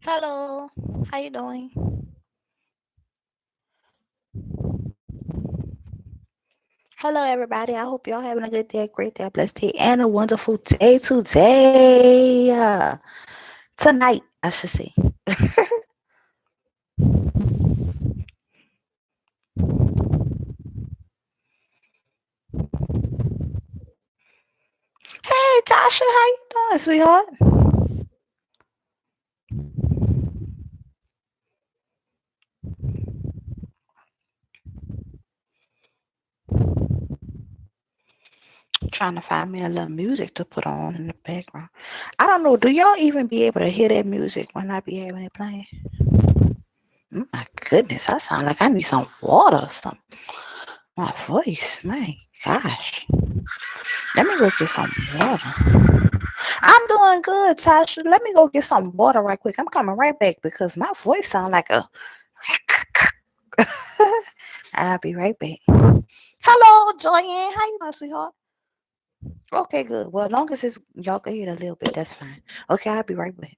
Hello, how you doing? Hello, everybody. I hope y'all having a good day, a great day, a blessed day, and a wonderful day today. Tonight, I should say. Hey, Tasha, how you doing, sweetheart? Trying to find me a little music to put on in the background. I don't know. Do y'all even be able to hear that music when I be having it playing? My goodness, I sound like I need some water or something. My voice, my gosh. Let me go get some water. I'm doing good, Tasha. Let me go get some water right quick. I'm coming right back because my voice sound like a. I'll be right back. Hello, Joyanne. How you doing, sweetheart? Okay, good. Well, as long as it's y'all can hear it a little bit, that's fine. Okay, I'll be right back.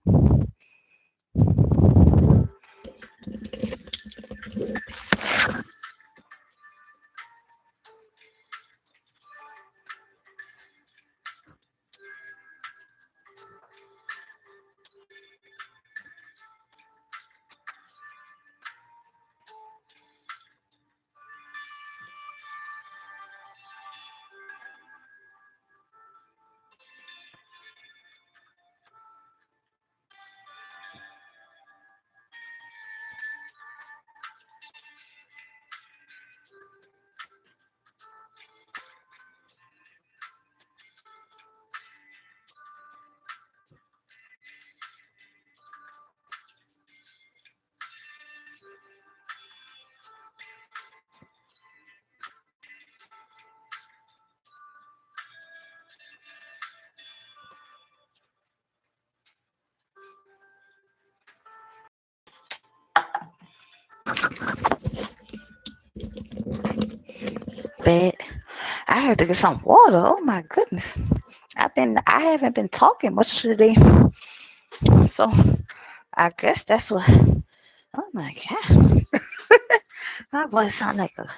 Bad. I had to get some water. Oh my goodness. I haven't been talking much today. So I guess that's what. Oh my god. My voice sound like a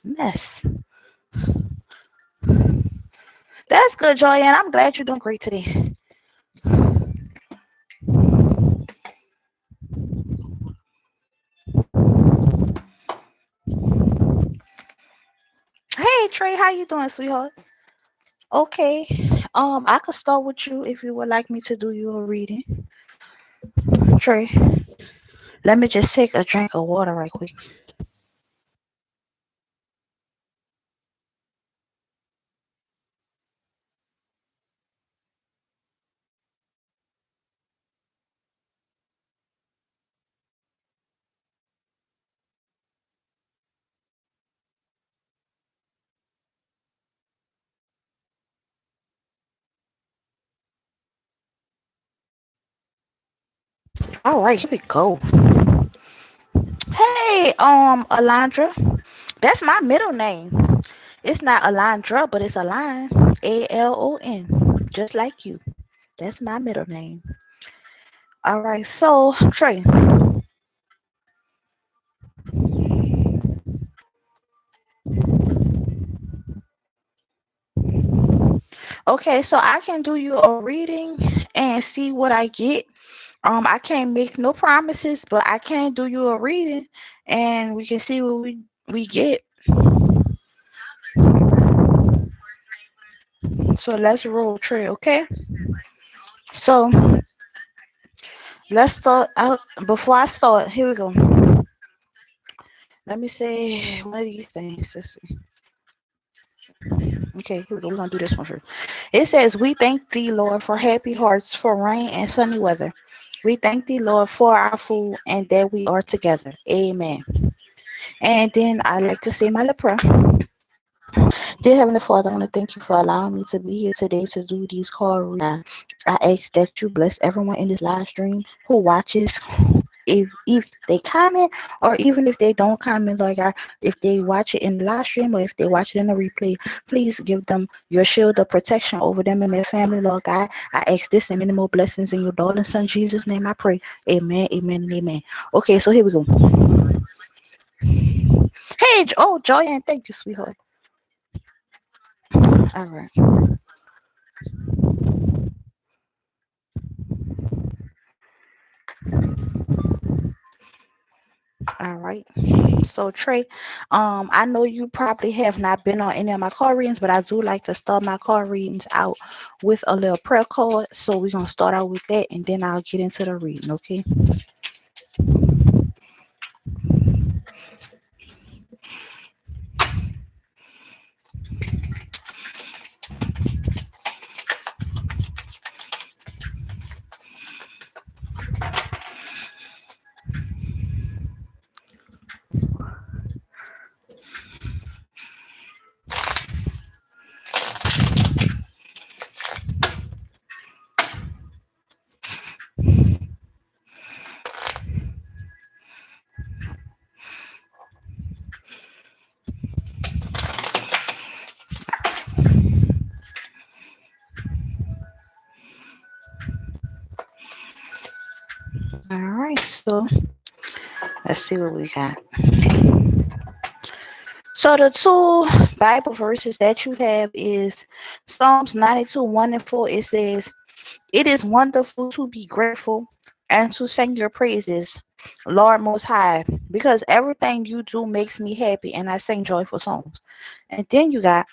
mess. That's good, Joyanne. I'm glad you're doing great today. Hey Trey, how you doing, sweetheart? Okay. I could start with you if you would like me to do your reading. Trey, let me just take a drink of water right quick. All right, here we go. Hey, Alondra. That's my middle name. It's not Alondra, but it's Alon. Alon. Just like you. That's my middle name. All right, so Trey. Okay, so I can do you a reading and see what I get. I can't make no promises, but I can do you a reading and we can see what we get. So let's roll Trey, okay? So let's start out. Before I start, here we go. Let me say one of these things. Let's see. Okay, here we go. We're gonna do this one first. It says, "We thank thee, Lord, for happy hearts, for rain and sunny weather. We thank thee, Lord, for our food and that we are together. Amen." And then I like to say my little prayer. Dear Heavenly Father, I want to thank you for allowing me to be here today to do these call readings. I ask that you bless everyone in this live stream who watches. if they comment, or even if they don't comment, Lord God, if they watch it in the live stream or if they watch it in the replay, please give them your shield of protection over them and their family, Lord God. I ask this and many more blessings in your darling son Jesus' name. I pray. Amen. Amen. And amen. Okay, so here we go. Hey, oh Joanne, thank you, sweetheart. All right. All right. So Trey, I know you probably have not been on any of my card readings, but I do like to start my card readings out with a little prayer card. So we're gonna start out with that, and then I'll get into the reading. Okay. All right. So let's see what we got. So the two Bible verses that you have is Psalms 92, 1 and 4. It says, "It is wonderful to be grateful and to sing your praises, Lord Most High, because everything you do makes me happy and I sing joyful songs." And then you got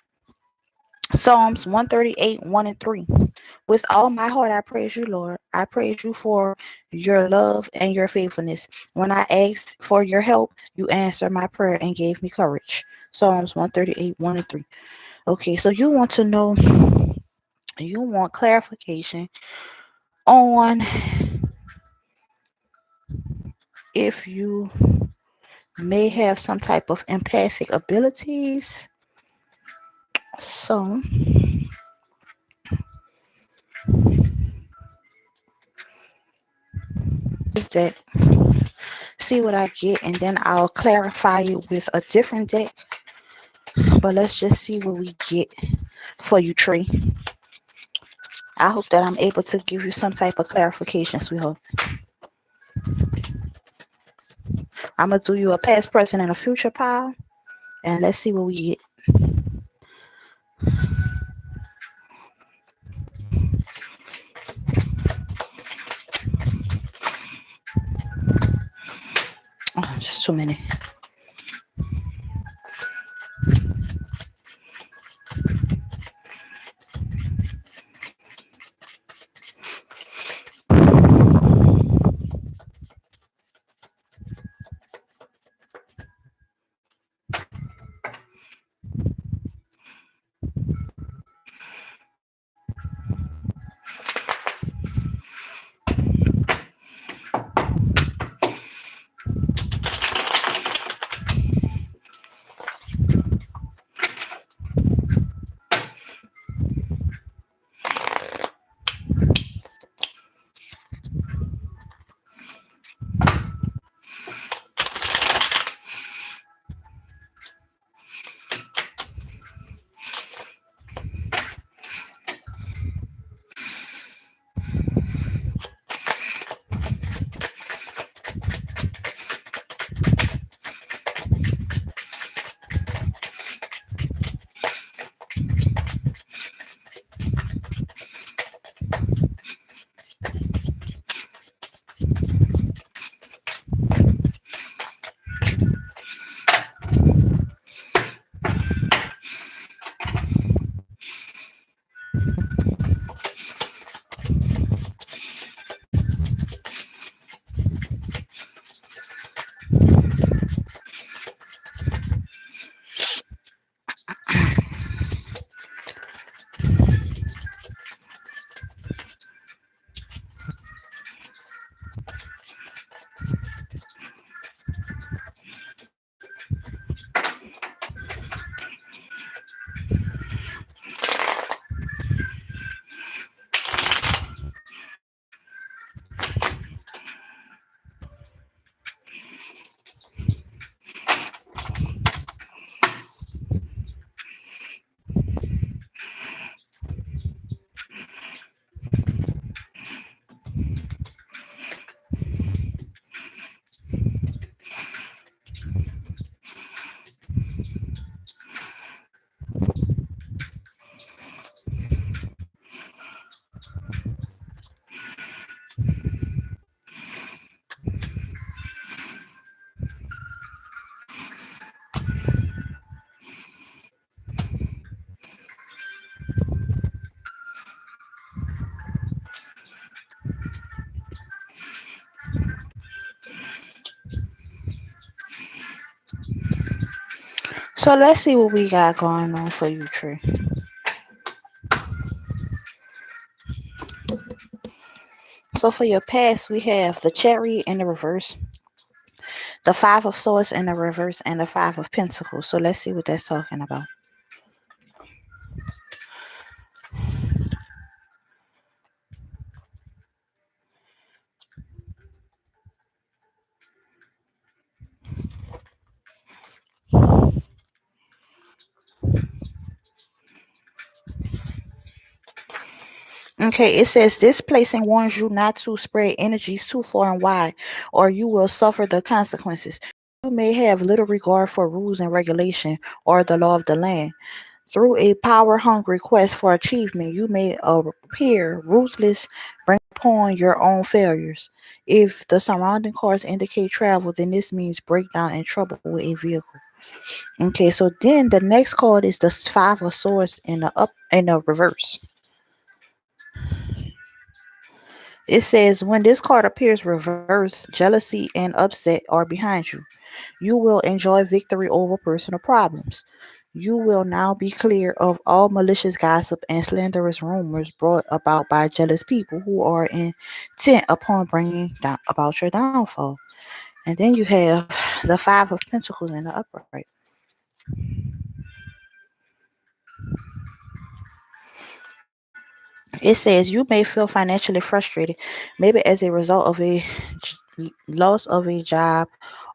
Psalms 138, 1 and 3. "With all my heart I praise you, Lord. I praise you for your love and your faithfulness. When I asked for your help, you answered my prayer and gave me courage." Psalms 138, 1 and 3. Okay, so you want to know, you want clarification on if you may have some type of empathic abilities. So is that, see what I get, and then I'll clarify it with a different deck. But let's just see what we get for you, Tree. I hope that I'm able to give you some type of clarification, sweetheart. I'm gonna do you a past, present, and a future pile, and let's see what we get. Oh, just too many. So let's see what we got going on for you, Tree. So for your past, we have the Chariot in the reverse, the Five of Swords in the reverse, and the Five of Pentacles. So let's see what that's talking about. Okay, it says this placing warns you not to spread energies too far and wide, or you will suffer the consequences. You may have little regard for rules and regulation or the law of the land. Through a power hungry quest for achievement, you may appear ruthless, bring upon your own failures. If the surrounding cards indicate travel, then this means breakdown and trouble with a vehicle. Okay, so then the next card is the Five of Swords in the reverse. It says when this card appears reversed, jealousy and upset are behind you. You will enjoy victory over personal problems. You will now be clear of all malicious gossip and slanderous rumors brought about by jealous people who are intent upon bringing down about your downfall. And then you have the Five of Pentacles in the upright. It says you may feel financially frustrated, maybe as a result of a loss of a job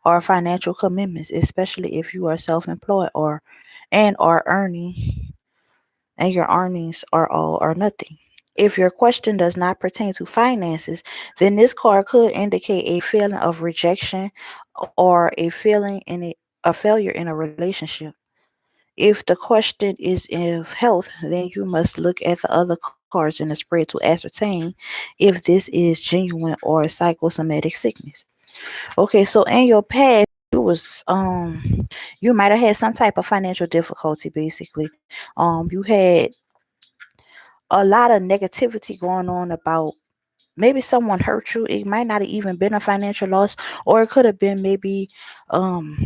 or financial commitments, especially if you are self-employed or and are earning and your earnings are all or nothing. If your question does not pertain to finances, then this card could indicate a feeling of rejection or a feeling in a failure in a relationship. If the question is of health, then you must look at the other cards in the spread to ascertain if this is genuine or psychosomatic sickness. Okay, so in your past, you might have had some type of financial difficulty basically. You had a lot of negativity going on about maybe someone hurt you. It might not have even been a financial loss, or it could have been maybe um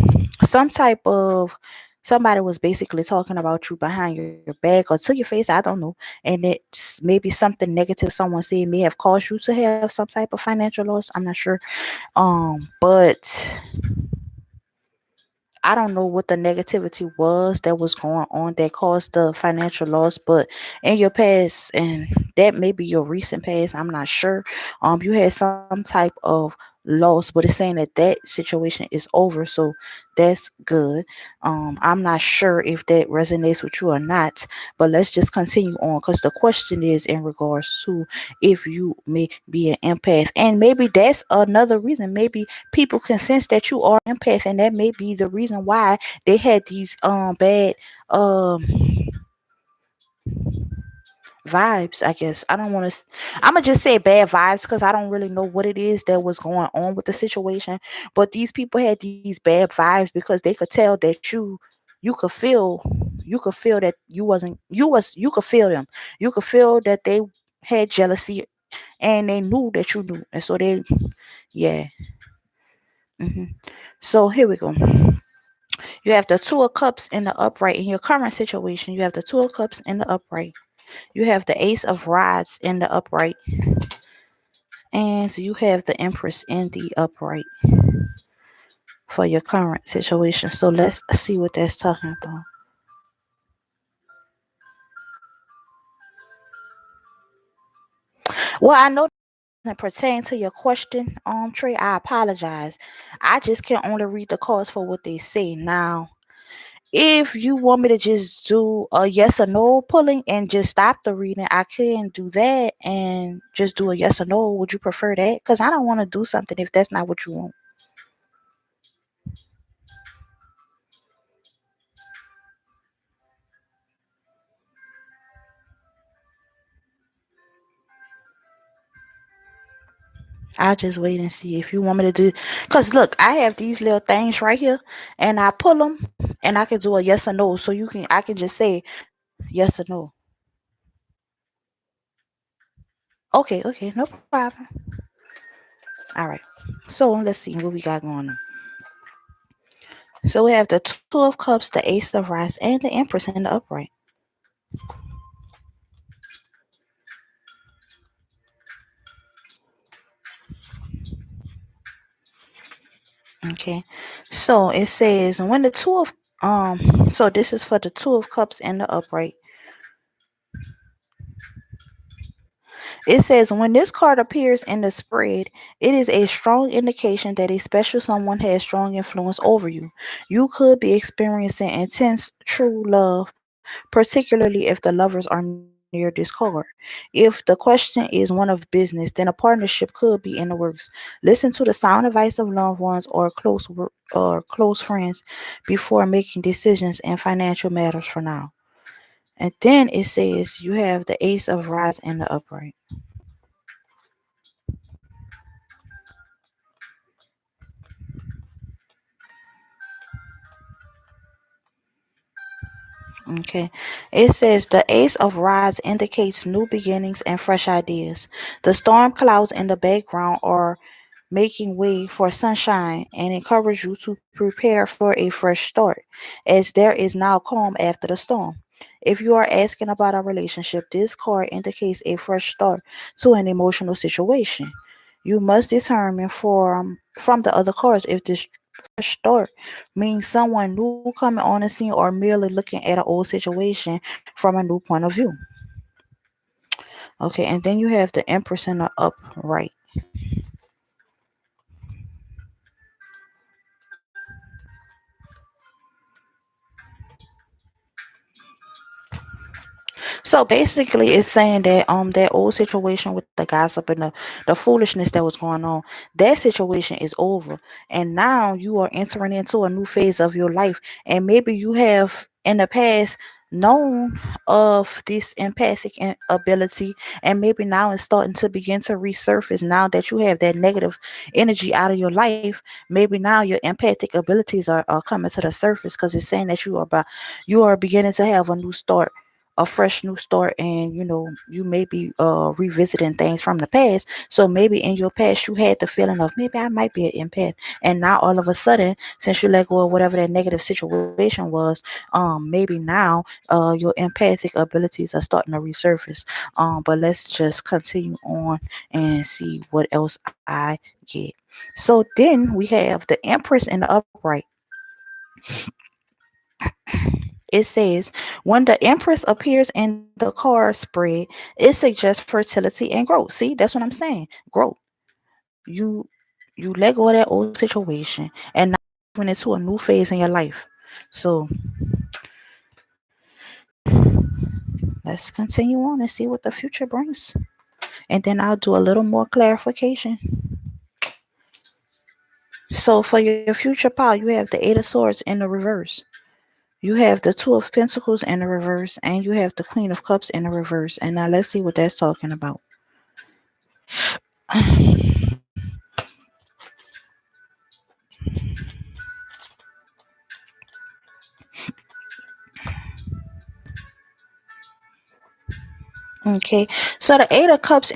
some type of somebody was basically talking about you behind your back or to your face. I don't know. And it's maybe something negative someone said may have caused you to have some type of financial loss. I'm not sure. But I don't know what the negativity was that was going on that caused the financial loss, but in your past, and that may be your recent past, I'm not sure. You had some type of loss, but it's saying that that situation is over, so that's good. I'm not sure if that resonates with you or not, but let's just continue on because the question is in regards to if you may be an empath, and maybe that's another reason. Maybe people can sense that you are empath, and that may be the reason why they had these bad um vibes. I guess I don't want to I'm gonna just say bad vibes because I don't really know what it is that was going on with the situation, but these people had these bad vibes because they could tell that you could feel that you could feel them, you could feel that they had jealousy, and they knew that you knew, and so they, yeah. hmm so here we go. You have the Two of Cups in the upright in your current situation. You have the Two of Cups in the upright. You have the Ace of Rods in the upright. And you have the Empress in the upright for your current situation. So let's see what that's talking about. Well, I know that pertain to your question, Trey. I apologize. I just can only read the cards for what they say. Now, if you want me to just do a yes or no pulling and just stop the reading, I can do that and just do a yes or no. Would you prefer that? Because I don't want to do something if that's not what you want. I'll just wait and see if you want me to do. Because look, I have these little things right here, and I pull them, and I can do a yes or no. So I can just say yes or no. Okay, okay, no problem. All right. So let's see what we got going on. So we have the Two of Cups, the Ace of Wands, and the Empress in the upright. Okay. So it says when the two of so this is for the Two of Cups in the upright. It says when this card appears in the spread, it is a strong indication that a special someone has strong influence over you. You could be experiencing intense true love, particularly if the lovers are near this card. If the question is one of business, then a partnership could be in the works. Listen to the sound advice of loved ones or close friends before making decisions in financial matters for now. And then it says you have the Ace of Rods in the upright. Okay. It says the Ace of Rods indicates new beginnings and fresh ideas. The storm clouds in the background are making way for sunshine and encourage you to prepare for a fresh start, as there is now calm after the storm. If you are asking about a relationship, this card indicates a fresh start to an emotional situation. You must determine from the other cards if this fresh start means someone new coming on the scene or merely looking at an old situation from a new point of view. Okay, and then you have the Empress in the upright. So basically, it's saying that that old situation with the gossip and the foolishness that was going on, that situation is over, and now you are entering into a new phase of your life, and maybe you have in the past known of this empathic ability, and maybe now it's starting to begin to resurface. Now that you have that negative energy out of your life, maybe now your empathic abilities are coming to the surface because it's saying that you are beginning to have a new start, a fresh new start, and you may be revisiting things from the past. So maybe in your past you had the feeling of maybe I might be an empath, and now all of a sudden, since you let go of whatever that negative situation was, maybe now your empathic abilities are starting to resurface. But let's just continue on and see what else I get. So then we have the Empress in the upright. It says, when the Empress appears in the card spread, it suggests fertility and growth. See, that's what I'm saying. Growth. You you let go of that old situation, and now you're moving into a new phase in your life. So let's continue on and see what the future brings. And then I'll do a little more clarification. So for your future pile, you have the Eight of Swords in the reverse. You have the Two of Pentacles in the reverse, and you have the Queen of Cups in the reverse. And now let's see what that's talking about. Okay, so the Eight of Cups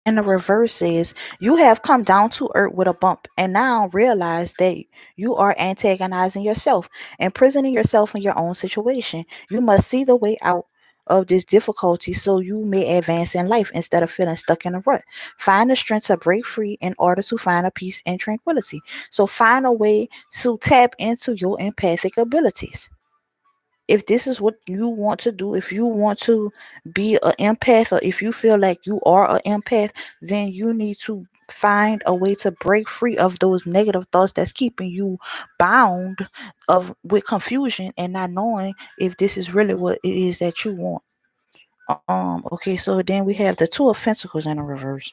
in the reverse is you have come down to earth with a bump, and now realize that you are antagonizing yourself, imprisoning yourself in your own situation. You must see the way out of this difficulty so you may advance in life instead of feeling stuck in a rut. Find the strength to break free in order to find a peace and tranquility. So find a way to tap into your empathic abilities. If this is what you want to do, if you want to be an empath, or if you feel like you are an empath, then you need to find a way to break free of those negative thoughts that's keeping you bound of with confusion and not knowing if this is really what it is that you want. Okay, so then we have the Two of Pentacles in the reverse.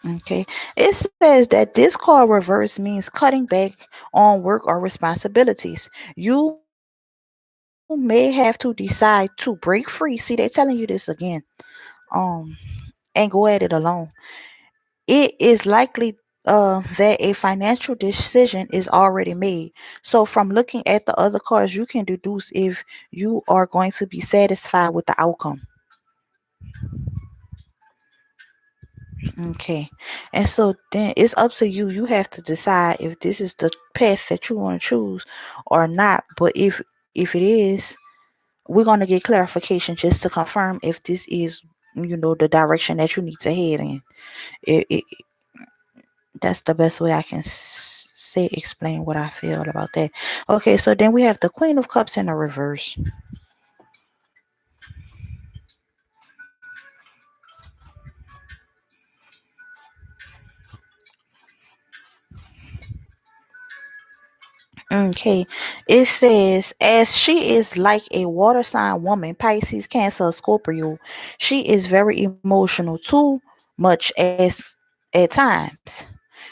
Okay. It says that this card reverse means cutting back on work or responsibilities. You may have to decide to break free. See, they're telling you this again. Um, and go at it alone. It is likely that a financial decision is already made. So from looking at the other cards, you can deduce if you are going to be satisfied with the outcome. Okay. And so then it's up to you. You have to decide if this is the path that you want to choose or not. But if it is, we're gonna get clarification just to confirm if this is, the direction that you need to head in. It that's the best way I can say explain what I feel about that. Okay, so then we have the Queen of Cups in the reverse. Okay, it says, as she is like a water sign woman, Pisces, Cancer, Scorpio, she is very emotional, too much as at times.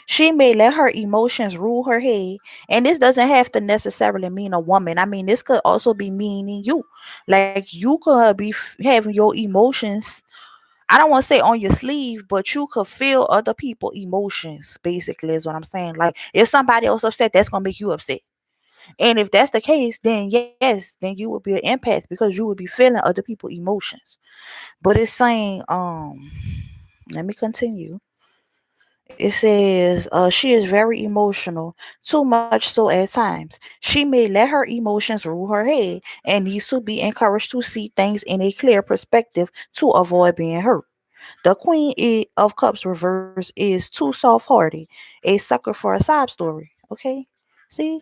She may let her emotions rule her head, and this doesn't have to necessarily mean a woman. I mean, this could also be meaning you. Like you could be having your emotions. I don't want to say on your sleeve, but you could feel other people' emotions. Basically, is what I'm saying. Like if somebody else upset, that's gonna make you upset. And if that's the case, then yes, then you would be an empath because you would be feeling other people's emotions. But it's saying, let me continue. It says, she is very emotional, too much so at times. She may let her emotions rule her head and needs to be encouraged to see things in a clear perspective to avoid being hurt. The of Cups reverse is too soft hearted, a sucker for a sob story. Okay? See?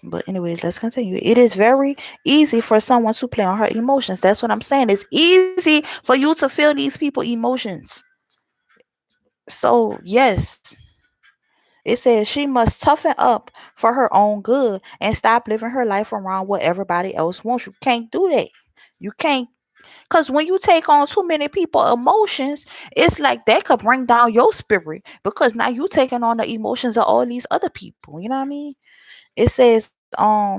But anyways, let's continue. It is very easy for someone to play on her emotions. That's what I'm saying. It's easy for you to feel these people emotions. So yes, it says she must toughen up for her own good and stop living her life around what everybody else wants. You can't do that. You can't, because when you take on too many people emotions, it's like that could bring down your spirit because now you taking on the emotions of all these other people. You know what I mean? It says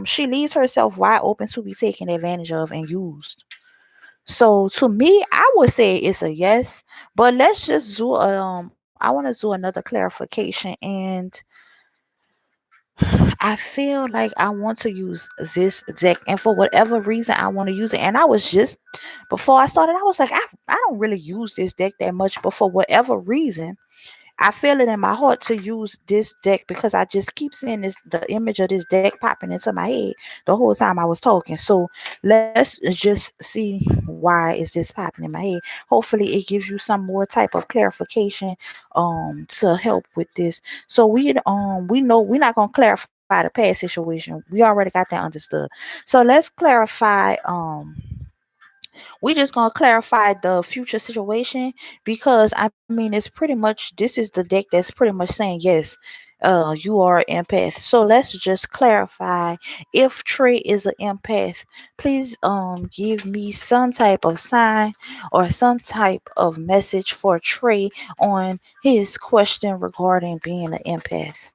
she leaves herself wide open to be taken advantage of and used. So to me, I would say it's a yes. But let's just do I want to do another clarification, and I feel like I want to use this deck, and for whatever reason I want to use it. And I was just before I started, I was like, I don't really use this deck that much, but for whatever reason I feel it in my heart to use this deck because I just keep seeing the image of this deck popping into my head the whole time I was talking. So let's just see why is this popping in my head. Hopefully it gives you some more type of clarification to help with this. So we know we're not gonna clarify the past situation. We already got that understood. So let's clarify we just gonna clarify the future situation because I mean it's pretty much this is the deck that's pretty much saying yes, you are an empath. So let's just clarify if Trey is an empath. Please give me some type of sign or some type of message for Trey on his question regarding being an empath.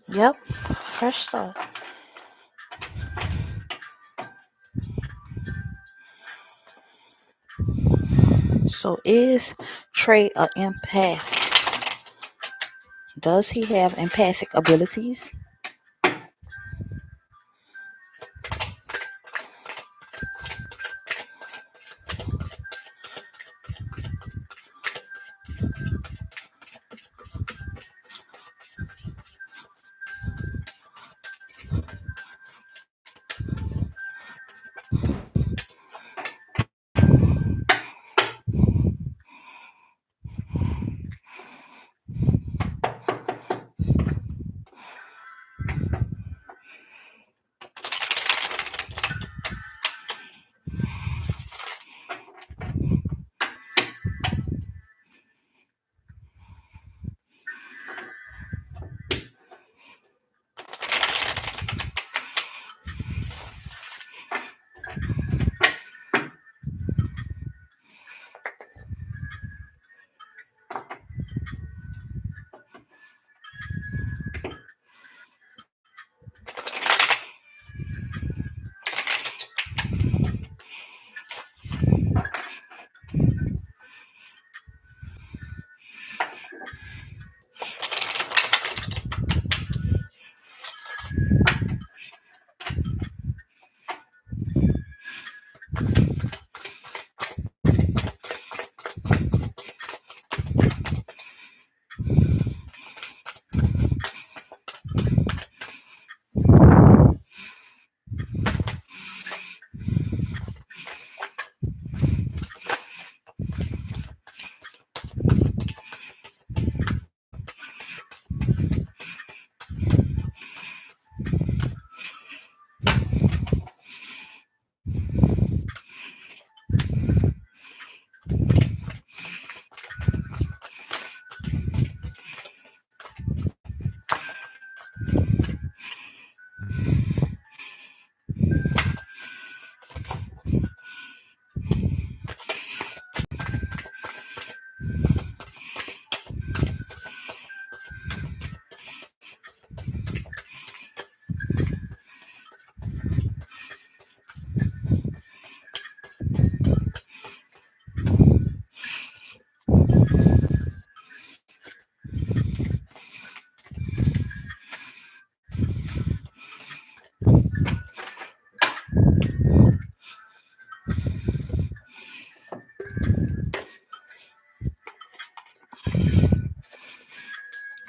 Yep, fresh start. So is Trey an empath? Does he have empathic abilities?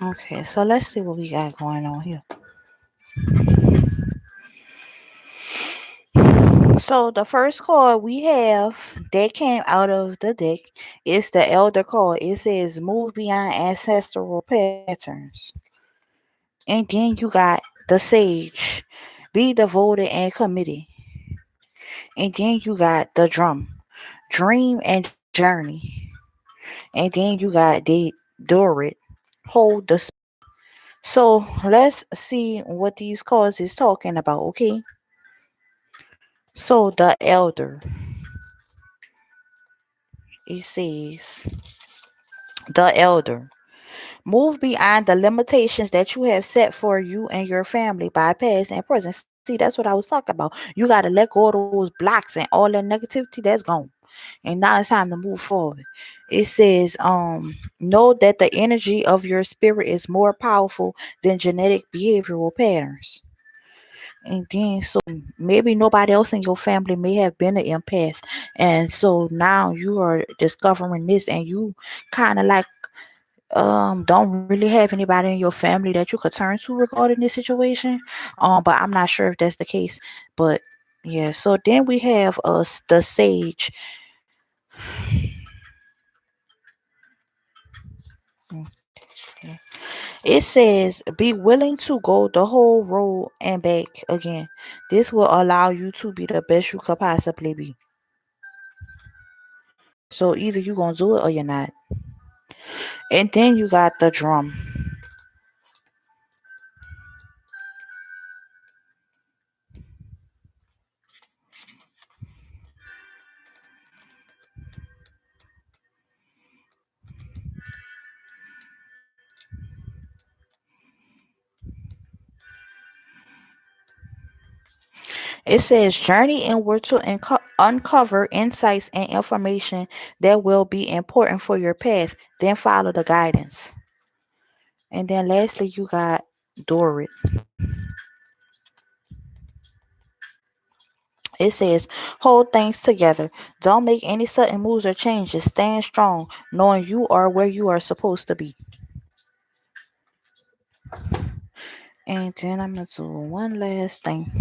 Okay, so let's see what we got going on here. So the first card we have that came out of the deck is the Elder card. It says move beyond ancestral patterns. And then you got the Sage, be devoted and committed. And then you got the Drum, dream and journey. And then you got the Dorit, hold the. So let's see what these cards is talking about, okay? So the Elder, it says the Elder. Move beyond the limitations that you have set for you and your family by past and present. See, that's what I was talking about. You got to let go of those blocks and all that negativity that's gone. And now it's time to move forward. It says, know that the energy of your spirit is more powerful than genetic behavioral patterns. And then, so maybe nobody else in your family may have been an empath. And so now you are discovering this and you kind of like don't really have anybody in your family that you could turn to regarding this situation. But I'm not sure if that's the case. But yeah, so then we have the Sage. Okay. It says be willing to go the whole road and back again. This will allow you to be the best you could possibly be. So either you're gonna do it or you're not. And then you got the Drum. It says journey inward to uncover insights and information that will be important for your path. Then follow the guidance. And then lastly, you got Dorit. It says hold things together. Don't make any sudden moves or changes. Stand strong, knowing you are where you are supposed to be. And then I'm gonna do one last thing.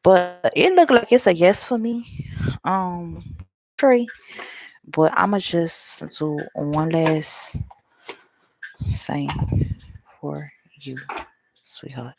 But it looked like it's a yes for me. Trey. But I'ma just do one last thing for you, sweetheart.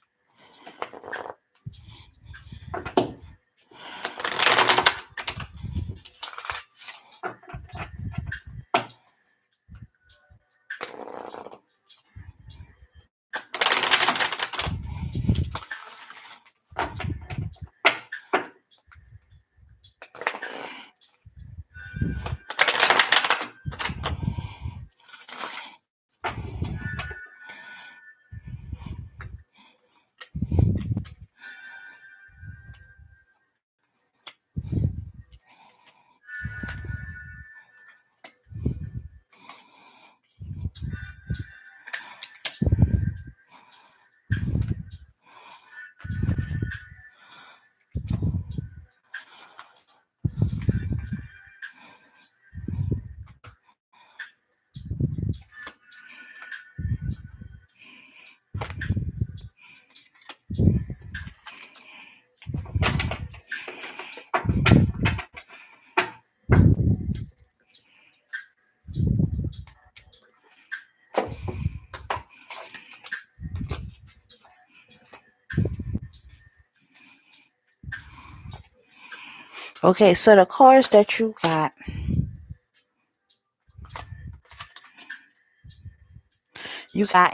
Okay, so the cards that you got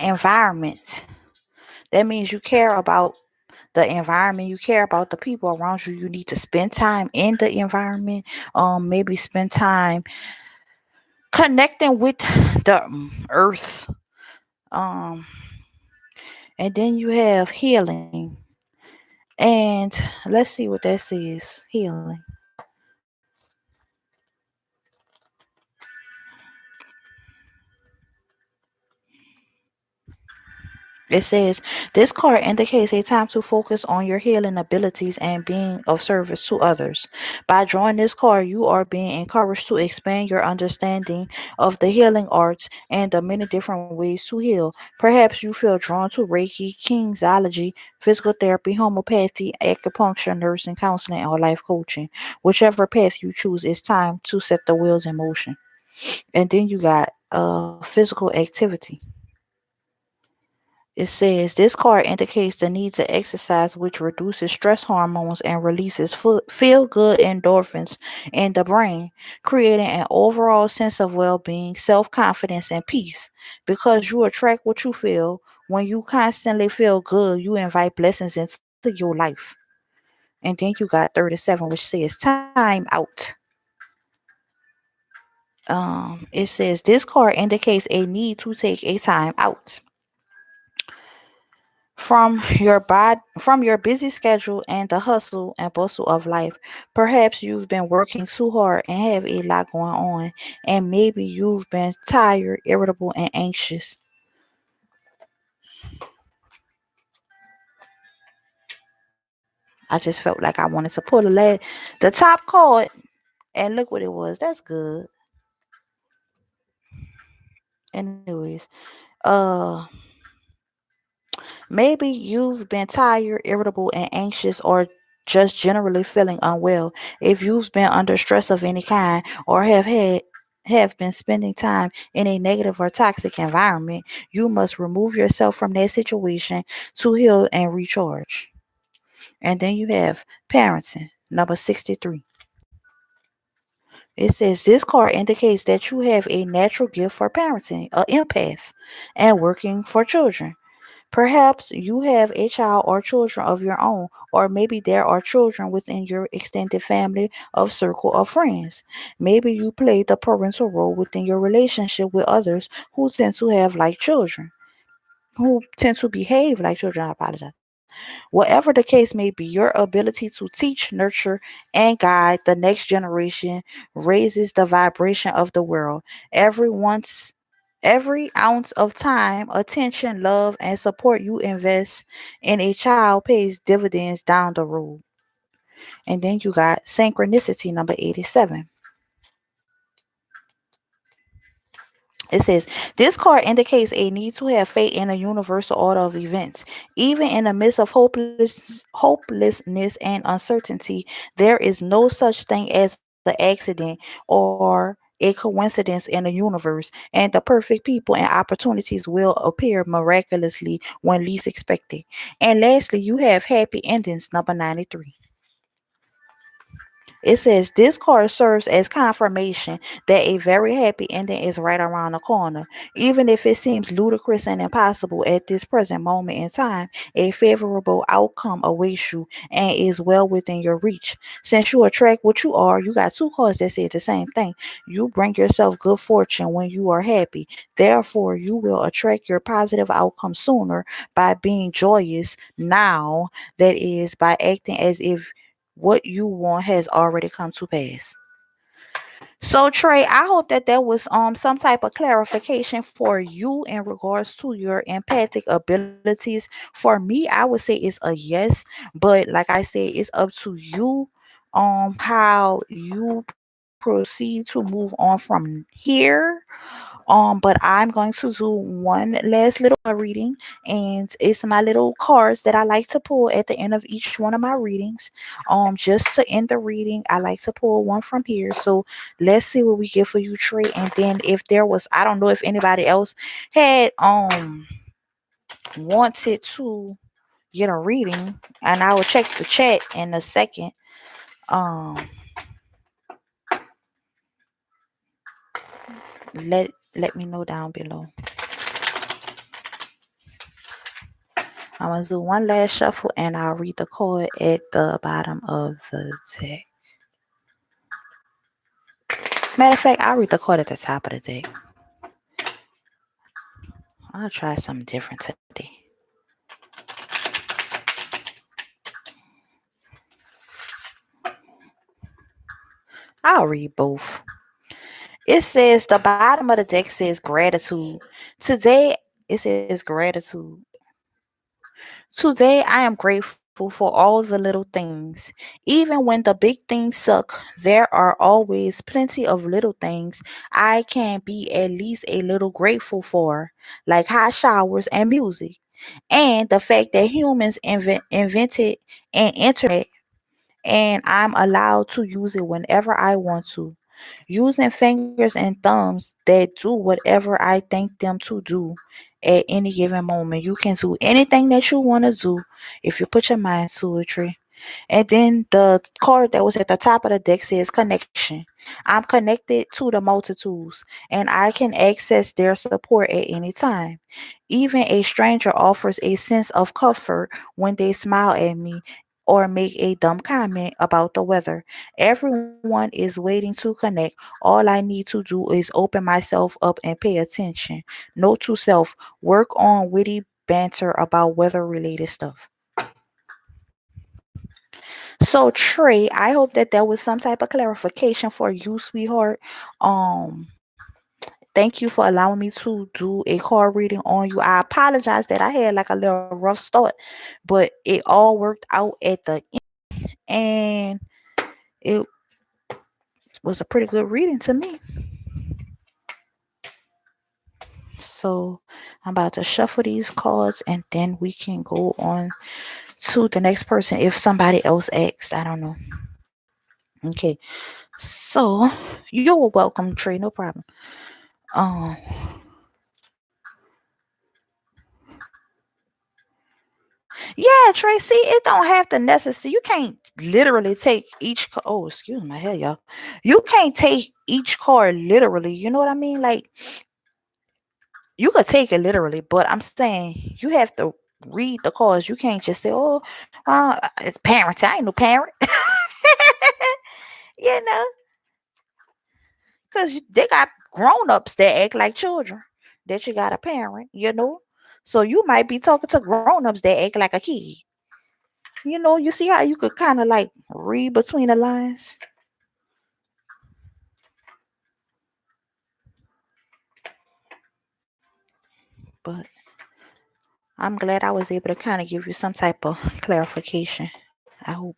environment. That means you care about the environment, you care about the people around you. You need to spend time in the environment. Maybe spend time connecting with the earth. Um, and then you have healing. And let's see what that says. Healing. It says this card indicates a time to focus on your healing abilities and being of service to others. By drawing this card, you are being encouraged to expand your understanding of the healing arts and the many different ways to heal. Perhaps you feel drawn to Reiki, Kingsology, physical therapy, homeopathy, acupuncture, nursing, counseling, or life coaching. Whichever path you choose, it's time to set the wheels in motion. And then you got physical activity. It says this card indicates the need to exercise, which reduces stress hormones and releases feel good endorphins in the brain, creating an overall sense of well being, self confidence, and peace. Because you attract what you feel, when you constantly feel good, you invite blessings into your life. And then you got 37, which says time out. It says this card indicates a need to take a time out from your busy schedule and the hustle and bustle of life. Perhaps you've been working too hard and have a lot going on, and maybe you've been tired, irritable, and anxious. I just felt like I wanted to pull the top card and look what it was. That's good. Anyways, uh maybe you've been tired, irritable, and anxious, or just generally feeling unwell. If you've been under stress of any kind or have been spending time in a negative or toxic environment, you must remove yourself from that situation to heal and recharge. And then you have parenting, number 63. It says this card indicates that you have a natural gift for parenting, an empath, and working for children. Perhaps you have a child or children of your own, or maybe there are children within your extended family of circle of friends. Maybe you play the parental role within your relationship with others who tend to behave like children. I apologize. Whatever the case may be, your ability to teach, nurture, and guide the next generation raises the vibration of the world. Everyone's Every ounce of time, attention, love, and support you invest in a child pays dividends down the road. And then you got synchronicity, number 87. It says this card indicates a need to have faith in a universal order of events. Even in the midst of hopelessness and uncertainty, there is no such thing as an accident or a coincidence in the universe, and the perfect people and opportunities will appear miraculously when least expected. And lastly, you have happy endings, number 93. It says this card serves as confirmation that a very happy ending is right around the corner. Even if it seems ludicrous and impossible at this present moment in time, a favorable outcome awaits you and is well within your reach. Since you attract what you are, you got two cards that say the same thing. You bring yourself good fortune when you are happy. Therefore, you will attract your positive outcome sooner by being joyous now, that is, by acting as if what you want has already come to pass. So Trey, I hope that that was some type of clarification for you in regards to your empathic abilities. For me, I would say it's a yes, but like I said, it's up to you how you proceed to move on from here. But I'm going to do one last little reading, and it's my little cards that I like to pull at the end of each one of my readings. Just to end the reading, I like to pull one from here. So let's see what we get for you, Trey. And then if there was, I don't know if anybody else had wanted to get a reading, and I will check the chat in a second. Um, let me know down below. I'm gonna do one last shuffle and I'll read the card at the bottom of the deck. Matter of fact, I'll read the card at the top of the deck. I'll try something different today. I'll read both. It says the bottom of the deck says gratitude. Today it says gratitude. Today, I am grateful for all the little things. Even when the big things suck, there are always plenty of little things I can be at least a little grateful for, like hot showers and music, and the fact that humans invented an internet and I'm allowed to use it whenever I want to. Using fingers and thumbs that do whatever I think them to do at any given moment. You can do anything that you want to do if you put your mind to it, Tree. And then the card that was at the top of the deck says connection. I'm connected to the multitudes and I can access their support at any time. Even a stranger offers a sense of comfort when they smile at me or make a dumb comment about the weather. Everyone is waiting to connect. All I need to do is open myself up and pay attention. Note to self, work on witty banter about weather related stuff. So Trey, I hope that there was some type of clarification for you, sweetheart. Um, thank you for allowing me to do a card reading on you. I apologize that I had like a little rough start, but it all worked out at the end, and it was a pretty good reading to me. So I'm about to shuffle these cards, and then we can go on to the next person if somebody else asked. I don't know. Okay. So you're welcome, Trey. No problem. Um, yeah, Tracy, it don't have to necessarily. You can't literally take each. Oh, excuse my head, y'all. You can't take each card literally. You know what I mean? Like you could take it literally, but I'm saying you have to read the cards. You can't just say, "Oh, it's parenting." I ain't no parent. you know, because they got grown ups that act like children. That you got a parent. So you might be talking to grown ups that act like a kid. You see how you could kind of like read between the lines? But I'm glad I was able to kind of give you some type of clarification. I hope.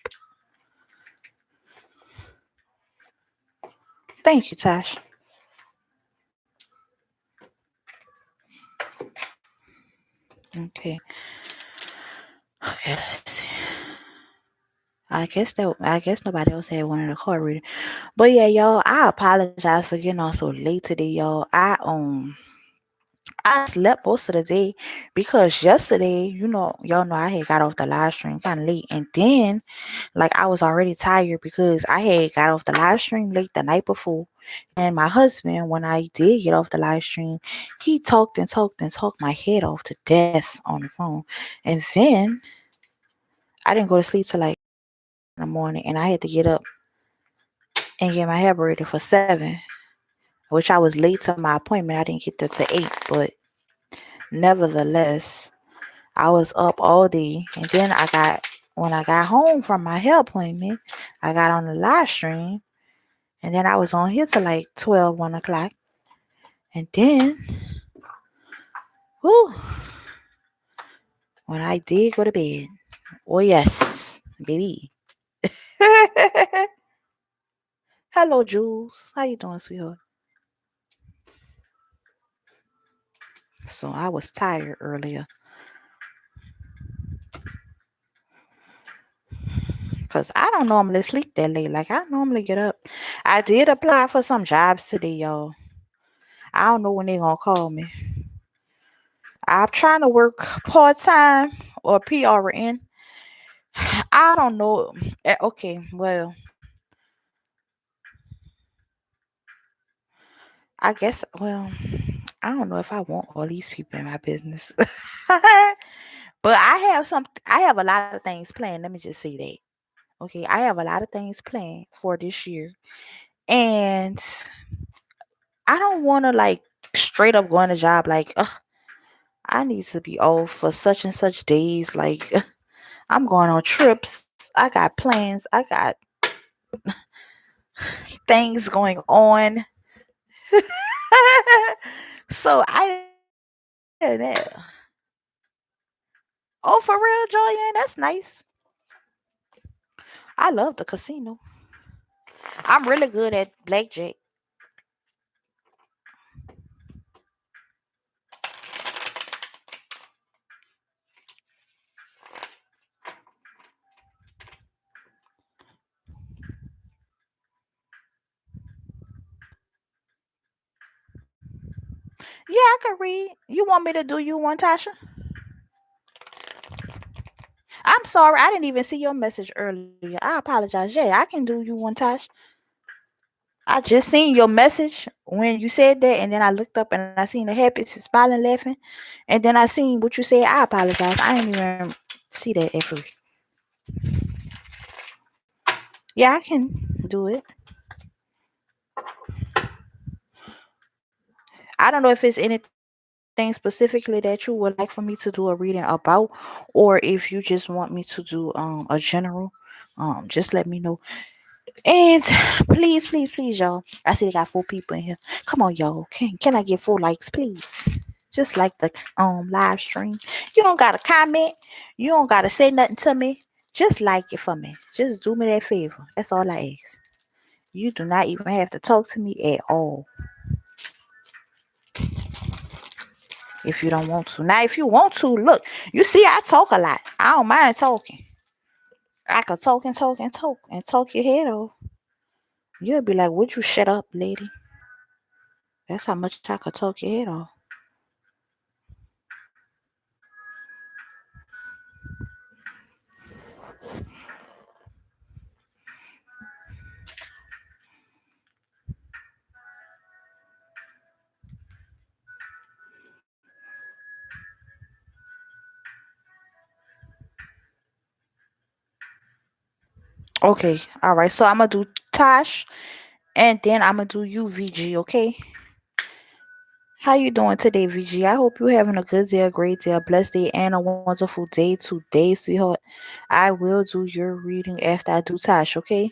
Thank you, Tash. Okay. Okay, let's see. I guess nobody else had one in the card reading. But yeah, y'all, I apologize for getting on so late today, y'all. I slept most of the day because yesterday, y'all know I had got off the live stream kind of late, and then like I was already tired because I had got off the live stream late the night before. And my husband, when I did get off the live stream, he talked and talked and talked my head off to death on the phone. And then I didn't go to sleep till like in the morning, and I had to get up and get my hair braided for 7, which I was late to my appointment. I didn't get there till 8, but nevertheless, I was up all day, and then when I got home from my hair appointment, I got on the live stream, and then I was on here till like 12, 1 o'clock. And then, whew, when I did go to bed, oh yes, baby. Hello, Jules. How you doing, sweetheart? So I was tired earlier because I don't normally sleep that late. Like I normally get up. I did apply for some jobs today, y'all. I don't know when they're gonna call me. I'm trying to work part time or PRN. I don't know. Okay, well, I guess. Well, I don't know if I want all these people in my business. But I have a lot of things planned. Let me just say that. Okay, I have a lot of things planned for this year. And I don't want to like straight up go on a job like, I need to be off for such and such days. Like, I'm going on trips. I got plans. I got things going on. So I didn't know. Oh, for real, Joanne? That's nice. I love the casino. I'm really good at blackjack. Yeah, I can read. You want me to do you one, Tasha? I'm sorry, I didn't even see your message earlier. I apologize. Yeah, I can do you one, Tash. I just seen your message when you said that, and then I looked up and I seen the happy, smiling, laughing, and then I seen what you said. I apologize. I didn't even see that at first. Yeah, I can do it. I don't know if it's anything specifically that you would like for me to do a reading about, or if you just want me to do a general. Just let me know. And please, y'all. I see they got 4 people in here. Come on, y'all. Can I get 4 likes, please? Just like the live stream. You don't gotta comment. You don't gotta say nothing to me. Just like it for me. Just do me that favor. That's all I ask. You do not even have to talk to me at all if you don't want to. Now, if you want to, look, you see, I talk a lot. I don't mind talking. I could talk and talk and talk and talk your head off. You'll be like, would you shut up, lady? That's how much I could talk your head off. Okay, all right. So I'm gonna do Tosh, and then I'm gonna do you, VG. Okay. How you doing today, VG? I hope you're having a good day, a great day, a blessed day, and a wonderful day today, sweetheart. I will do your reading after I do Tosh. Okay.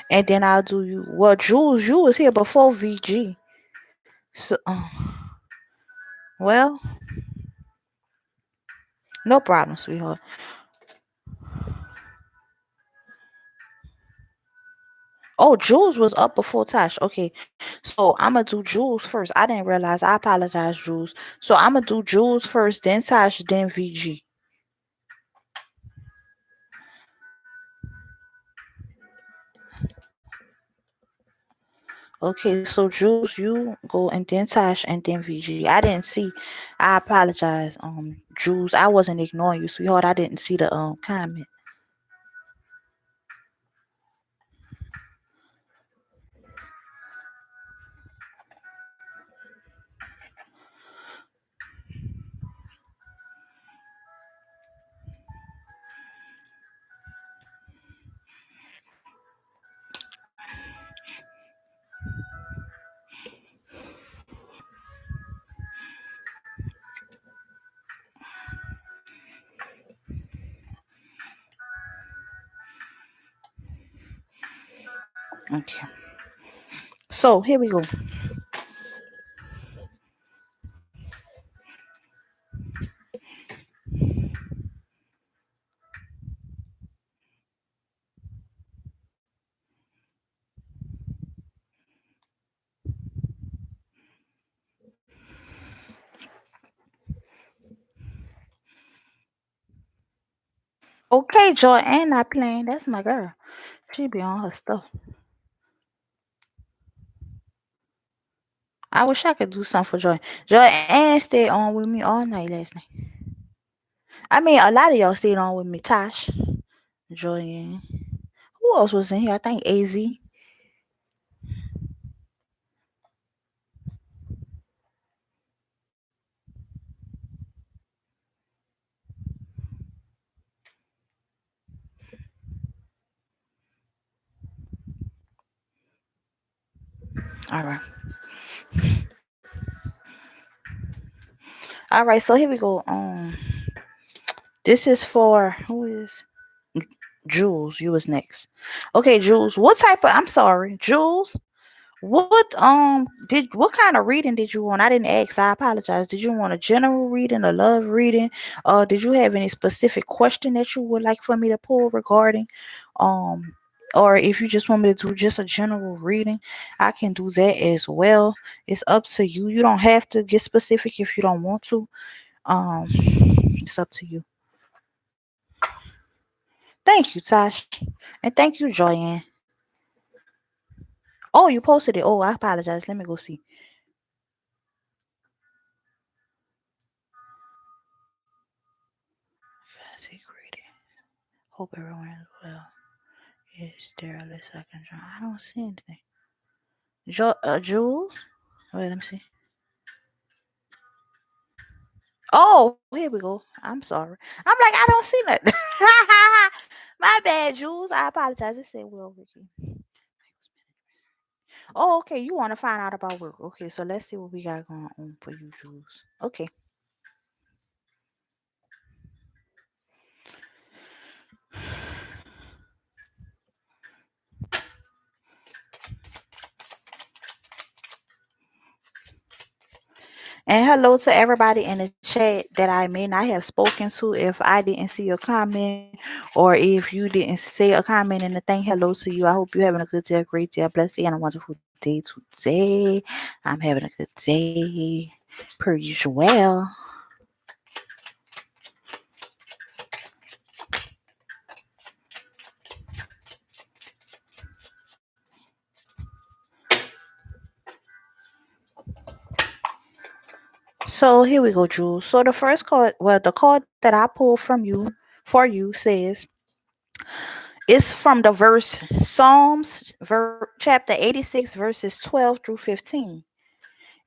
And then I'll do you. Well, Jules, you was here before VG. So, well, no problem, sweetheart. Oh, Jules was up before Tosh. Okay, so I'm gonna do Jules first. I didn't realize. I apologize, Jules. So I'm gonna do Jules first, then Tosh, then VG. Okay, so Jules, you go and then Tosh and then VG. I didn't see. I apologize, Jules. I wasn't ignoring you, sweetheart. I didn't see the comment. Okay. So here we go. Okay, Joy, and not playing. That's my girl. She be on her stuff. I wish I could do something for Joy. Joy and stayed on with me all night last night. I mean, a lot of y'all stayed on with me. Tosh, Joy, who else was in here? I think AZ. All right. All right, so here we go. This is for who is Jules? You was next. Okay, Jules. What type of? I'm sorry, Jules. What kind of reading did you want? I didn't ask. I apologize. Did you want a general reading, a love reading? Did you have any specific question that you would like for me to pull regarding? Um, or if you just want me to do just a general reading, I can do that as well. It's up to you. You don't have to get specific if you don't want to. It's up to you. Thank you, Tosh. And thank you, Joyanne. Oh, you posted it. Oh, I apologize. Let me go see. Secret. Hope everyone is well. Is there a list I can join? I don't see anything. Jules? Wait, let me see. Oh, here we go. I'm sorry. I'm like, I don't see nothing. My bad, Jules. I apologize. It said Will Ricky. Oh, okay. You want to find out about work. Okay, so let's see what we got going on for you, Jules. Okay. And hello to everybody in the chat that I may not have spoken to. If I didn't see a comment or if you didn't say a comment in the thing, hello to you. I hope you're having a good day, a great day, a blessed day, and a wonderful day today. I'm having a good day per usual. So here we go, Jules. So the first card, well, the card that I pulled from you for you says it's from the verse Psalms chapter 86 verses 12 through 15.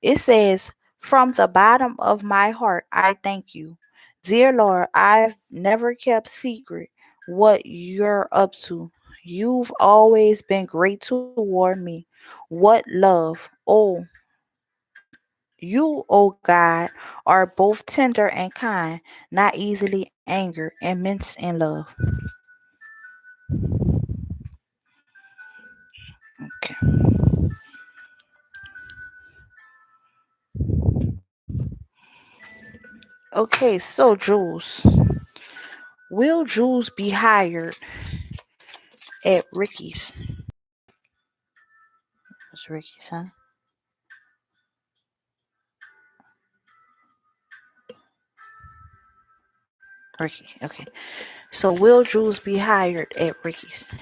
It says, "From the bottom of my heart, I thank you. Dear Lord, I've never kept secret what you're up to. You've always been great toward me. What love. Oh, you, oh God, are both tender and kind, not easily angered, immense in love." Okay. Okay, so Jules. Will Jules be hired at Ricky's? What's Ricky's, huh? Ricky. Okay. So will Jules be hired at Ricky's?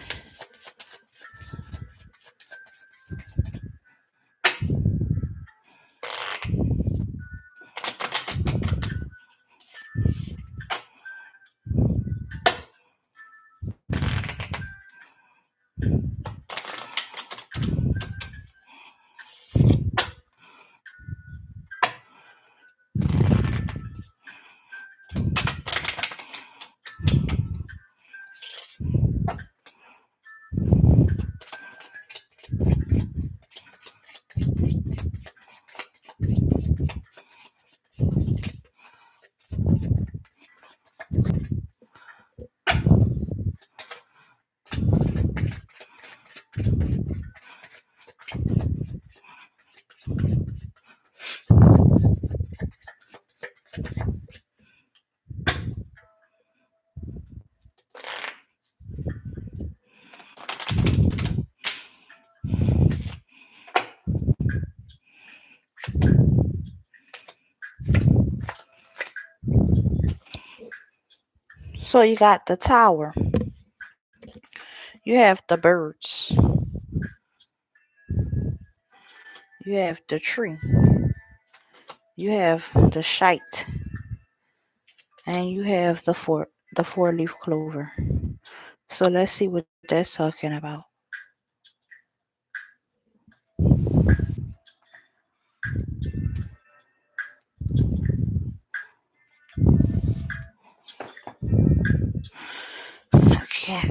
So you got the tower. You have the birds. You have the tree. You have the shite. And you have the four-leaf clover. So let's see what that's talking about. Okay.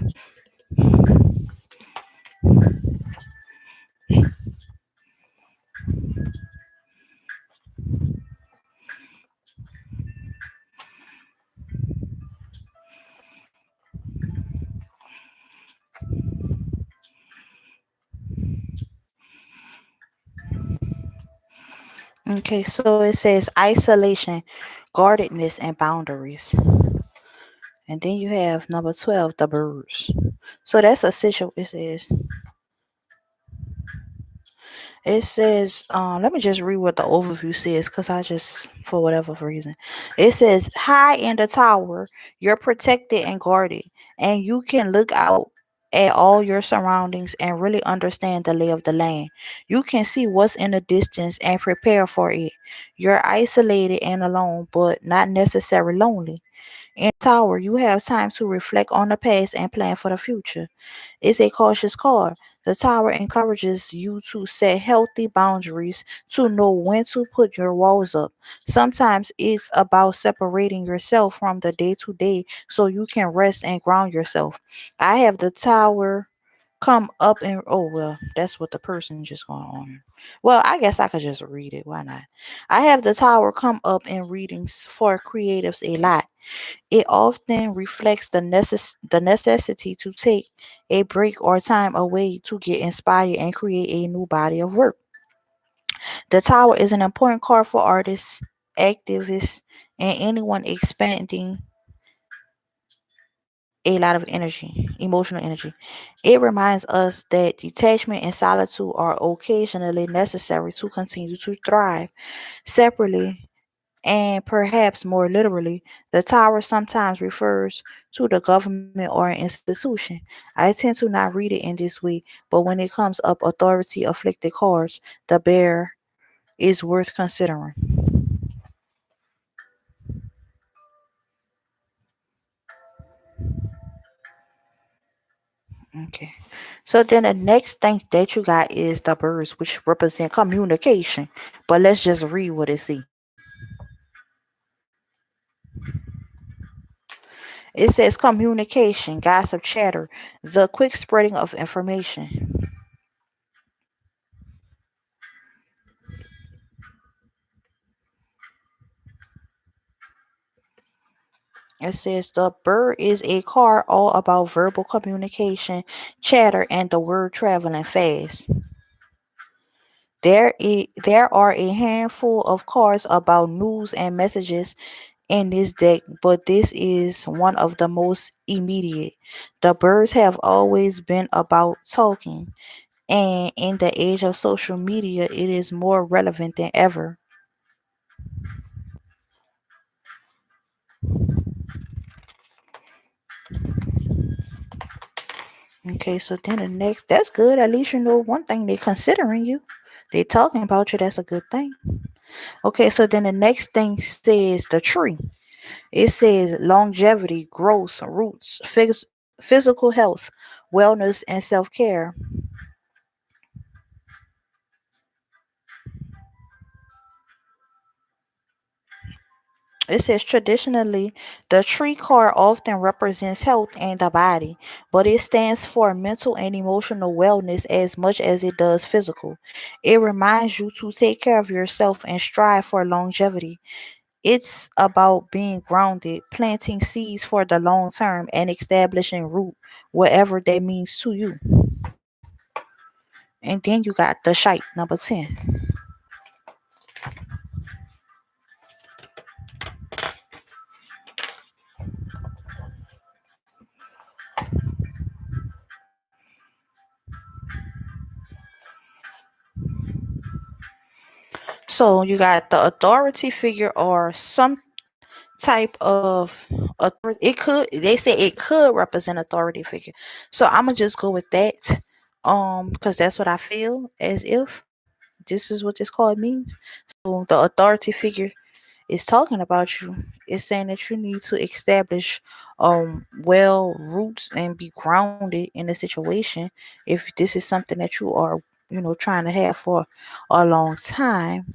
Okay, so it says isolation, guardedness, and boundaries. And then you have number 12, the birds. So that's a situation. Let me just read what the overview says because I just, for whatever reason, it says, high in the tower, you're protected and guarded, and you can look out at all your surroundings and really understand the lay of the land. You can see what's in the distance and prepare for it. You're isolated and alone, but not necessarily lonely. In the tower, you have time to reflect on the past and plan for the future. It's a cautious card. The tower encourages you to set healthy boundaries, to know when to put your walls up. Sometimes it's about separating yourself from the day to day so you can rest and ground yourself. I have the tower come up and, oh well, that's what the person just going on. Well, I guess I could just read it. Why not? I have the tower come up in readings for creatives a lot. It often reflects the necessity to take a break or time away to get inspired and create a new body of work. The tower is an important card for artists, activists, and anyone expending a lot of energy, emotional energy. It reminds us that detachment and solitude are occasionally necessary to continue to thrive. Separately, and perhaps more literally, the tower sometimes refers to the government or an institution. I tend to not read it in this way, but when it comes up authority afflicted cards, the bear is worth considering. Okay. So then the next thing that you got is the birds, which represent communication. But let's just read what it says. It says communication, gossip, chatter, the quick spreading of information. It says the bird is a card all about verbal communication, chatter, and the word traveling fast. There are a handful of cards about news and messages in this deck, but this is one of the most immediate. The birds have always been about talking, and in the age of social media, it is more relevant than ever. Okay, so then the next, that's good. At least you know one thing, they're considering you. They're talking about you. That's a good thing. Okay, so then the next thing says the tree. It says longevity, growth, roots, physical health, wellness, and self care. It says traditionally, the tree card often represents health and the body, but it stands for mental and emotional wellness as much as it does physical. It reminds you to take care of yourself and strive for longevity. It's about being grounded, planting seeds for the long term, and establishing root, whatever that means to you. And then you got the shite, number 10. So you got the authority figure or some type of authority. They say it could represent authority figure. So I'm gonna just go with that. Because that's what I feel as if this is what this card means. So the authority figure is talking about you. It's saying that you need to establish well roots and be grounded in the situation if this is something that you are, trying to have for a long time.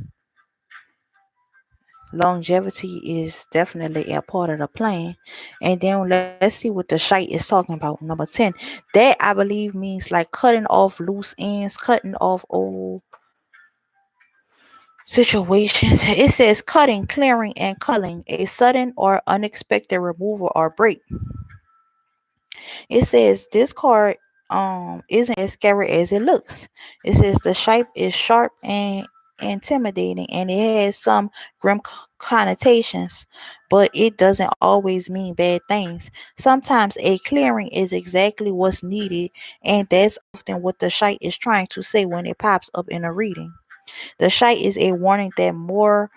Longevity is definitely a part of the plan. And then let's see what the shite is talking about. Number 10. That I believe means like cutting off loose ends, cutting off old situations. It says cutting, clearing, and culling, a sudden or unexpected removal or break. It says this card isn't as scary as it looks. It says the shape is sharp and intimidating and it has some grim connotations, but it doesn't always mean bad things. Sometimes a clearing is exactly what's needed, and that's often what the shite is trying to say when it pops up in a reading. The shite is a warning that more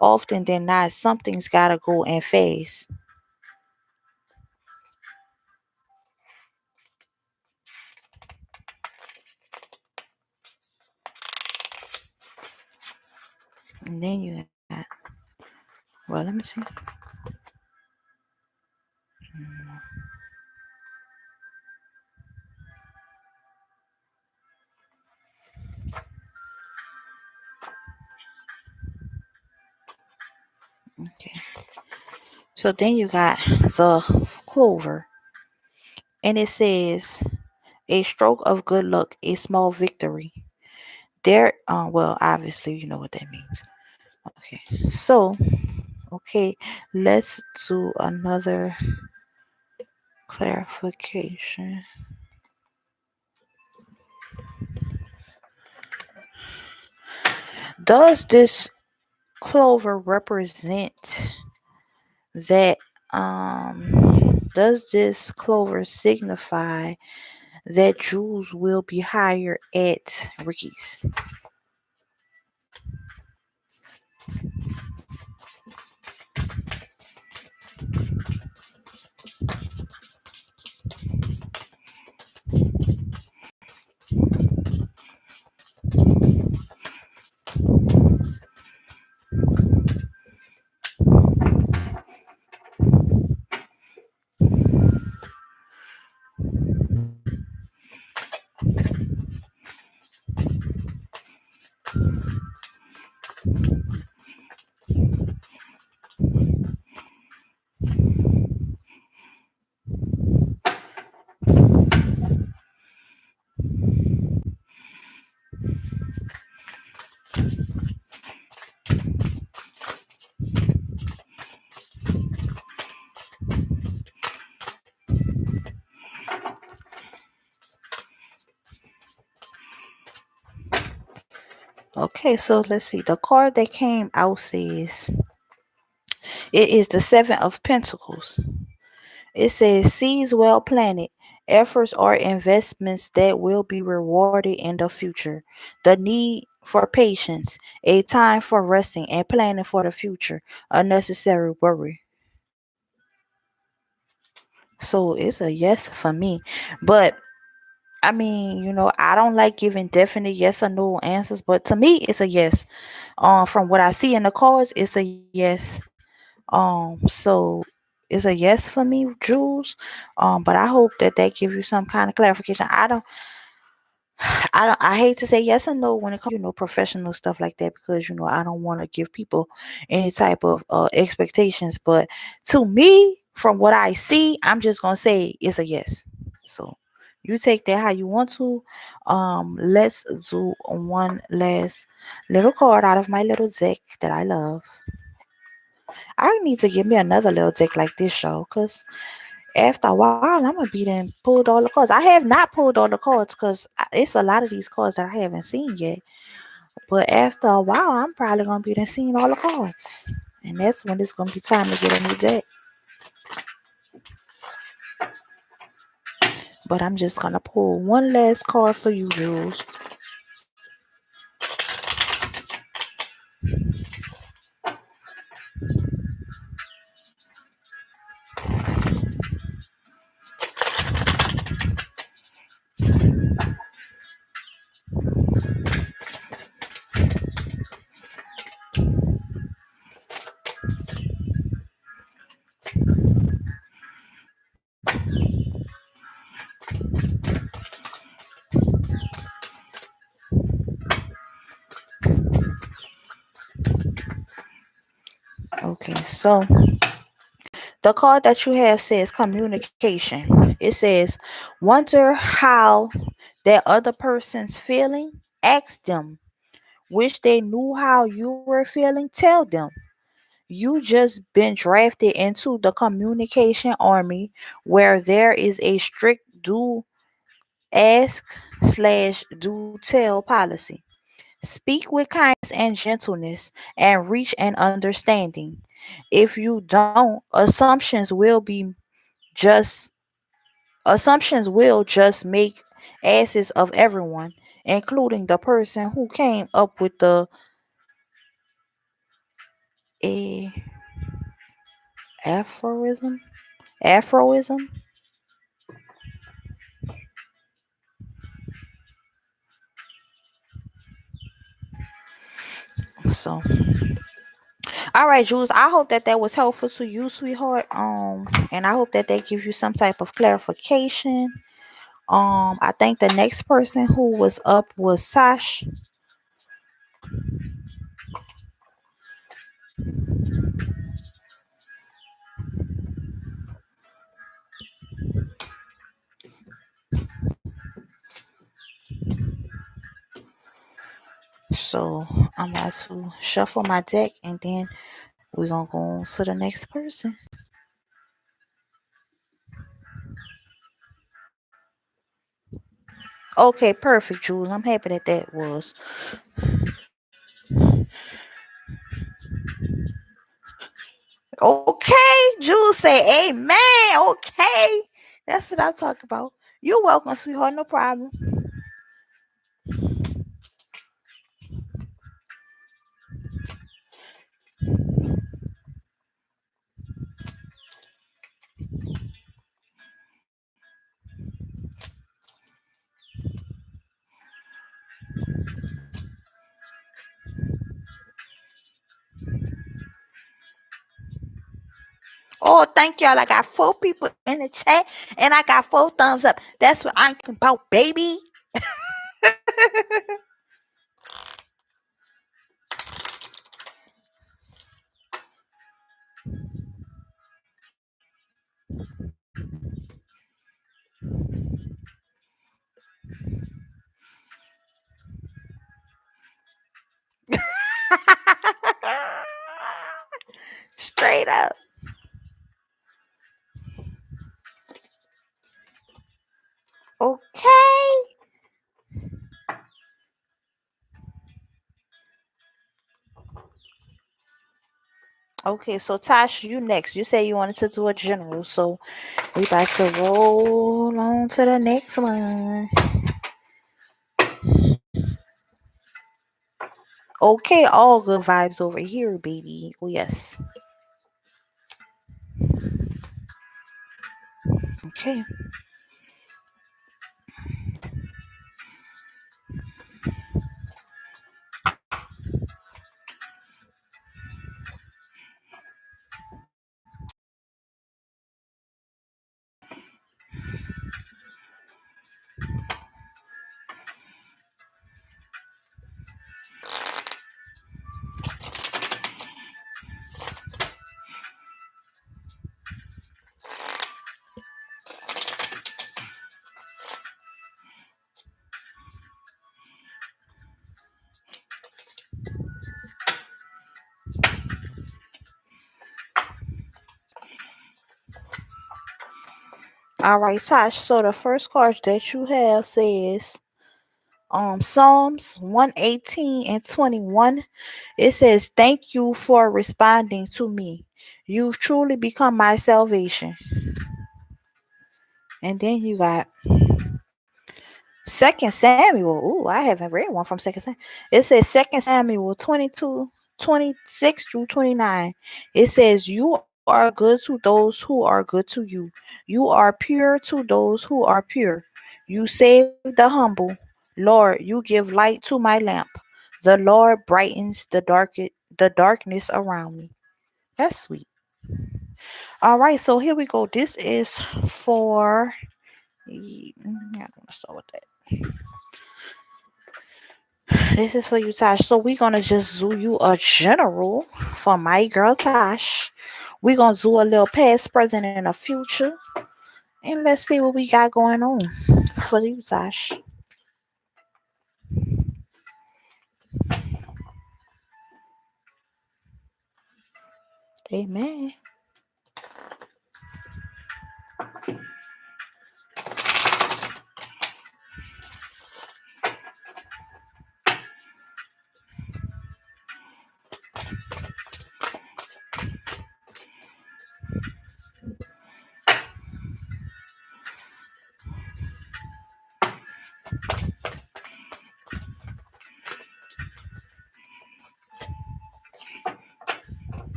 often than not, something's gotta go and fast. And then you got, well, let me see. Okay. So then you got the clover, and it says, a stroke of good luck, a small victory. There, well, obviously, you know what that means. Okay. So, okay, let's do another clarification. Does this clover represent that, does this clover signify that Jews will be hired at Ricky's? Okay, so let's see. The card that came out says it is the Seven of Pentacles. It says seeds well planted. Efforts are investments that will be rewarded in the future. The need for patience, a time for resting and planning for the future, unnecessary worry. So it's a yes for me. But I mean, I don't like giving definite yes or no answers, but to me, it's a yes. From what I see in the cards, it's a yes. So it's a yes for me, Jules. But I hope that gives you some kind of clarification. I hate to say yes or no when it comes to professional stuff like that because I don't want to give people any type of expectations. But to me, from what I see, I'm just gonna say it's a yes. So you take that how you want to. Let's do one last little card out of my little deck that I love. I need to give me another little deck like this show because after a while I'm gonna be then pulled all the cards. I have not pulled all the cards because it's a lot of these cards that I haven't seen yet. But after a while, I'm probably gonna be then seeing all the cards, and that's when it's gonna be time to get a new deck. But I'm just gonna pull one last card for you, Jules. Okay, so the card that you have says communication. It says, wonder how that other person's feeling? Ask them. Wish they knew how you were feeling? Tell them. You just been drafted into the communication army where there is a strict do ask slash do tell policy. Speak with kindness and gentleness and reach an understanding. If you don't, just assumptions will just make asses of everyone, including the person who came up with the a aphorism. Aphorism. So, all right, Jules. I hope that that was helpful to you, sweetheart. And I hope that that gives you some type of clarification. I think the next person who was up was Sash. So I'm about to shuffle my deck, and then we're gonna go on to the next person. Okay, perfect, Jules. I'm happy that that was. Okay, Jules say amen. Okay. That's what I'm talking about. You're welcome, sweetheart. No problem. Oh, thank y'all. I got 4 people in the chat and I got 4 thumbs up. That's what I'm about, baby. Straight up. Okay. Okay, so Tosh, you next. You say you wanted to do a general, so we about to roll on to the next one. Okay, all good vibes over here, baby. Oh yes. Okay. All right, Tosh. So the first card that you have says Psalms 118 and 21. It says, "Thank you for responding to me. You've truly become my salvation." And then you got Second Samuel. Ooh, I haven't read one from Second Samuel. It says Second Samuel 22, 26 through 29. It says, "You are good to those who are good to you. You are pure to those who are pure. You save the humble. Lord, you give light to my lamp. The Lord brightens the darkness around me." That's sweet. All right, so here we go. This is for. I'm gonna start with that. This is for you, Tosh. So we're gonna just do you a general for my girl Tosh. We're gonna do a little past, present, and a future. And let's see what we got going on for you, Tosh. Amen.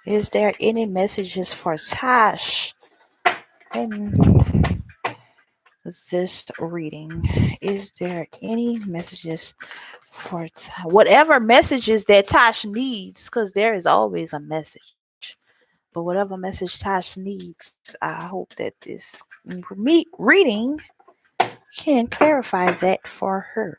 Is there any messages for Tash in this reading? Is there any messages for whatever messages that Tash needs? Because there is always a message. But whatever message Tash needs, I hope that this reading can clarify that for her.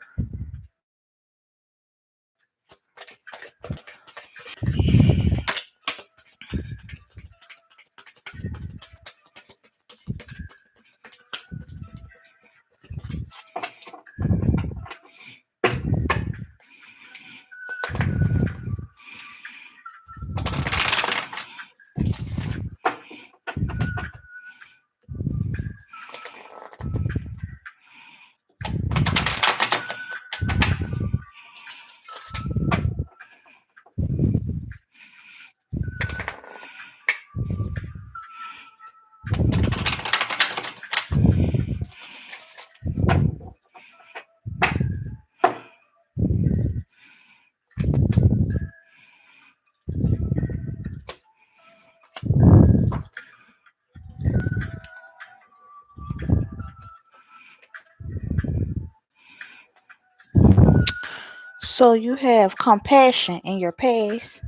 So you have compassion in your past,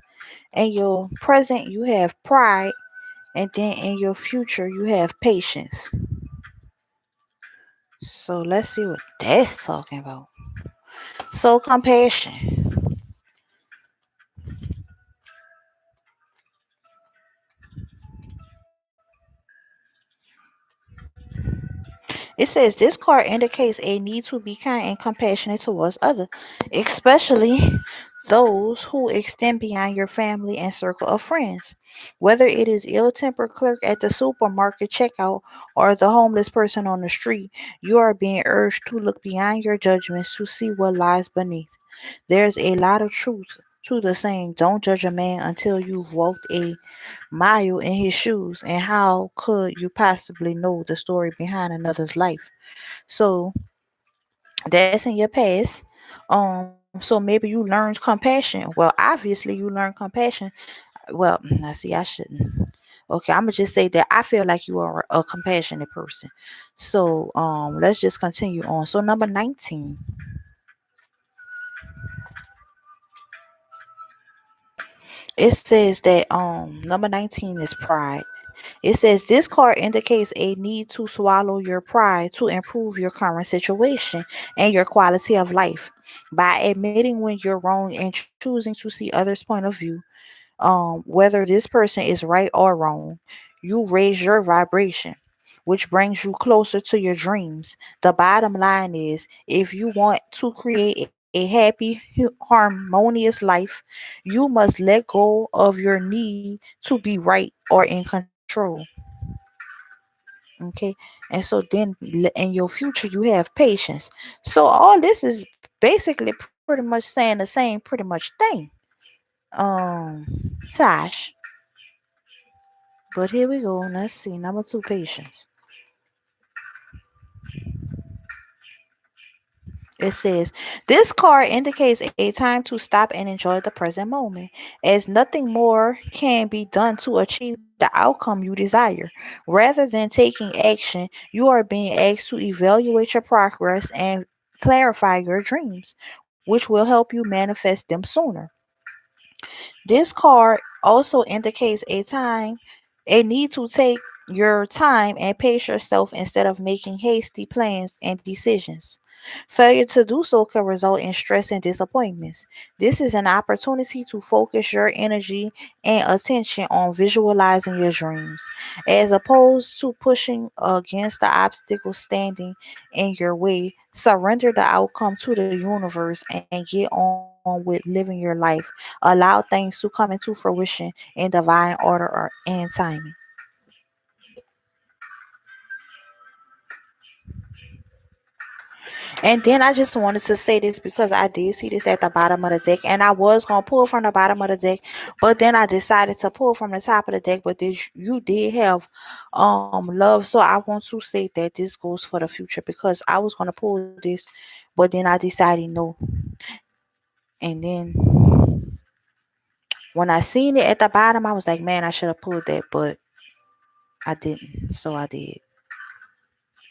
in your present you have pride, and then in your future you have patience. So let's see what that's talking about. So compassion. It says this card indicates a need to be kind and compassionate towards others, especially those who extend beyond your family and circle of friends. Whether it is ill-tempered clerk at the supermarket checkout or the homeless person on the street, you are being urged to look beyond your judgments to see what lies beneath. There's a lot of truth to the saying, don't judge a man until you've walked a mile in his shoes, and how could you possibly know the story behind another's life? So that's in your past. So maybe you learned compassion. Well, obviously you learned compassion. Well, I see. I shouldn't. Okay, I'm gonna just say that I feel like you are a compassionate person. So let's just continue on. So number 19, it says that number 19 is pride. It says this card indicates a need to swallow your pride to improve your current situation and your quality of life. By admitting when you're wrong and choosing to see others' point of view, whether this person is right or wrong, you raise your vibration, which brings you closer to your dreams. The bottom line is if you want to create a happy, harmonious life, you must let go of your need to be right or in control. Okay, and so then in your future you have patience. So all this is basically pretty much saying the same pretty much thing. Sash. But here we go. Let's see. Number two, patience. It says this card indicates a time to stop and enjoy the present moment, as nothing more can be done to achieve the outcome you desire. Rather than taking action, you are being asked to evaluate your progress and clarify your dreams, which will help you manifest them sooner. This card also indicates a need to take your time and pace yourself instead of making hasty plans and decisions. Failure to do so can result in stress and disappointments. This is an opportunity to focus your energy and attention on visualizing your dreams, as opposed to pushing against the obstacles standing in your way. Surrender the outcome to the universe and get on with living your life. Allow things to come into fruition in divine order and timing. And then I just wanted to say this because I did see this at the bottom of the deck, and I was gonna pull from the bottom of the deck, but then I decided to pull from the top of the deck. But this you did have love, so I want to say that this goes for the future because I was gonna pull this, but then I decided no, and then When I seen it at the bottom, I was like, man, I should have pulled that, but I didn't. So I did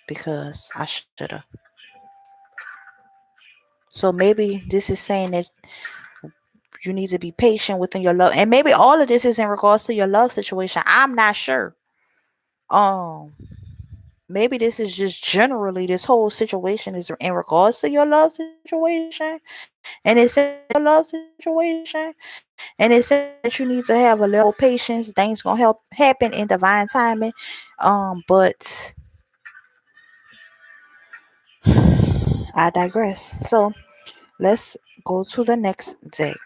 because I should have. So maybe this is saying that you need to be patient within your love, and maybe all of this is in regards to your love situation. I'm not sure. Um, maybe this is just generally this whole situation is in regards to your love situation, and it says your love situation, and it says that you need to have a little more patience. Things gonna help happen in divine timing. But I digress. So let's go to the next deck.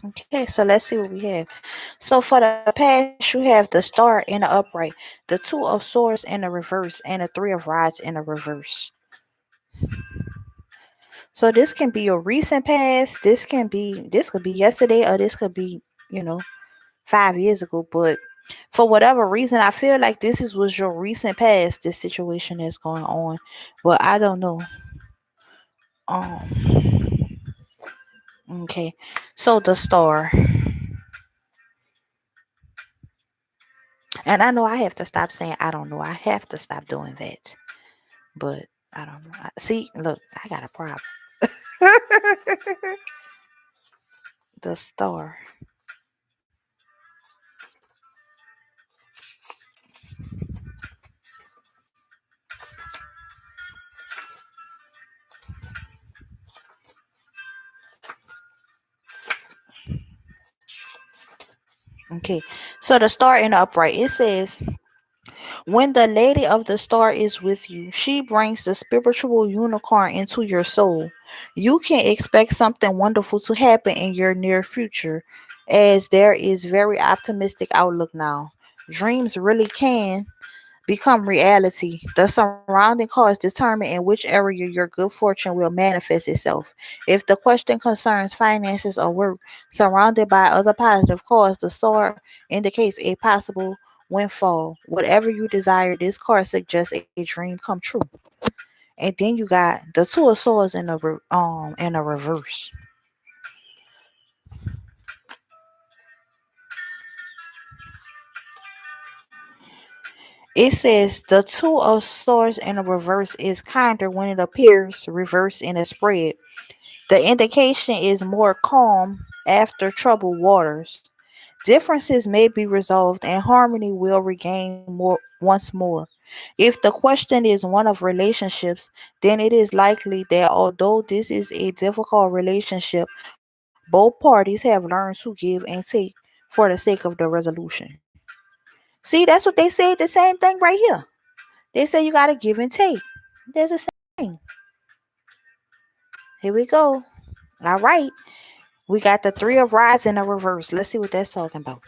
Okay, so let's see what we have. So for the past, you have the star in the upright, the two of swords in the reverse, and the three of rods in the reverse. So this can be your recent past. This could be yesterday, or this could be, you know, 5 years ago. But for whatever reason, I feel like was your recent past. This situation is going on, but I don't know. Um. Okay. So the star, and I know I have to stop saying I don't know. I have to stop doing that. But I don't know. See, look, I got a problem. The star. Okay. So the star in the upright, it says, when the lady of the star is with you, she brings the spiritual unicorn into your soul. You can expect something wonderful to happen in your near future, as there is very optimistic outlook now. Dreams really can become reality. The surrounding cause determine in which area your good fortune will manifest itself. If the question concerns finances or work, surrounded by other positive cause, the star indicates a possible windfall. Whatever you desire, this card suggests a dream come true. And then you got the two of swords in a reverse. It says the two of swords in a reverse is kinder when it appears reversed in a spread. The indication is more calm after troubled waters. Differences may be resolved and harmony will regain more once more. If the question is one of relationships, then it is likely that although this is a difficult relationship, both parties have learned to give and take for the sake of the resolution. See, that's what they said, the same thing right here. They say you got to give and take. There's the same thing. Here we go. All right. We got the three of rods in a reverse. Let's see what that's talking about.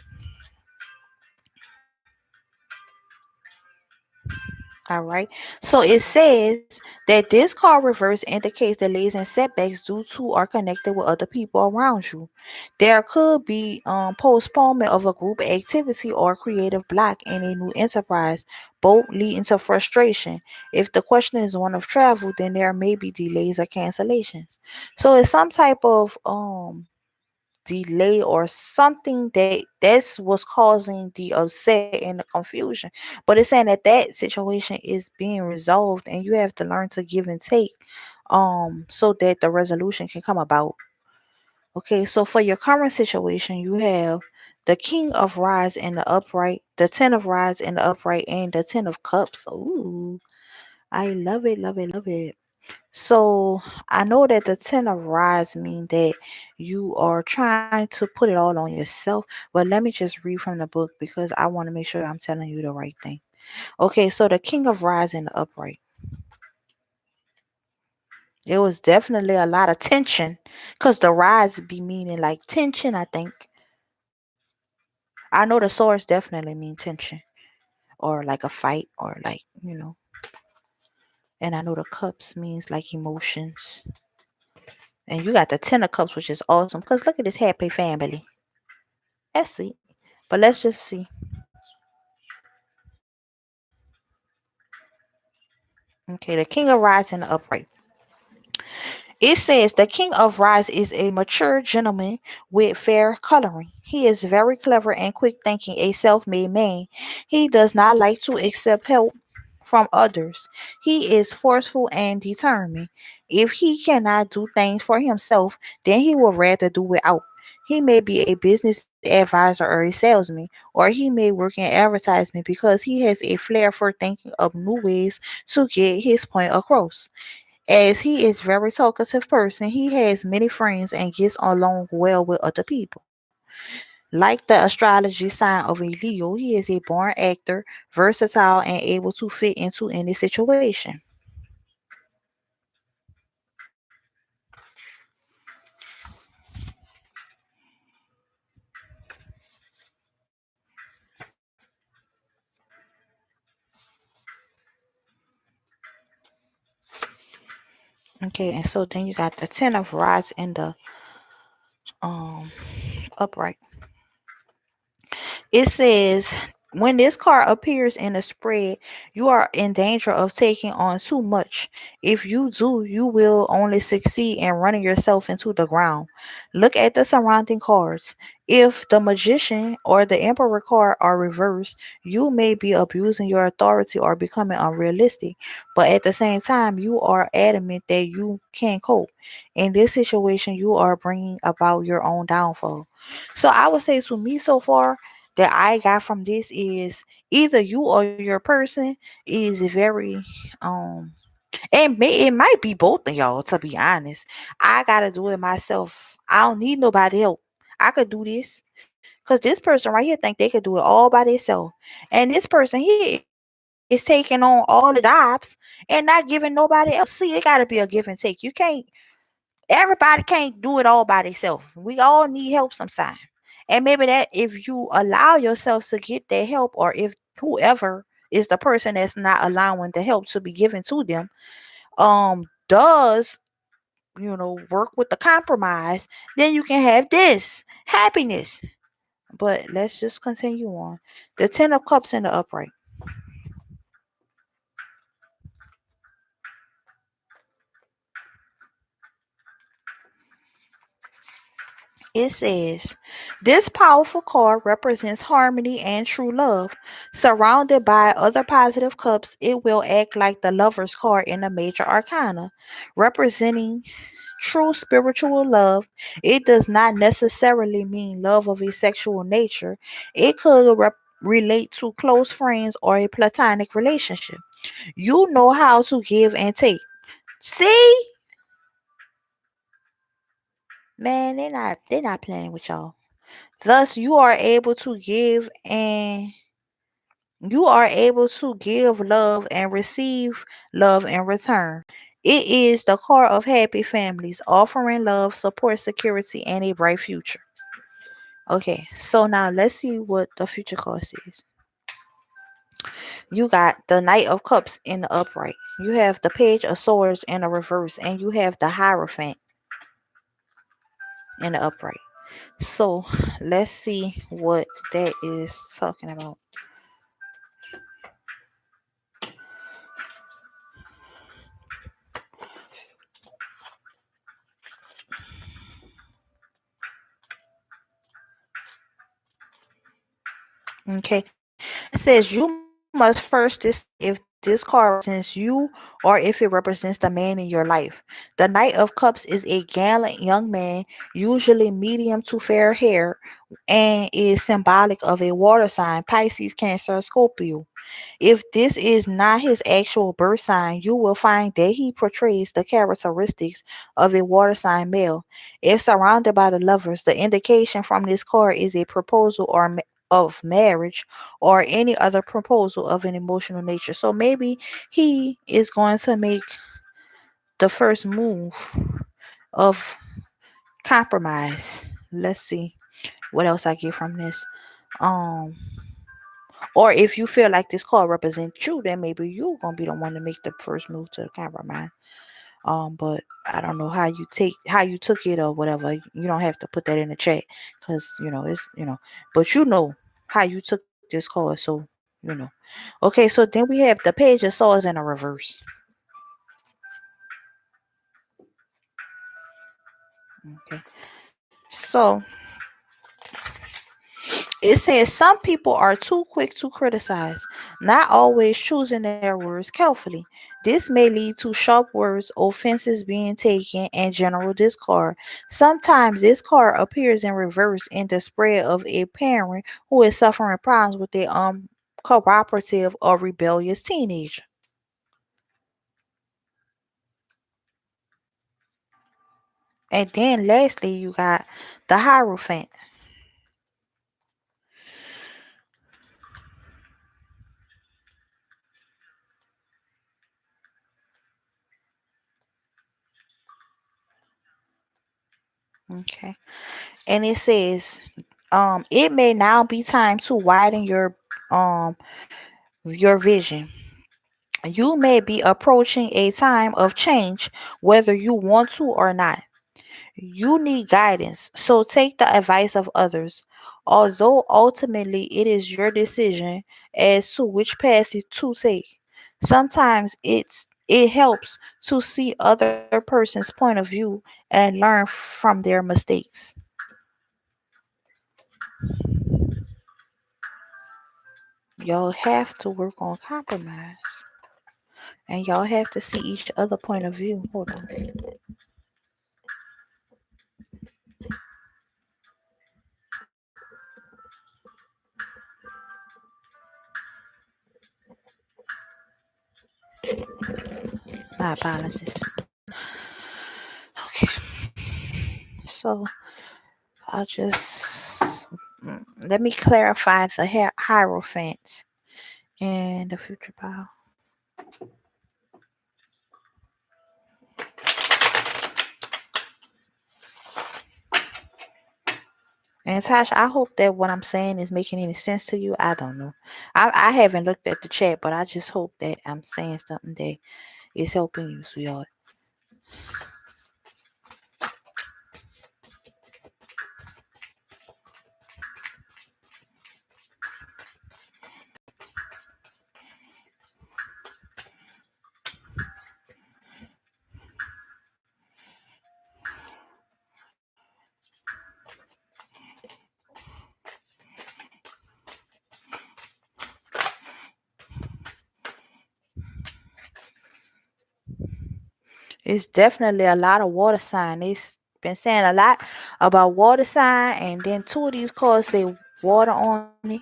All right. So it says that this card reverse indicates delays and setbacks due to or connected with other people around you. There could be postponement of a group activity or creative block in a new enterprise, both leading to frustration. If the question is one of travel, then there may be delays or cancellations. So it's some type of delay or something that's what's causing the upset and the confusion, but it's saying that that situation is being resolved and you have to learn to give and take so that the resolution can come about. Okay, so for your current situation, you have the king of rods in the upright, the 10 of rods in the upright, and the 10 of cups. Ooh, I love it, love it, love it. So I know that the ten of rods mean that you are trying to put it all on yourself. But let me just read from the book because I want to make sure I'm telling you the right thing. Okay, so the king of rods in the upright. It was definitely a lot of tension because the rods be meaning like tension, I think. I know the swords definitely mean tension or like a fight or like. And I know the cups means like emotions. And you got the ten of cups, which is awesome because look at this happy family. That's sweet. But let's just see. Okay, the king of rods in the upright. It says the king of rods is a mature gentleman with fair coloring. He is very clever and quick thinking, a self made man. He does not like to accept help from others. He is forceful and determined. If he cannot do things for himself, then he would rather do without. He may be a business advisor or a salesman, or he may work in advertisement because he has a flair for thinking of new ways to get his point across. As he is very talkative person, he has many friends and gets along well with other people. Like the astrology sign of a Leo, he is a born actor, versatile and able to fit into any situation. Okay, and so then you got the ten of rods in the um upright. It says when this card appears in a spread, you are in danger of taking on too much. If you do, you will only succeed in running yourself into the ground. Look at the surrounding cards. If the magician or the emperor card are reversed, you may be abusing your authority or becoming unrealistic. But at the same time, you are adamant that you can cope. In this situation, you are bringing about your own downfall. So I would say to me so far, that I got from this is either you or your person is very um it might be both of y'all, to be honest. I gotta do it myself. I don't need nobody help. I could do this. Cause this person right here think they could do it all by themselves. And this person here is taking on all the jobs and not giving nobody else. See, it gotta be a give and take. Everybody can't do it all by themselves. We all need help sometimes. And maybe that if you allow yourself to get that help, or if whoever is the person that's not allowing the help to be given to them, does work with the compromise, then you can have this happiness. But let's just continue on. The ten of cups in the upright. It says, this powerful card represents harmony and true love. Surrounded by other positive cups, it will act like the lover's card in the major arcana, representing true spiritual love. It does not necessarily mean love of a sexual nature. It could relate to close friends or a platonic relationship. You know how to give and take. See, man, they're not playing with y'all. Thus, you are able to give love and receive love in return. It is the core of happy families, offering love, support, security, and a bright future. Okay, so now let's see what the future course is. You got the Knight of Cups in the upright. You have the Page of Swords in the reverse, and you have the Hierophant in the upright. So let's see what that is talking about. Okay. It says you must first decide if this card represents you or if it represents the man in your life. The Knight of Cups is a gallant young man, usually medium to fair hair, and is symbolic of a water sign, Pisces, Cancer, Scorpio. If this is not his actual birth sign, you will find that he portrays the characteristics of a water sign male. If surrounded by the lovers, the indication from this card is a proposal of marriage or any other proposal of an emotional nature. So maybe he is going to make the first move of compromise. Let's see what else I get from this. Um or if you feel like this card represents you, then maybe you gonna be the one to make the first move to the compromise. But I don't know how you took it or whatever. You don't have to put that in the chat because it's but how you took this card, so you know. Okay, so then we have the Page of Swords in a reverse. Okay, so it says some people are too quick to criticize, not always choosing their words carefully. This may lead to sharp words, offenses being taken, and general discord. Sometimes this card appears in reverse in the spread of a parent who is suffering problems with a cooperative or rebellious teenager. And then lastly, you got the Hierophant. Okay. And it says, it may now be time to widen um your vision. You may be approaching a time of change, whether you want to or not. You need guidance, so take the advice of others. Although ultimately it is your decision as to which path to take. Sometimes it helps to see other person's point of view and learn from their mistakes. Y'all have to work on compromise. And y'all have to see each other point of view. Hold on. My apologies. Okay. So I'll just let me clarify the Hierophant and the future power. And Tasha, I hope that what I'm saying is making any sense to you. I don't know. I haven't looked at the chat, but I just hope that I'm saying something that is helping you, sweetheart. It's definitely a lot of water sign. It's been saying a lot about water sign, and then two of these cards say water on it.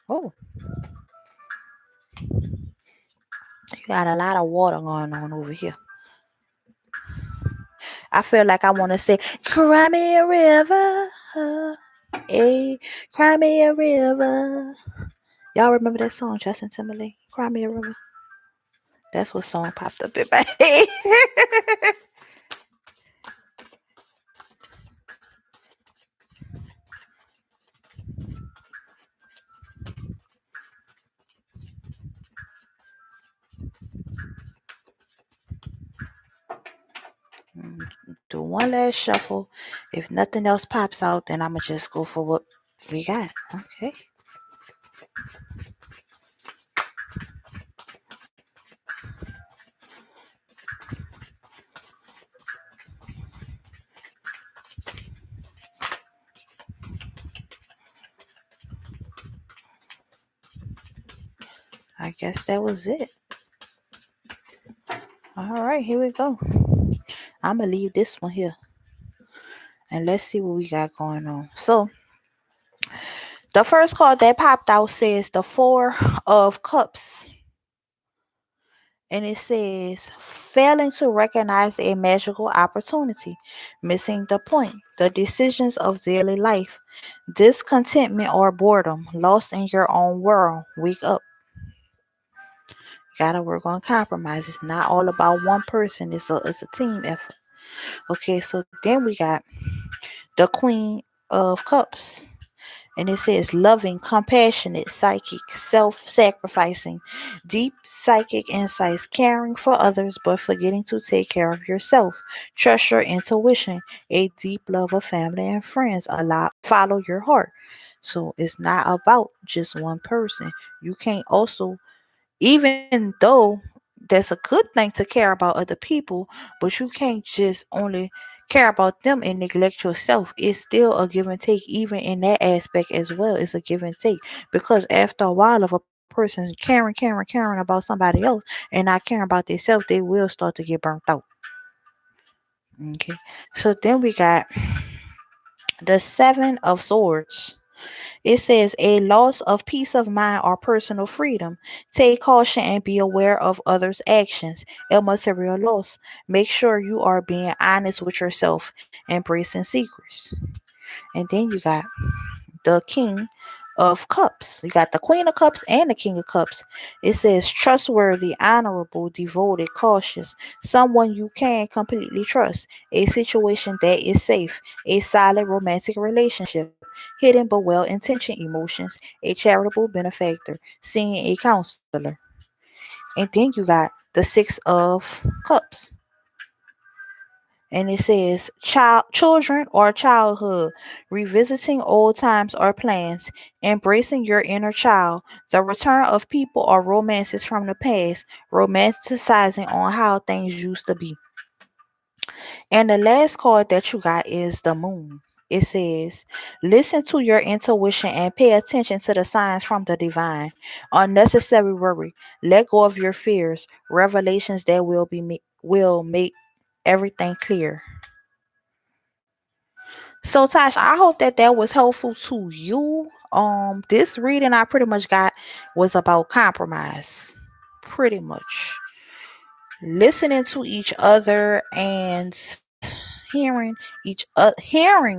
Oh, you got a lot of water going on over here. I feel like I want to say, "Cry me a river, hey, cry me a river." Y'all remember that song, Justin Timberlake? "Cry Me a River." That's what song popped up in my head. do one last shuffle. If nothing else pops out, then I'ma just go for what we got. Okay. I guess that was it. All right, here we go. I'm gonna leave this one here, and let's see what we got going on. So the first card that popped out says the Four of Cups. And it says, failing to recognize a magical opportunity, missing the point, the decisions of daily life, discontentment or boredom, lost in your own world. Wake up. Gotta work on compromise. It's not all about one person, it's a team effort. Okay, so then we got the Queen of Cups. And it says loving, compassionate, psychic, self sacrificing, deep psychic insights, caring for others but forgetting to take care of yourself. Trust your intuition, a deep love of family and friends. Follow your heart. So it's not about just one person. You can't also, even though that's a good thing to care about other people, but you can't just only care about them and neglect yourself. It's still a give and take, even in that aspect as well. It's a give and take because after a while, if a person's caring about somebody else and not caring about themselves, they will start to get burnt out. Okay, so then we got the Seven of Swords. It says a loss of peace of mind or personal freedom. Take caution and be aware of others' actions. A material loss. Make sure you are being honest with yourself, embracing secrets. And then you got the King of Cups. You got the Queen of Cups and the King of Cups. It says trustworthy, honorable, devoted, cautious, someone you can completely trust, a situation that is safe, a solid romantic relationship, hidden but well intentioned emotions, a charitable benefactor, seeing a counselor. And then you got the Six of Cups. And it says children or childhood, revisiting old times or plans, embracing your inner child, the return of people or romances from the past, romanticizing on how things used to be. And the last card that you got is the moon. It says, listen to your intuition and pay attention to the signs from the divine. Unnecessary worry. Let go of your fears. Revelations that will make everything clear. So Tosh, I hope that that was helpful to you. This reading I pretty much got was about compromise. Pretty much listening to each other and hearing,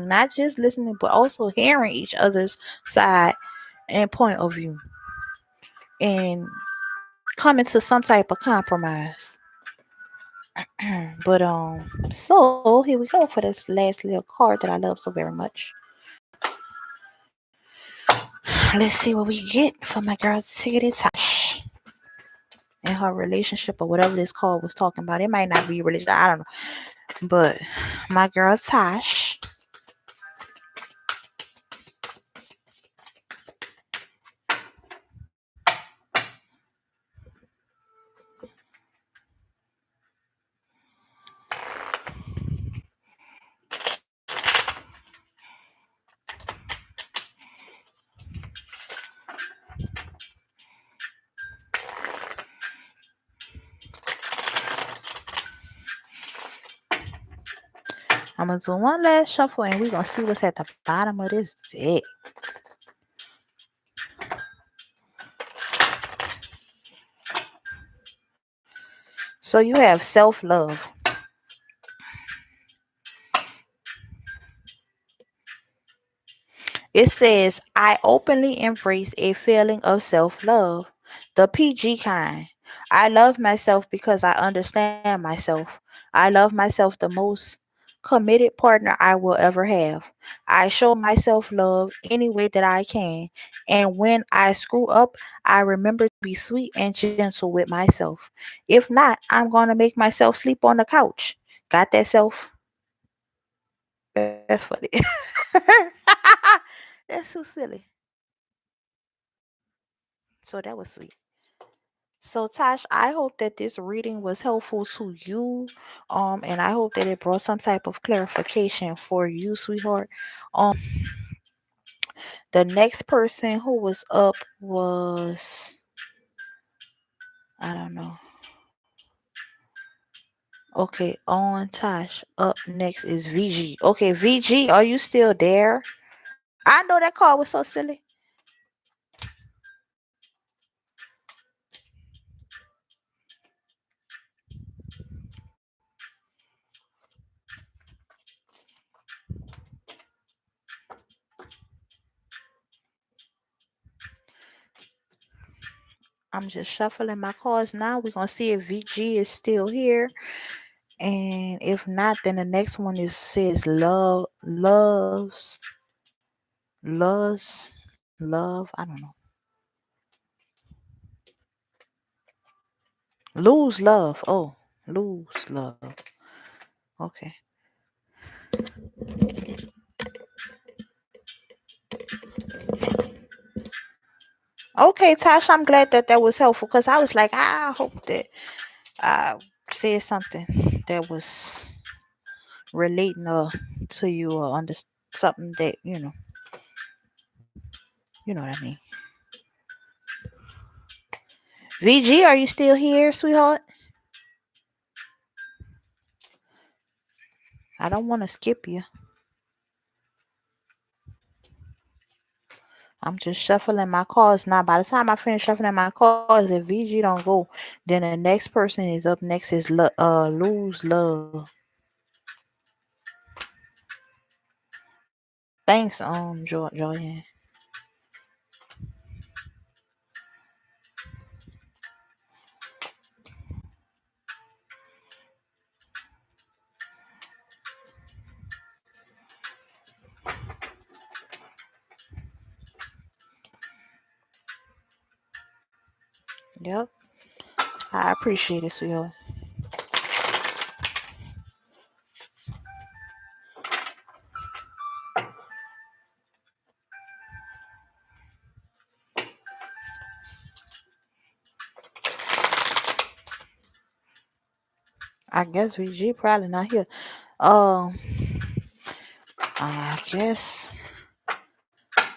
not just listening, but also hearing each other's side and point of view, and coming to some type of compromise. But so here we go for this last little card that I love so very much. Let's see what we get for my girl Tiggity Tosh and her relationship or whatever this call was talking about. It might not be relationship, I don't know. But my girl Tosh. I'm gonna do one last shuffle and we're gonna see what's at the bottom of this deck. So you have self-love. It says, I openly embrace a feeling of self love, the PG kind. I love myself because I understand myself. I love myself the most committed partner I will ever have. I show myself love any way that I can. And when I screw up, I remember to be sweet and gentle with myself. If not, I'm going to make myself sleep on the couch. Got that self? That's funny. That's so silly. So that was sweet. So Tosh, I hope that this reading was helpful to you. And I hope that it brought some type of clarification for you, sweetheart. The next person who was up was, I don't know. Okay, on Tosh. Up next is VG. Okay, VG, are you still there? I know that call was so silly. I'm just shuffling my cards now. We're gonna see if VG is still here. And if not, then the next one is says loves, love. I don't know. Lose love. Oh, lose love. Okay. Okay, Tasha, I'm glad that that was helpful because I was like, I hope that I said something that was relating to you or under something that you know what I mean. VG, are you still here, sweetheart? I don't want to skip you. I'm just shuffling my cards now. By the time I finish shuffling my cards, if VG don't go, then the next person is up next is lose love. Thanks, Joanne. Yep, I appreciate it, sweetheart. I guess VG probably not here. Um, I guess.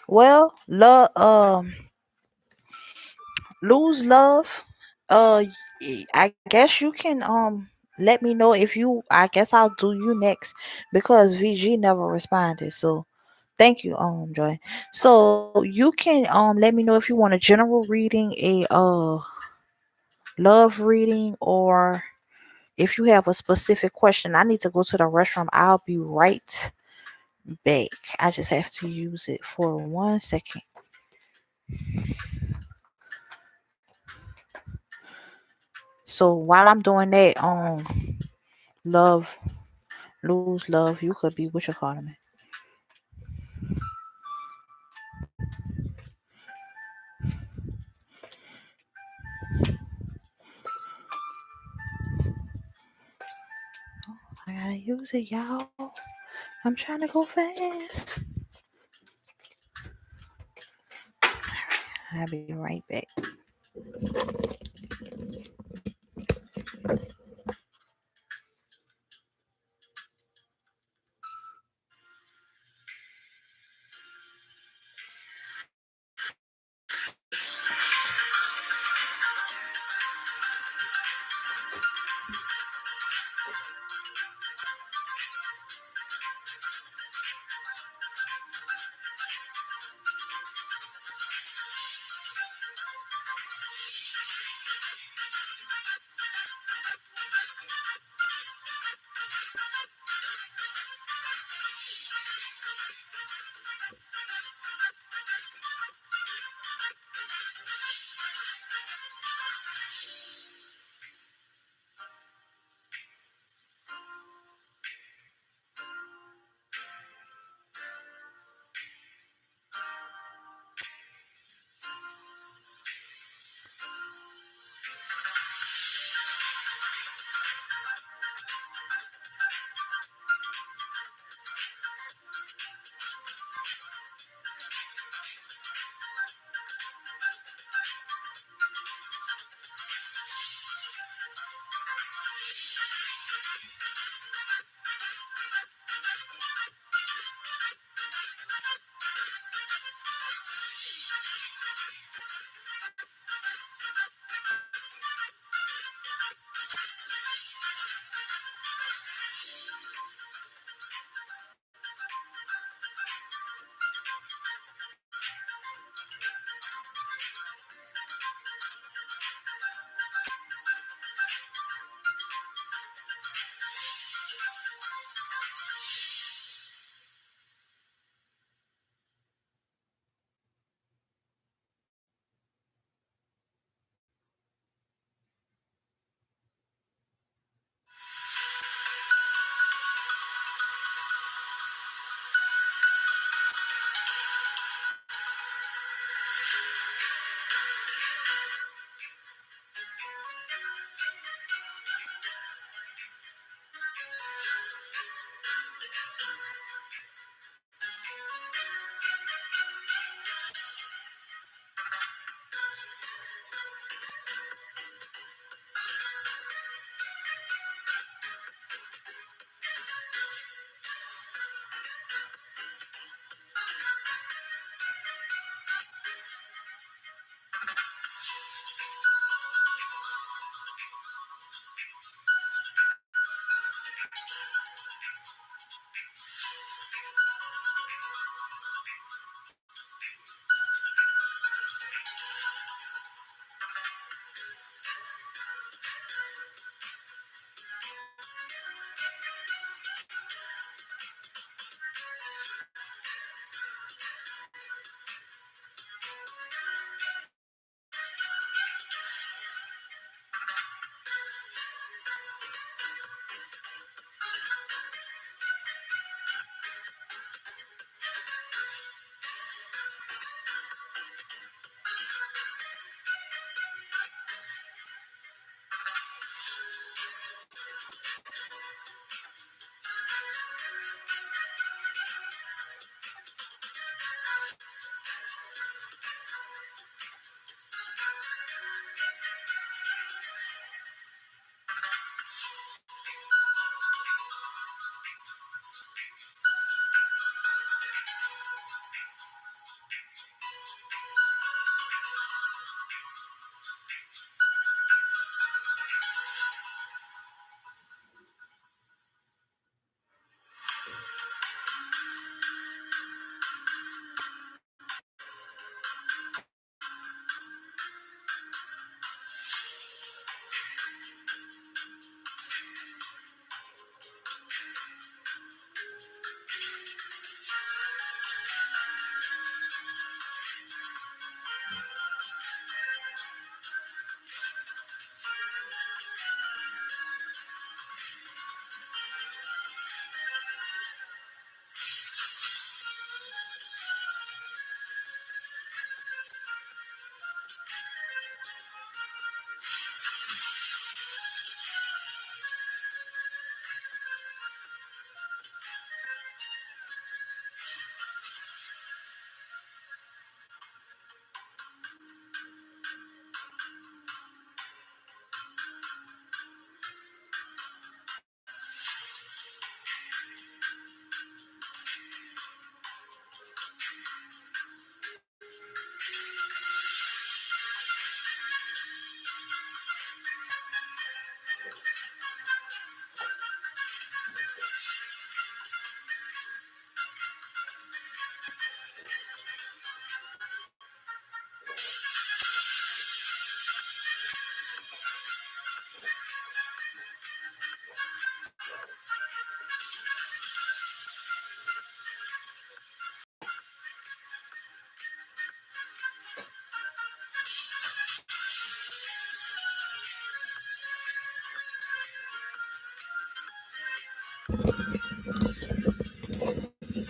Well, lose love. I guess you can let me know if you. I guess I'll do you next because VG never responded. So thank you, Joy. So you can let me know if you want a general reading, a love reading, or if you have a specific question. I need to go to the restroom. I'll be right back. I just have to use it for 1 second. So while I'm doing that, love, lose love, you could be what you calling me. I gotta use it, y'all. I'm trying to go fast. I'll be right back.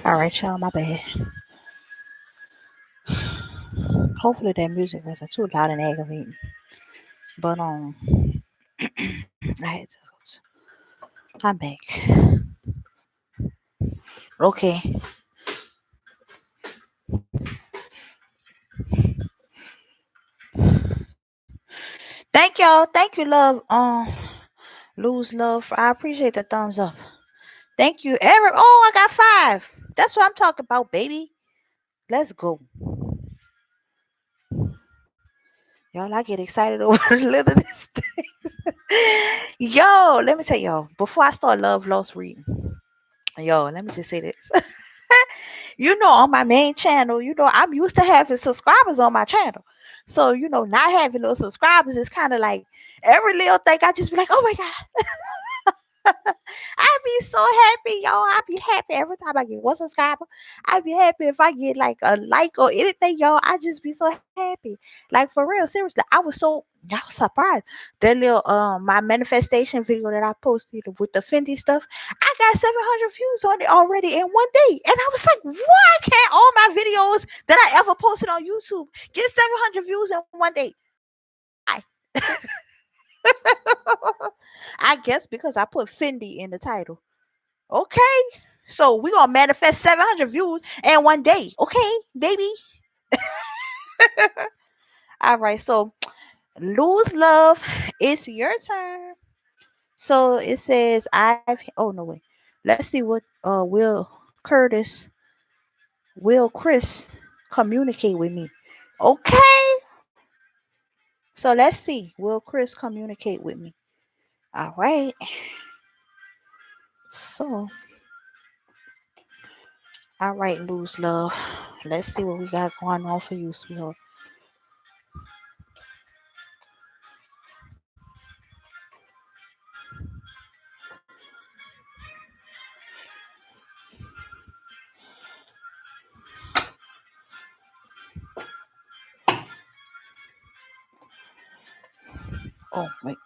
All right, y'all, my bad. Hopefully that music wasn't too loud and aggravating. But I had to go. I'm back. Okay. Thank y'all. Thank you, love. Lose love. I appreciate the thumbs up. Thank you, Eric. Oh, I got 5. That's what I'm talking about, baby. Let's go. Y'all, I get excited over the littlest things. Yo, let me tell y'all, before I start Love Lost reading, yo, let me just say this. On my main channel, I'm used to having subscribers on my channel. So, not having those subscribers is kind of like every little thing. I just be like, oh my God. I be so happy, y'all. I be happy every time I get one subscriber. I be happy if I get like a like or anything, y'all. I just be so happy. Like for real, seriously. I was surprised. That little my manifestation video that I posted with the Fendi stuff. I got 700 views on it already in one day. And I was like, why can't all my videos that I ever posted on YouTube get 700 views in one day? Why? I guess because I put Fendi in the title. Okay. So we gonna manifest 700 views in one day. Okay, baby. All right. So lose love. It's your turn. So it says oh no wait. Let's see what Curtis will Chris communicate with me. Okay. So let's see. Will Chris communicate with me? All right. So all right, lose love. Let's see what we got going on for you, sweetheart. Oh wait.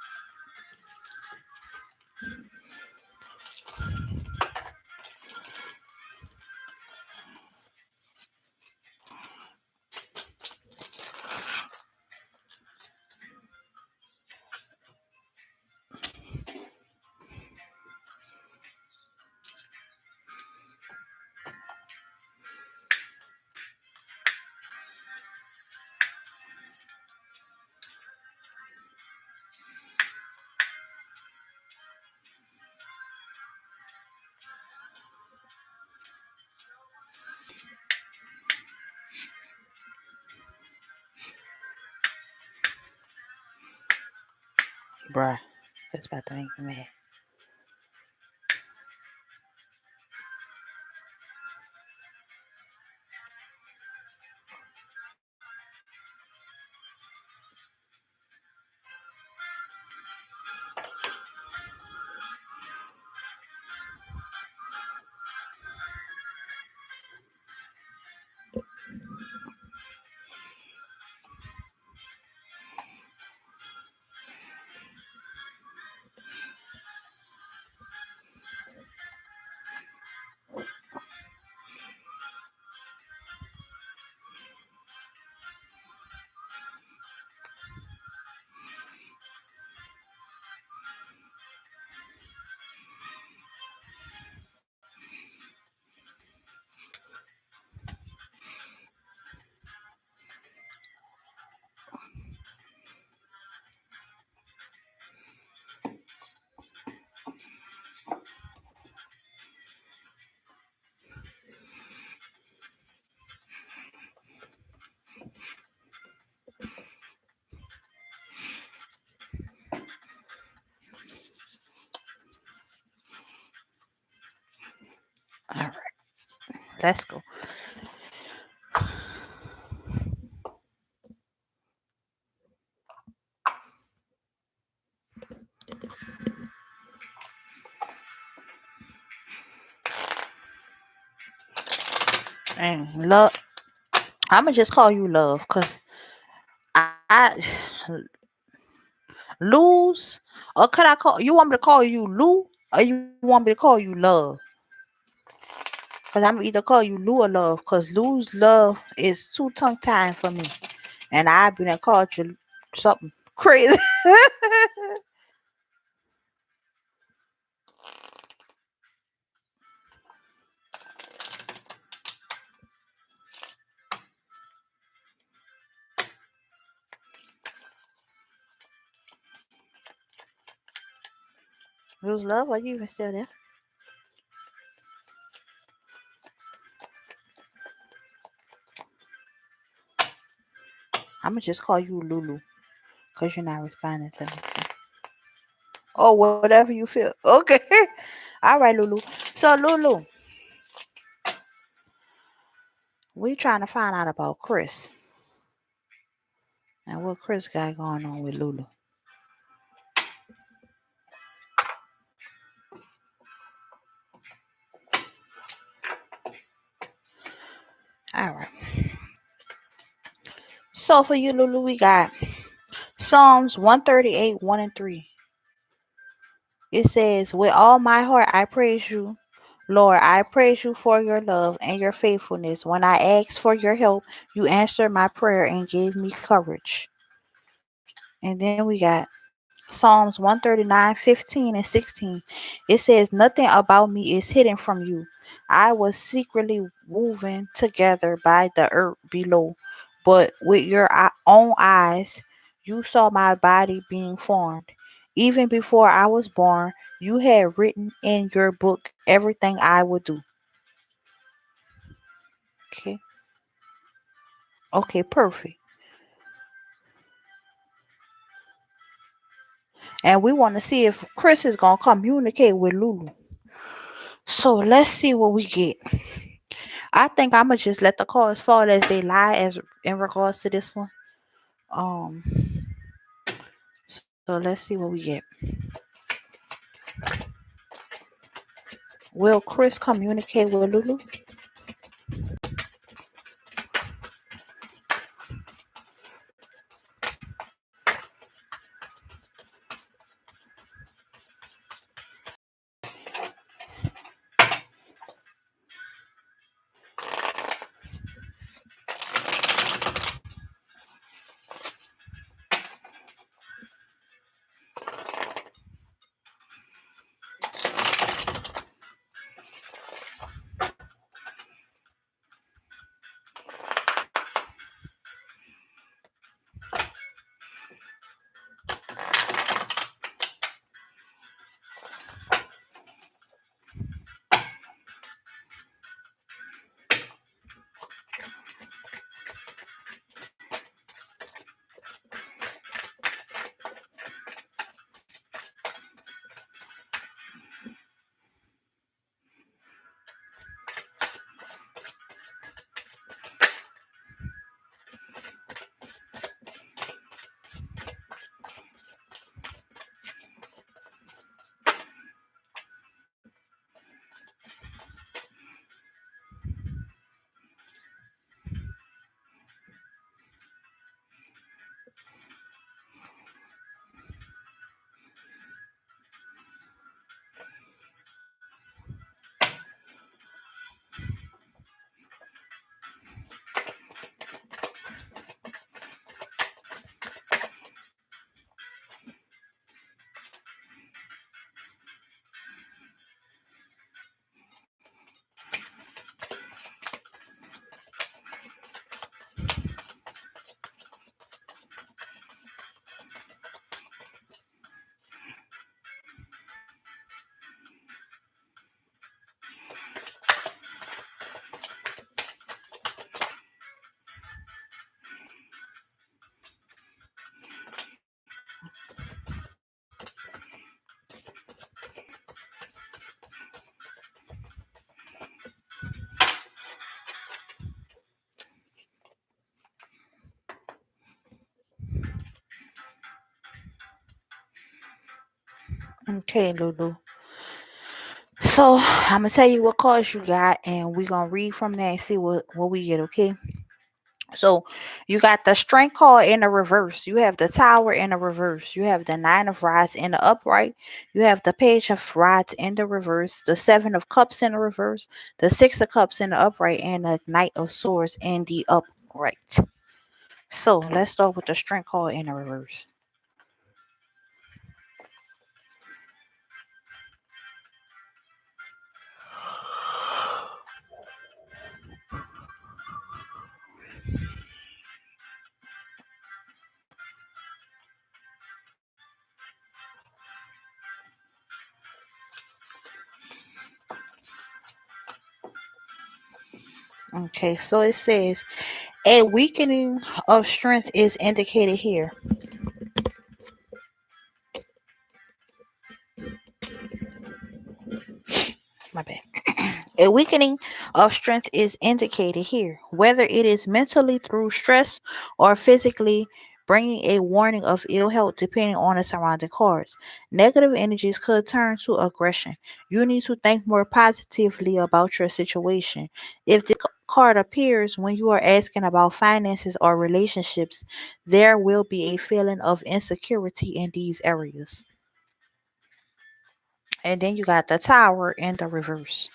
Bruh. That's about to make me mad. All right. Let's go. And love. I'ma just call you love, cause I lose. Or could I call you? Want me to call you Lou? Or you want me to call you Love? Cause I'm either call you Lou or Love. Cause Lou's Love is too tongue tying for me. And I've been called you something crazy. Lou's Love, are you even still there? I'ma just call you Lulu. Cause you're not responding to me. Or whatever you feel. Okay. All right, Lulu. So Lulu, we trying to find out about Chris and what Chris got going on with Lulu. All right. So for you, Lulu, we got Psalms 138, 1 and 3. It says, with all my heart I praise you. Lord, I praise you for your love and your faithfulness. When I asked for your help, you answered my prayer and gave me courage. And then we got Psalms 139, 15 and 16. It says, nothing about me is hidden from you. I was secretly woven together by the earth below, but with your own eyes, you saw my body being formed. Even before I was born, you had written in your book everything I would do. Okay. Okay, perfect. And we want to see if Chris is going to communicate with Lulu. So let's see what we get. I think I'ma just let the cards fall as they lie as in regards to this one. Um, so let's see what we get. Will Chris communicate with Lulu? Okay, Lulu. So I'm gonna tell you what cards you got, and we're gonna read from there and see what we get. Okay. So you got the strength card in the reverse. You have the tower in the reverse. You have the nine of rods in the upright. You have the page of rods in the reverse. The seven of cups in the reverse. The six of cups in the upright. And the knight of swords in the upright. So let's start with the strength card in the reverse. Okay, so it says a weakening of strength is indicated here. My bad. A weakening of strength is indicated here, whether it is mentally through stress or physically, bringing a warning of ill health depending on the surrounding cards. Negative energies could turn to aggression. You need to think more positively about your situation. If the card appears when you are asking about finances or relationships, there will be a feeling of insecurity in these areas. And then you got the tower in the reverse.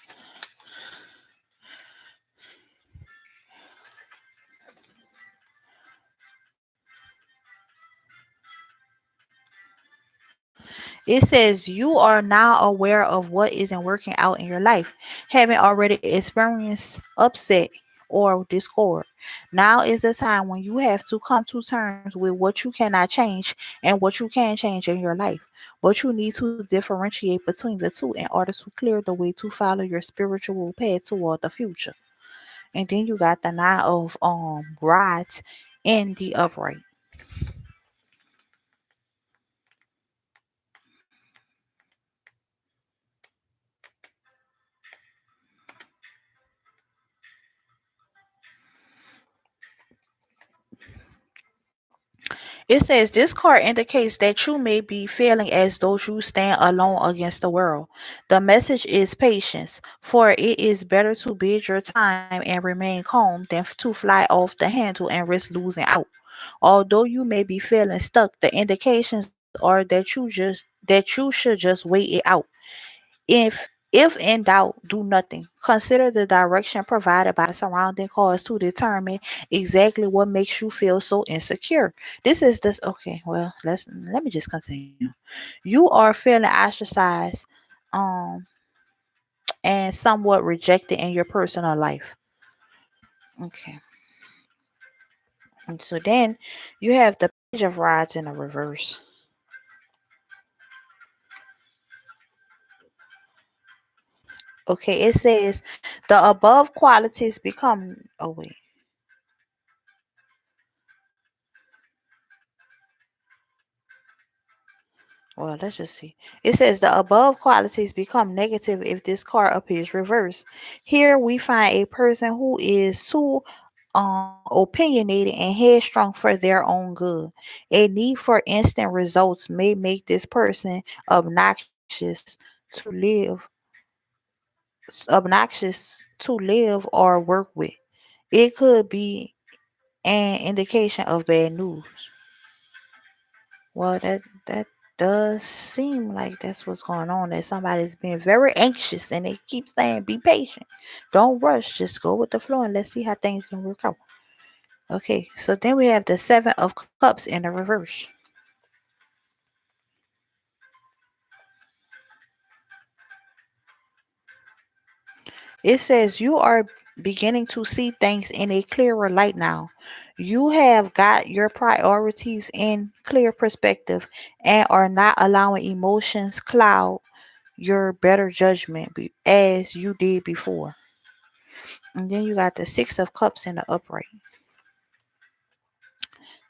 It says you are now aware of what isn't working out in your life, having already experienced upset or discord. Now is the time when you have to come to terms with what you cannot change and what you can change in your life. But you need to differentiate between the two in order to clear the way to follow your spiritual path toward the future. And then you got the nine of rods in the upright. It says this card indicates that you may be feeling as though you stand alone against the world. The message is patience, for it is better to bid your time and remain calm than to fly off the handle and risk losing out. Although you may be feeling stuck, the indications are that you should just wait it out. If in doubt, do nothing. Consider the direction provided by the surrounding cause to determine exactly what makes you feel so insecure. This is this okay, well, let me just continue. You are feeling ostracized um and somewhat rejected in your personal life. Okay. And so then you have the page of rods in a reverse. Okay, it says the above qualities become oh wait. Well, let's just see. It says the above qualities become negative if this card appears reversed. Here we find a person who is too opinionated and headstrong for their own good. A need for instant results may make this person obnoxious to live, or work with. It could be an indication of bad news. Well, that does seem like that's what's going on. That somebody's being very anxious and they keep saying, "Be patient, don't rush, just go with the flow and let's see how things can work out." Okay, so then we have the seven of cups in the reverse. It says you are beginning to see things in a clearer light now. You have got your priorities in clear perspective and are not allowing emotions cloud your better judgment as you did before. And then you got the six of cups in the upright.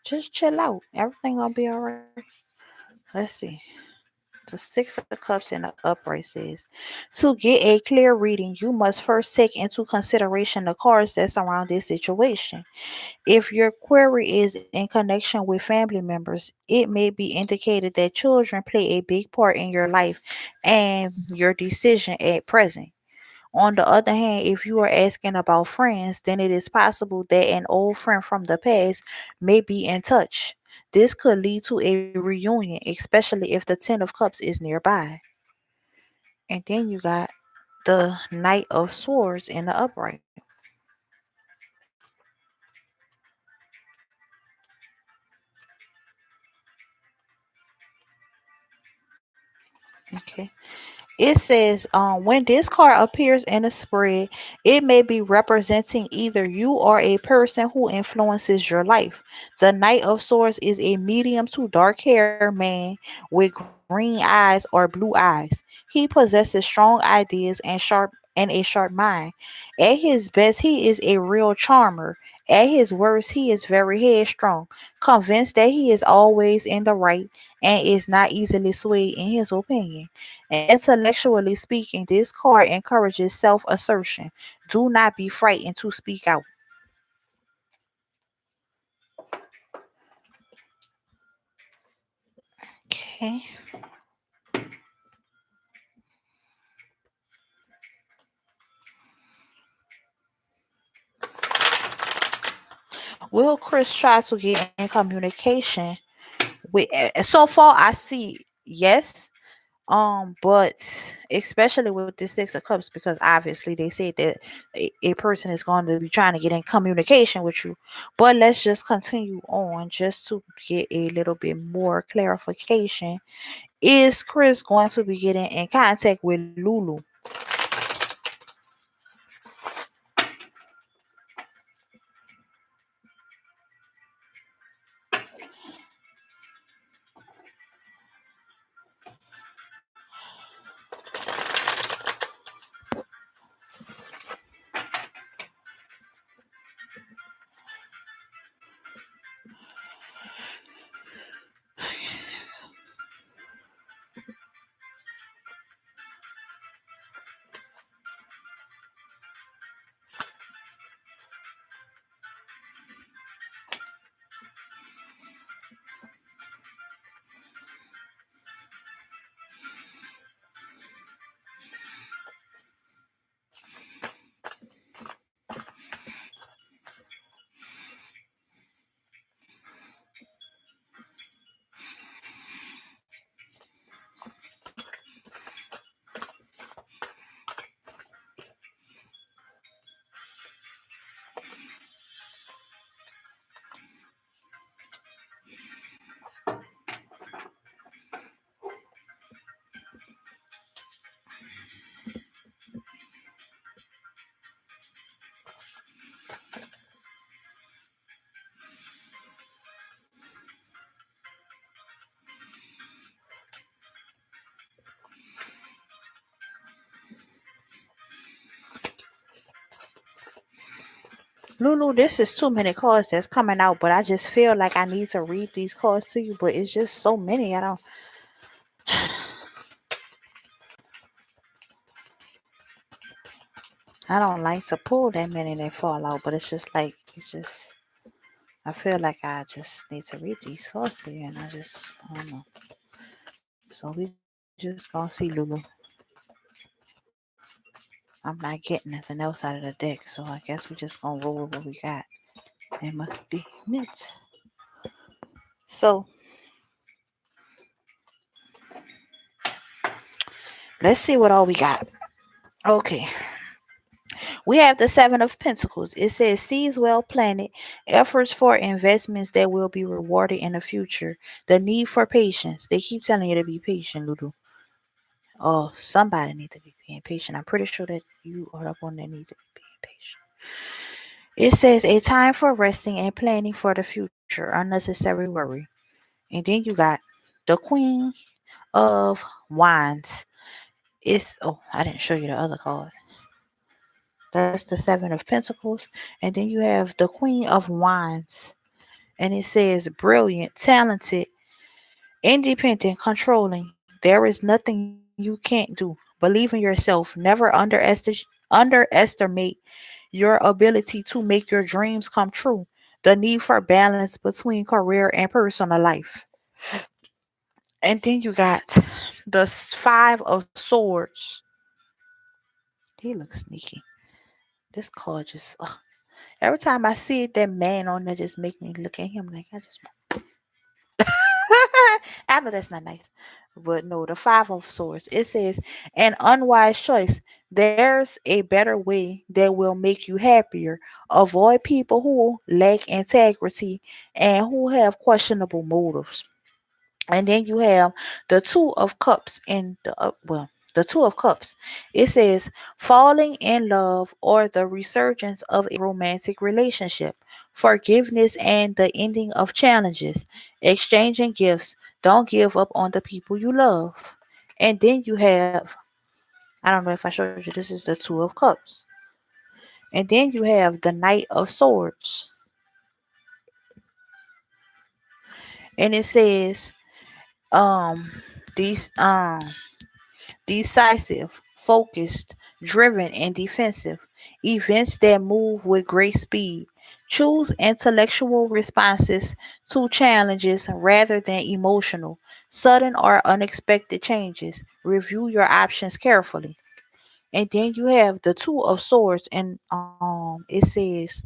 Just chill out. Everything gonna be all right. Let's see. The six of cups in the upright says, to get a clear reading, you must first take into consideration the cards that surround this situation. If your query is in connection with family members, it may be indicated that children play a big part in your life and your decision at present. On the other hand, if you are asking about friends, then it is possible that an old friend from the past may be in touch. This could lead to a reunion, especially if the Ten of Cups is nearby. And then you got the Knight of Swords in the upright. Okay. It says, when this card appears in a spread, it may be representing either you or a person who influences your life. The Knight of Swords is a medium to dark haired man with green eyes or blue eyes. He possesses strong ideas and a sharp mind. At his best, he is a real charmer. At his worst, he is very headstrong, convinced that he is always in the right and is not easily swayed in his opinion. Intellectually speaking, this card encourages self assertion. Do not be frightened to speak out. Okay. Will Chris try to get in communication with? So far, I see yes. But especially with the Six of Cups, because obviously they said that a person is going to be trying to get in communication with you. But let's just continue on just to get a little bit more clarification. Is Chris going to be getting in contact with Lulu? Lulu, this is too many cards that's coming out, but I just feel like I need to read these cards to you, but it's just so many. I don't like to pull that many that fall out, but it's just I feel like I just need to read these cards to you, and I don't know. So we just gonna see, Lulu. I'm not getting nothing else out of the deck, so I guess we just gonna roll with what we got. It must be meant. So let's see what all we got. Okay. We have the Seven of Pentacles. It says seeds well planted, efforts for investments that will be rewarded in the future. The need for patience. They keep telling you to be patient, Lulu. Oh, somebody need to be being patient. I'm pretty sure that you are the one that needs to be being patient. It says a time for resting and planning for the future. Unnecessary worry. And then you got the Queen of Wands. I didn't show you the other card. That's the Seven of Pentacles. And then you have the Queen of Wands. And it says brilliant, talented, independent, controlling. There is nothing you can't do. Believe in yourself. Never underestimate your ability to make your dreams come true. The need for balance between career and personal life. And then you got the Five of Swords. He looks sneaky. This card just every time I see it, that man on there just make me look at him like I just I know that's not nice. But no, the five of swords. It says an unwise choice. There's a better way that will make you happier. Avoid people who lack integrity and who have questionable motives. And then you have the two of cups in the the two of cups. It says falling in love or the resurgence of a romantic relationship, forgiveness and the ending of challenges, exchanging gifts. Don't give up on the people you love. And then you have, I don't know if I showed you, this is the two of cups. And then you have the knight of swords. And it says um these decisive, focused, driven, and defensive. Events that move with great speed. Choose intellectual responses to challenges rather than emotional, sudden or unexpected changes. Review your options carefully. And then you have the two of swords, and it says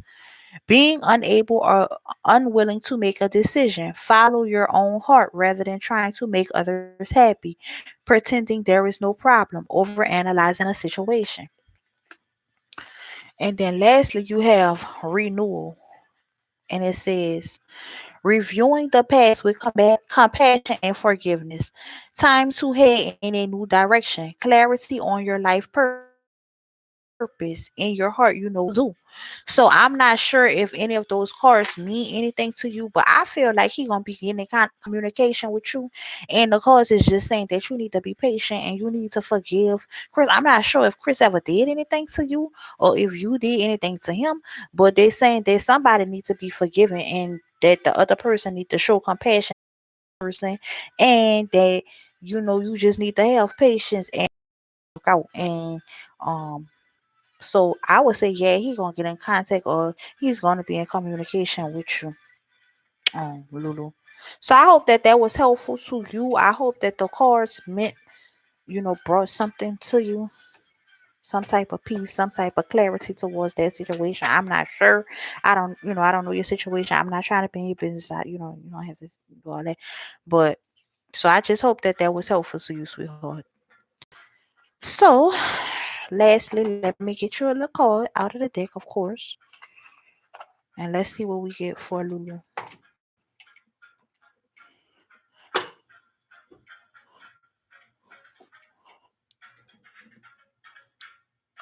being unable or unwilling to make a decision. Follow your own heart rather than trying to make others happy, pretending there is no problem, overanalyzing a situation. And then lastly, you have renewal. And it says, reviewing the past with compassion and forgiveness. Time to head in a new direction. Clarity on your life purpose. In your heart, you know what to do. So I'm not sure if any of those cards mean anything to you, but I feel like he gonna be getting in communication with you, and the cards is just saying that you need to be patient and you need to forgive Chris. I'm not sure if Chris ever did anything to you or if you did anything to him, but they're saying that somebody needs to be forgiven and that the other person need to show compassion person, and that you just need to have patience and work out. And um so I would say, yeah, he gonna get in contact or he's gonna be in communication with you, Lulu. So I hope that that was helpful to you. I hope that the cards meant, brought something to you, some type of peace, some type of clarity towards that situation. I'm not sure. I don't know your situation. I'm not trying to be in your business. You don't have to do all that. But so I just hope that that was helpful to you, sweetheart. So, lastly, let me get you a little card out of the deck, of course, and let's see what we get for Lulu.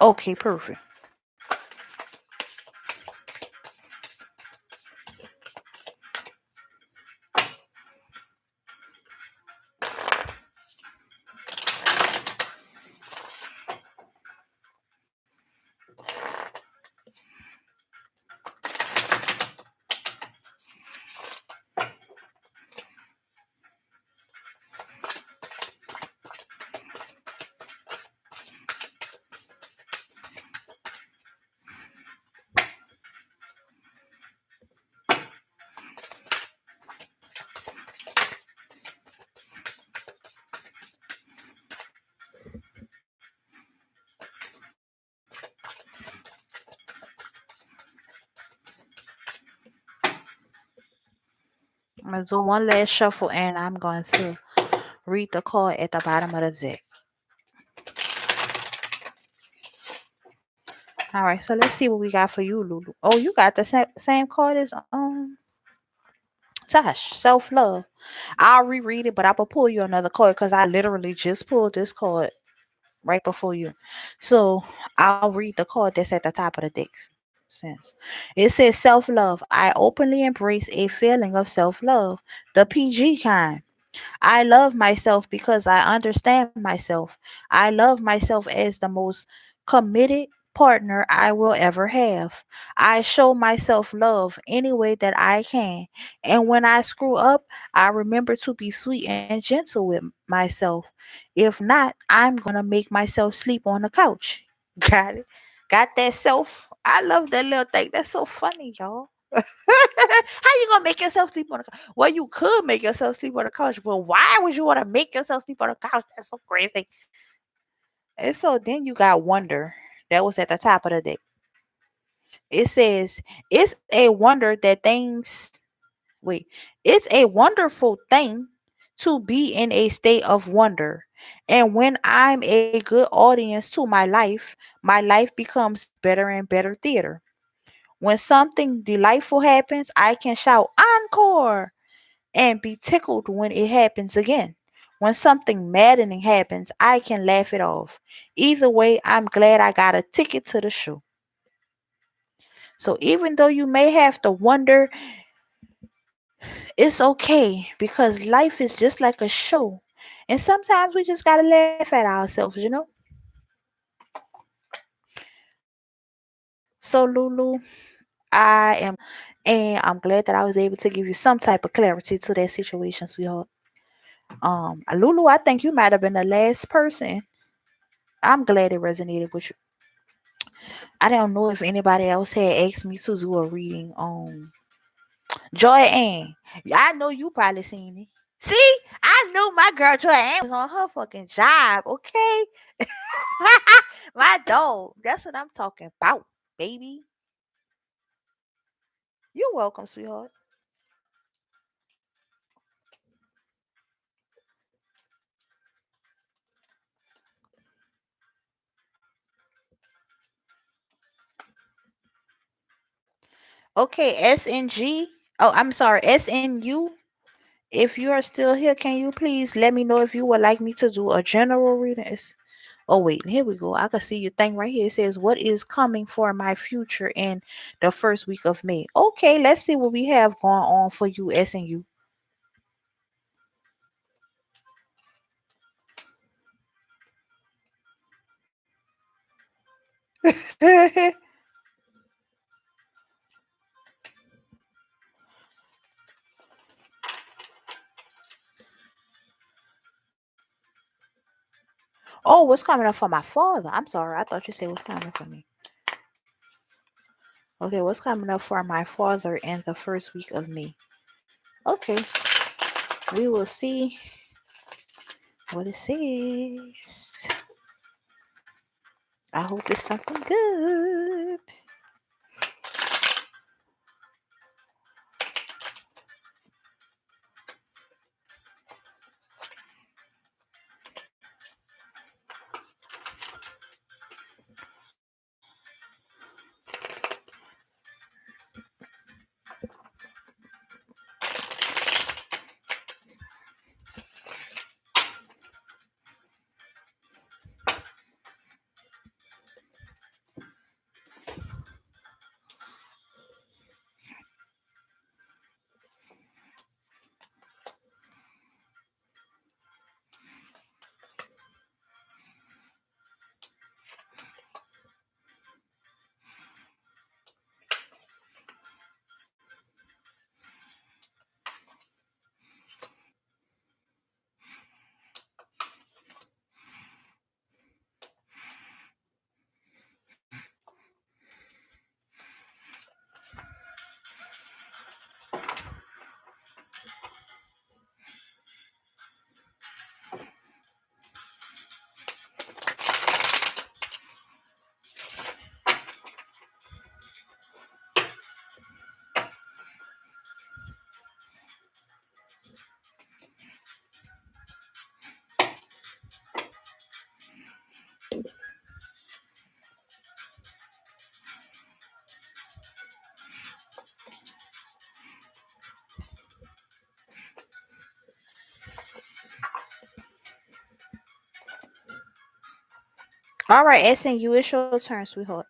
Okay, perfect. I'm gonna do one last shuffle, and I'm going to read the card at the bottom of the deck. All right, so let's see what we got for you, Lulu. Oh, you got the same card as Tosh, self love. I'll reread it, but I'm gonna pull you another card because I literally just pulled this card right before you. So I'll read the card that's at the top of the deck. Since it says self love, I openly embrace a feeling of self love, the PG kind. I love myself because I understand myself. I love myself as the most committed partner I will ever have. I show myself love any way that I can. And when I screw up, I remember to be sweet and gentle with myself. If not, I'm going to make myself sleep on the couch. Got it? Got that self? I love that little thing. That's so funny, y'all. How you gonna make yourself sleep on the couch? Well, you could make yourself sleep on the couch, but why would you want to make yourself sleep on the couch? That's so crazy. And so then you got wonder. That was at the top of the deck. It says, it's a wonder that things, wait, it's a wonderful thing to be in a state of wonder. And when I'm a good audience to my life becomes better and better theater. When something delightful happens, I can shout encore and be tickled when it happens again. When something maddening happens, I can laugh it off. Either way, I'm glad I got a ticket to the show. So even though you may have to wonder, it's okay because life is just like a show. And sometimes we just got to laugh at ourselves, you know? So, Lulu, I am glad, and I'm glad that I was able to give you some type of clarity to that situation, sweetheart. Lulu, I think you might have been the last person. I'm glad it resonated with you. I don't know if anybody else had asked me to do a reading on Joy Ann. I know you probably seen it. See, I knew my girl Joy Ann was on her fucking job, okay? My dog. That's what I'm talking about, baby. You're welcome, sweetheart. Okay, SNG. Oh, I'm sorry, SNU. If you are still here, can you please let me know if you would like me to do a general reading? Oh wait, here we go. I can see your thing right here. It says, "What is coming for my future in the first week of May?" Okay, let's see what we have going on for you, SNU. Oh, what's coming up for my father? I'm sorry. I thought you said what's coming for me. Okay, what's coming up for my father in the first week of May? Okay, we will see what it says. I hope it's something good. All right, SNU, it's your turn, sweetheart.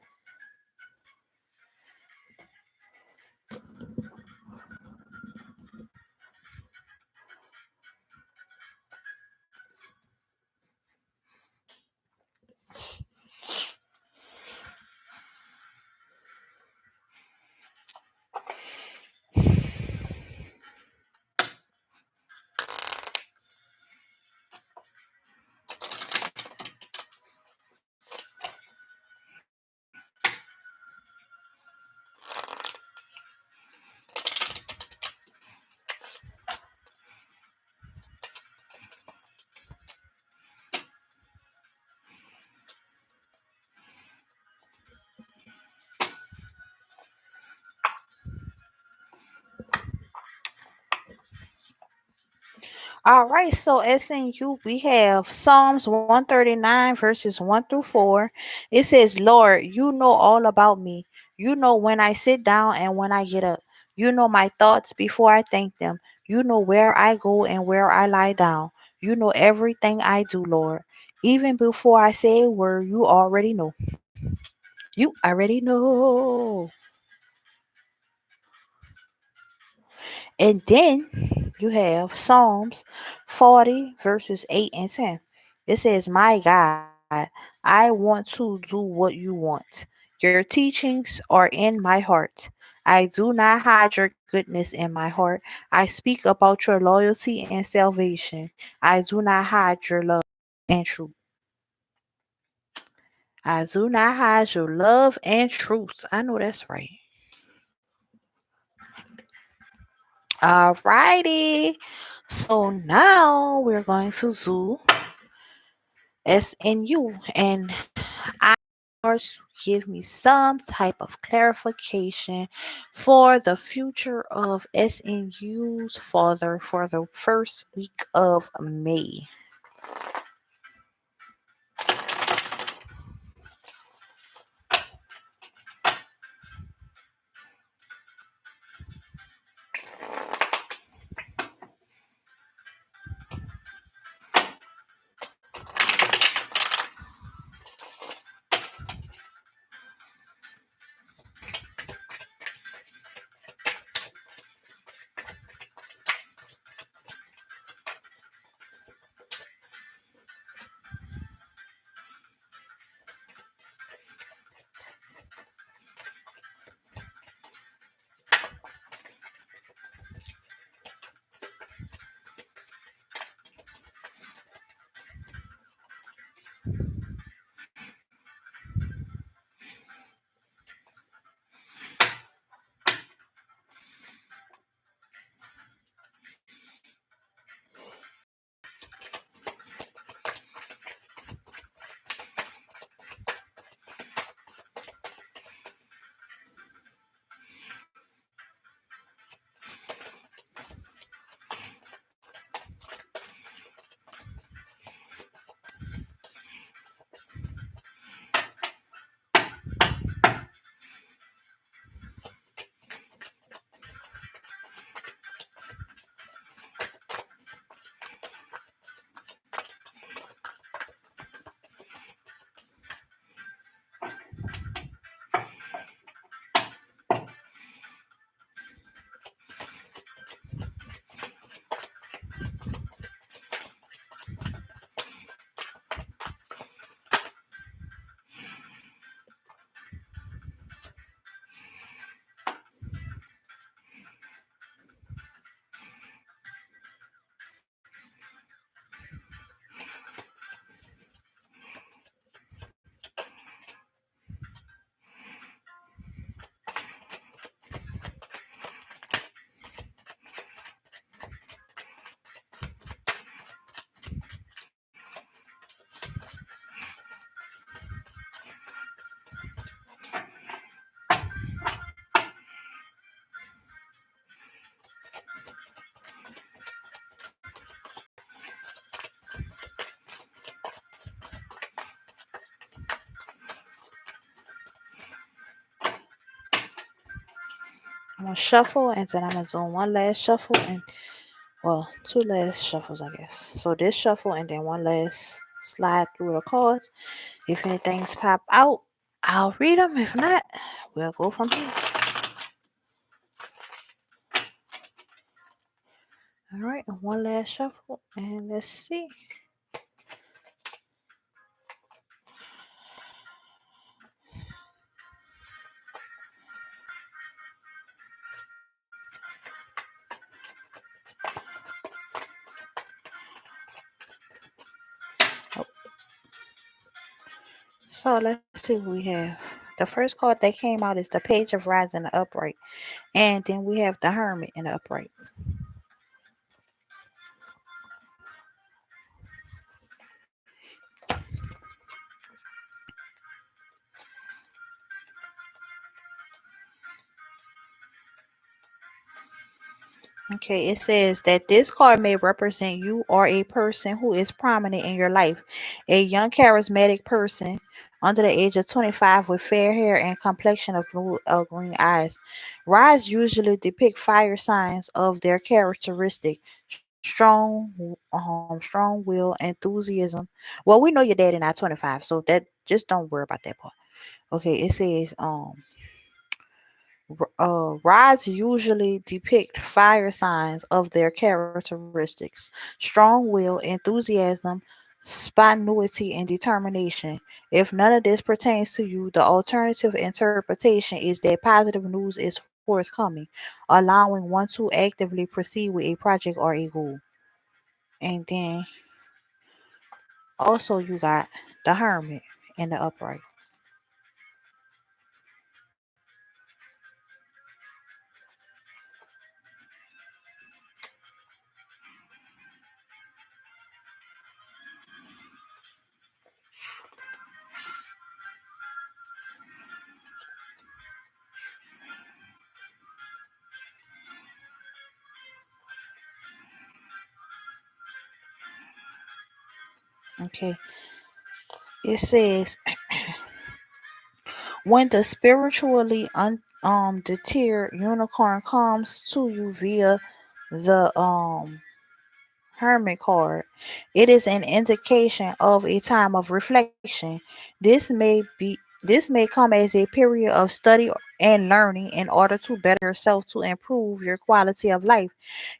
All right, so SNU, we have Psalms 139, verses 1 through 4. It says, Lord, you know all about me. You know when I sit down and when I get up. You know my thoughts before I think them. You know where I go and where I lie down. You know everything I do, Lord. Even before I say a word, you already know. You already know. And then you have Psalms 40, verses 8 and 10. It says, My God, I want to do what you want. Your teachings are in my heart. I do not hide your goodness in my heart. I speak about your loyalty and salvation. I do not hide your love and truth. I do not hide your love and truth. I know that's right. All righty. So now we're going to do SNU, and I course give me some type of clarification for the future of SNU's for the first week of May. I'm gonna shuffle and then I'm gonna do one last shuffle and well, two last shuffles, I guess. So this shuffle and then one last slide through the cards. If anything's pop out, I'll read them. If not, we'll go from here. All right, and one last shuffle, and let's see. Oh, so let's see what we have. The first card that came out is the Page of Rising, the upright, and then we have the Hermit in the upright. Okay, it says that this card may represent you or a person who is prominent in your life. A young, charismatic person under the age of 25 with fair hair and complexion of blue or green eyes. Rise usually depict fire signs of their characteristic. Strong will, enthusiasm. Well, we know your daddy not 25, so that just don't worry about that part. Okay, it says rides usually depict fire signs of their characteristics: strong will, enthusiasm, spontaneity, and determination. If none of this pertains to you, the alternative interpretation is that positive news is forthcoming, allowing one to actively proceed with a project or a goal. And then also you got the hermit and the upright. Okay, it says when the spiritually deterred unicorn comes to you via the Hermit card, it is an indication of a time of reflection. This may come as a period of study and learning in order to better yourself to improve your quality of life.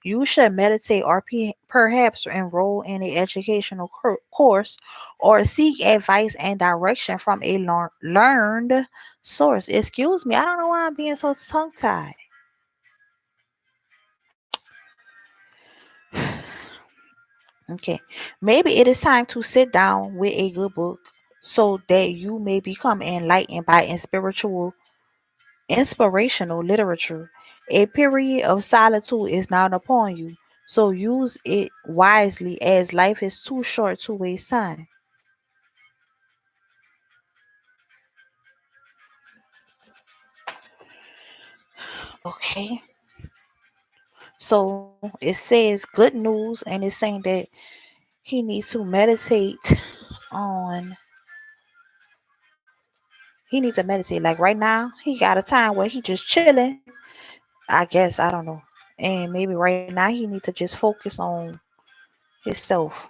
You should meditate or perhaps enroll in an educational course or seek advice and direction from a learned source. Excuse me, I don't know why I'm being so tongue tied. Okay. Maybe it is time to sit down with a good book so that you may become enlightened by inspirational literature. A period of solitude is now upon you, so use it wisely as life is too short to waste time. Okay. So it says good news and it's saying that he needs to meditate on he needs to meditate. Like right now, he got a time where he just chilling. I guess I don't know. And maybe right now he need to just focus on himself.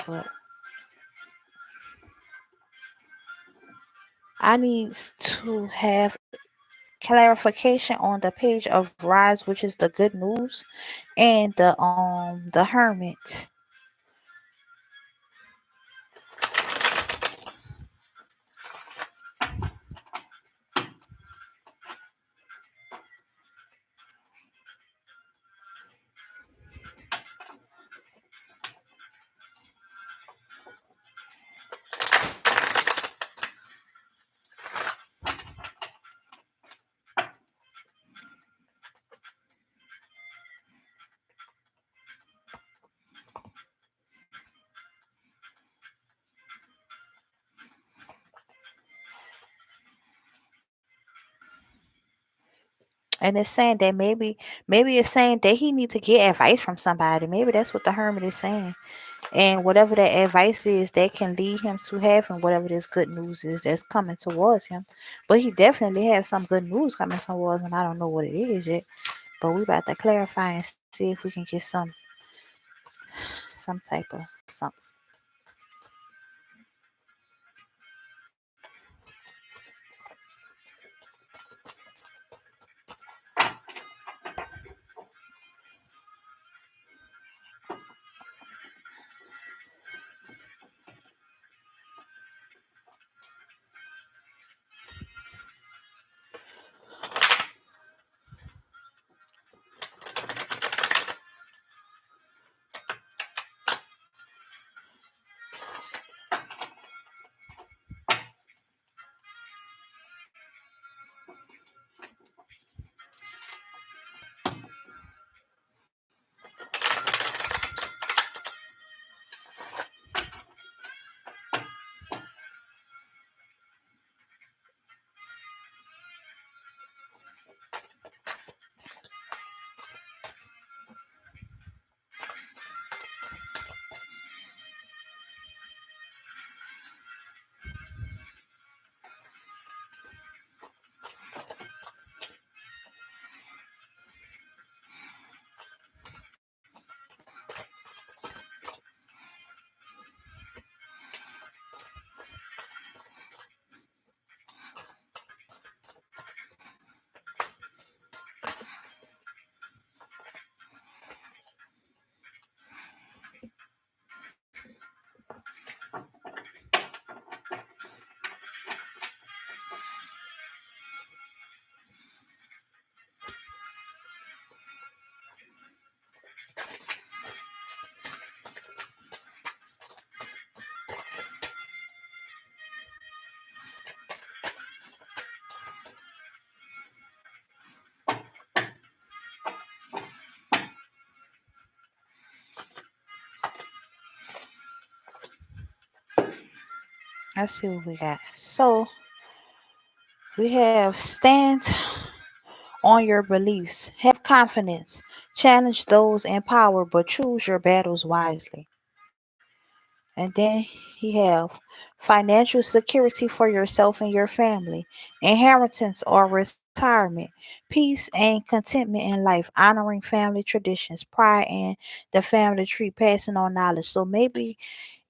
But I need to have clarification on the page of Rise, which is the good news, and the Hermit. And it's saying that maybe it's saying that he need to get advice from somebody. Maybe that's what the Hermit is saying. And whatever that advice is, that can lead him to having whatever this good news is that's coming towards him. But he definitely has some good news coming towards him. I don't know what it is yet. But we about to clarify and see if we can get some type of something. Let's see what we got. So we have stand on your beliefs, have confidence, challenge those in power, but choose your battles wisely. And then he have financial security for yourself and your family, inheritance or retirement, peace and contentment in life, honoring family traditions, pride in the family tree, passing on knowledge. So maybe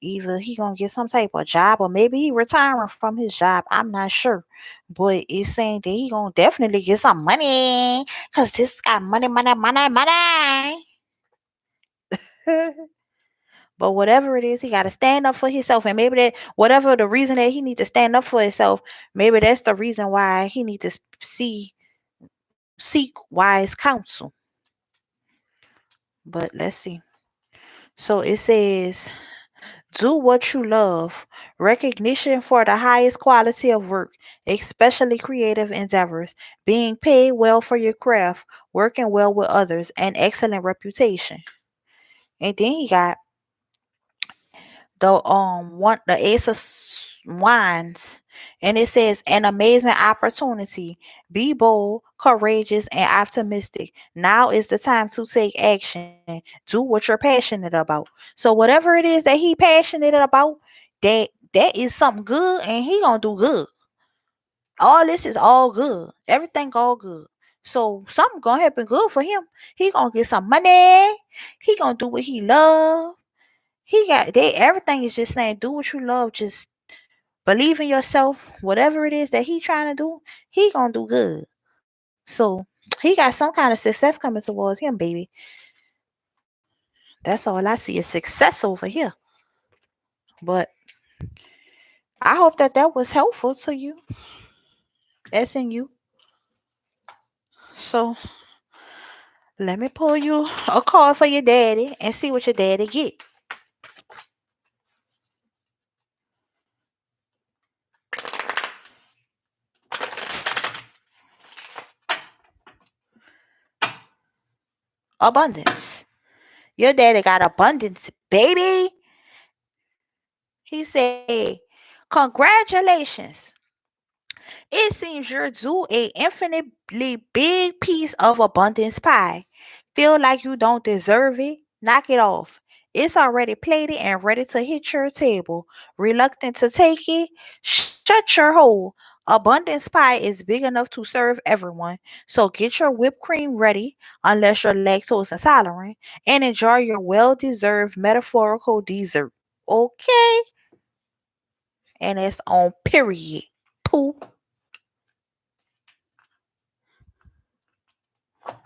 either he gonna get some type of job or maybe he retiring from his job. I'm not sure, but it's saying that he gonna definitely get some money because this got money, money, money, money. But whatever it is, he got to stand up for himself. And maybe that, whatever the reason that he need to stand up for himself, maybe that's the reason why he need to seek wise counsel. But let's see. So it says, do what you love. Recognition for the highest quality of work, especially creative endeavors. Being paid well for your craft. Working well with others. An excellent reputation. And then he got the Ace of Wands, and it says an amazing opportunity. Be bold, courageous, and optimistic. Now is the time to take action. Do what you're passionate about. So whatever it is that he passionate about, that is something good, and he gonna do good. All this is all good. Everything all good. So something gonna happen good for him. He gonna get some money. He gonna do what he love. He got they everything is just saying do what you love, just believe in yourself. Whatever it is that he trying to do, he gonna do good. So he got some kind of success coming towards him, baby. That's all I see is success over here. But I hope that that was helpful to you. That's in you. So let me pull you a card for your daddy and see what your daddy get. Abundance. Your daddy got abundance, baby. He said, congratulations. It seems you're due a infinitely big piece of abundance pie. Feel like you don't deserve it? Knock it off. It's already plated and ready to hit your table. Reluctant to take it? Shut your hole. Abundance pie is big enough to serve everyone. So get your whipped cream ready, unless you're lactose intolerant, and enjoy your well deserved metaphorical dessert. Okay? And it's on period. Pooh.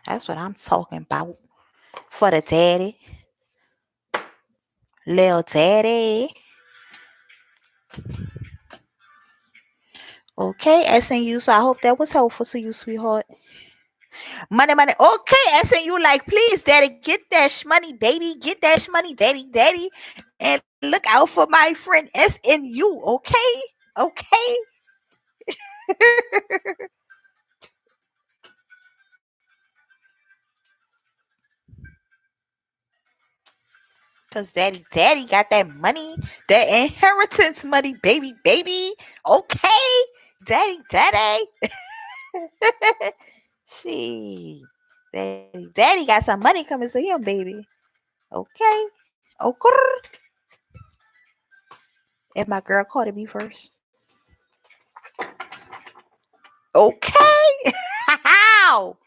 That's what I'm talking about. For the daddy, little daddy. Okay, SNU. So I hope that was helpful to you, sweetheart. Money, money. Okay, SNU. Like, please, daddy, get that money, baby. Get that money, daddy, daddy. And look out for my friend SNU. Okay, okay. Cause daddy got that money, that inheritance money, baby, baby. Okay, daddy. She, daddy got some money coming to him, baby. Okay. Okay. If my girl called me first. Okay. How?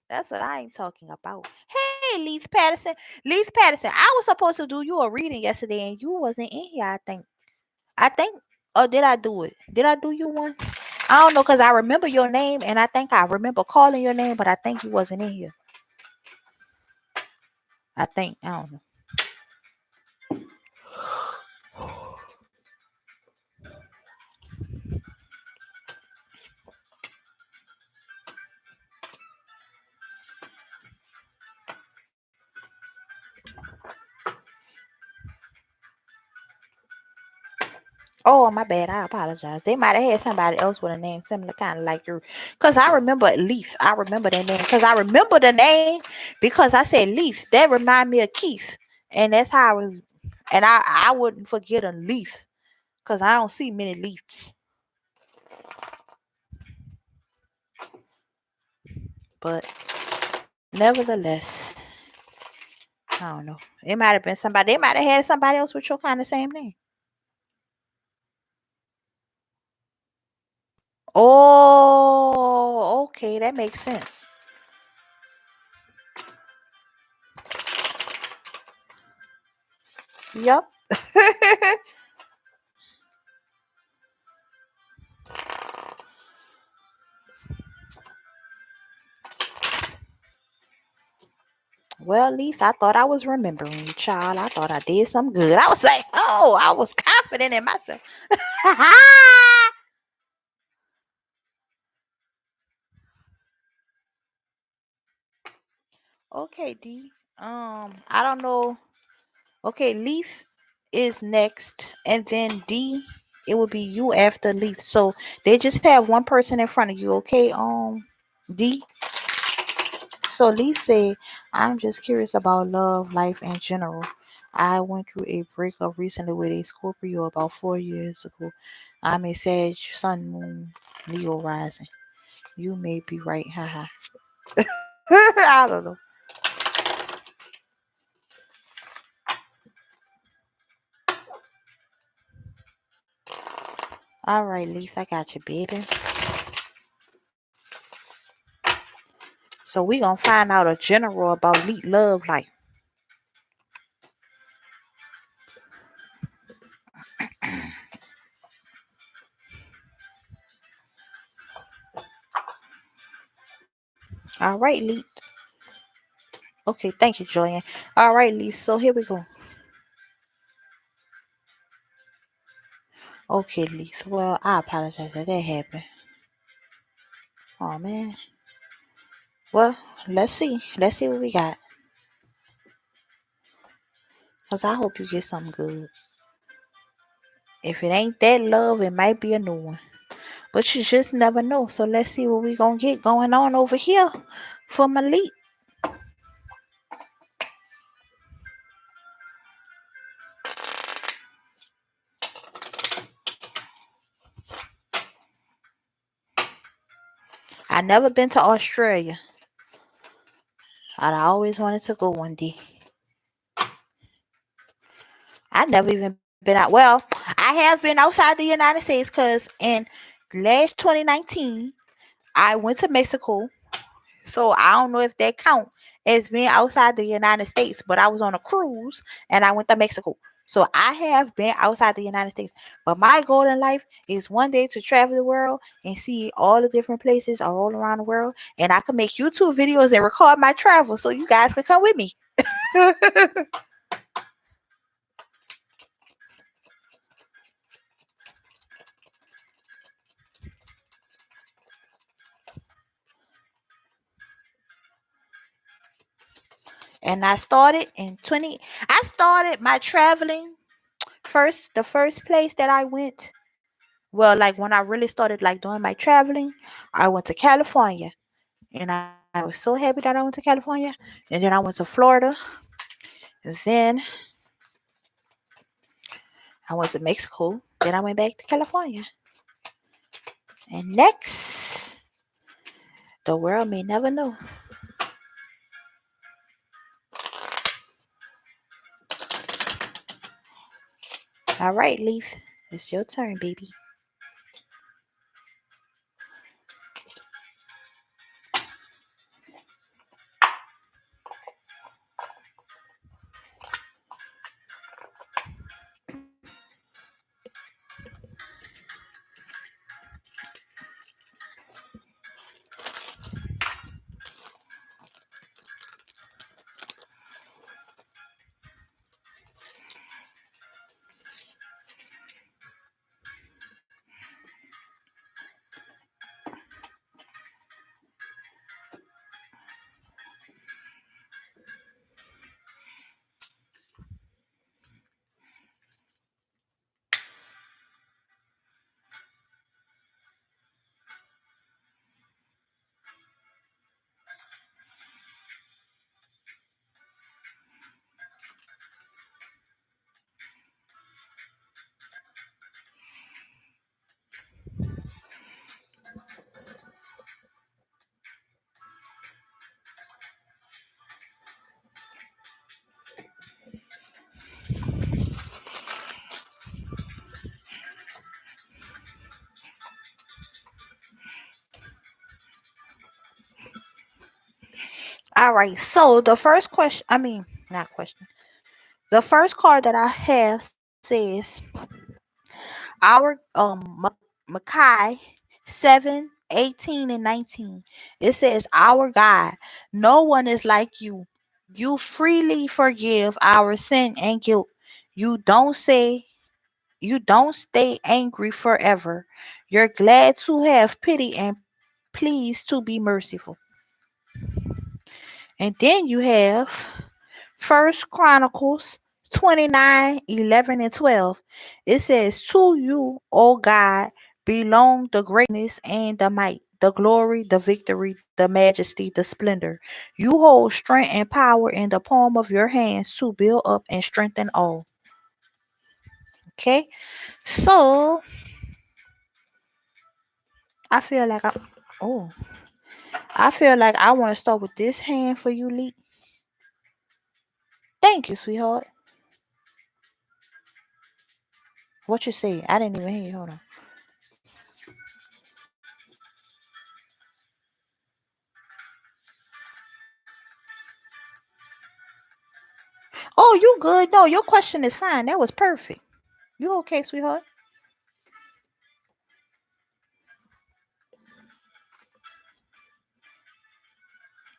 That's what I ain't talking about. Hey, Leith Patterson. Leith Patterson, I was supposed to do you a reading yesterday and you wasn't in here, I think. I think, or did I do it? Did I do you one? I don't know because I remember your name and I think I remember calling your name, but I think you wasn't in here. I think. I don't know. Oh, my bad. I apologize. They might have had somebody else with a name similar, kind of like you. Because I remember Leaf. I remember that name. Because I remember the name because I said Leaf. That remind me of Keith. And that's how I was. And I wouldn't forget a Leaf. because I don't see many leaves. But nevertheless, I don't know. It might have been somebody. They might have had somebody else with your kind of same name. Oh, okay, that makes sense. Yep. Well, at least I thought I was remembering you, child. I thought I did something good. I was like, oh, I was confident in myself. Okay, D. I don't know. Okay, Leaf is next, and then D. It would be you after Leaf. So they just have one person in front of you. Okay, D. So Leaf said, "I'm just curious about love, life in general. I went through a breakup recently with a Scorpio about 4 years ago. I'm a Sag, Sun, Moon, Leo rising. You may be right, haha. I don't know. All right, Leaf, I got you, baby. So we gonna find out a general about love life. All right, Leaf. Okay, thank you, Joanne. All right, Leaf. So here we go. Okay, Leaf. Well, I apologize that that happened. Oh man. Well, let's see. Let's see what we got. Cause I hope you get something good. If it ain't that love, it might be a new one. But you just never know. So let's see what we gonna get going on over here for Malik. I never been to Australia. I'd always wanted to go one day. I never even been out. Well, I have been outside the United States because in last 2019, I went to Mexico. So I don't know if that count as being outside the United States, but I was on a cruise and I went to Mexico. So I have been outside the United States. But my goal in life is one day to travel the world and see all the different places all around the world. And I can make YouTube videos and record my travel so you guys can come with me. And I started my traveling first. The first place that I went, well, like when I really started like doing my traveling, I went to California. And I was so happy that I went to California. And then I went to Florida. Then I went to Mexico. Then I went back to California. And next, the world may never know. All right, Leaf. It's your turn, baby. All right. So the first question, I mean, not question. The first card that I have says our Makai 7, 18, and 19. It says our God, no one is like you. You freely forgive our sin and guilt. You don't say you don't stay angry forever. You're glad to have pity and pleased to be merciful. And then you have First Chronicles 29, 11, and 12. It says, to you, O God, belong the greatness and the might, the glory, the victory, the majesty, the splendor. You hold strength and power in the palm of your hands to build up and strengthen all. Okay? So I feel like oh I feel like I want to start with this hand for you, Lee. Thank you, sweetheart. What you say? I didn't even hear you. Hold on. Oh, you good? No, your question is fine. That was perfect. You okay, sweetheart?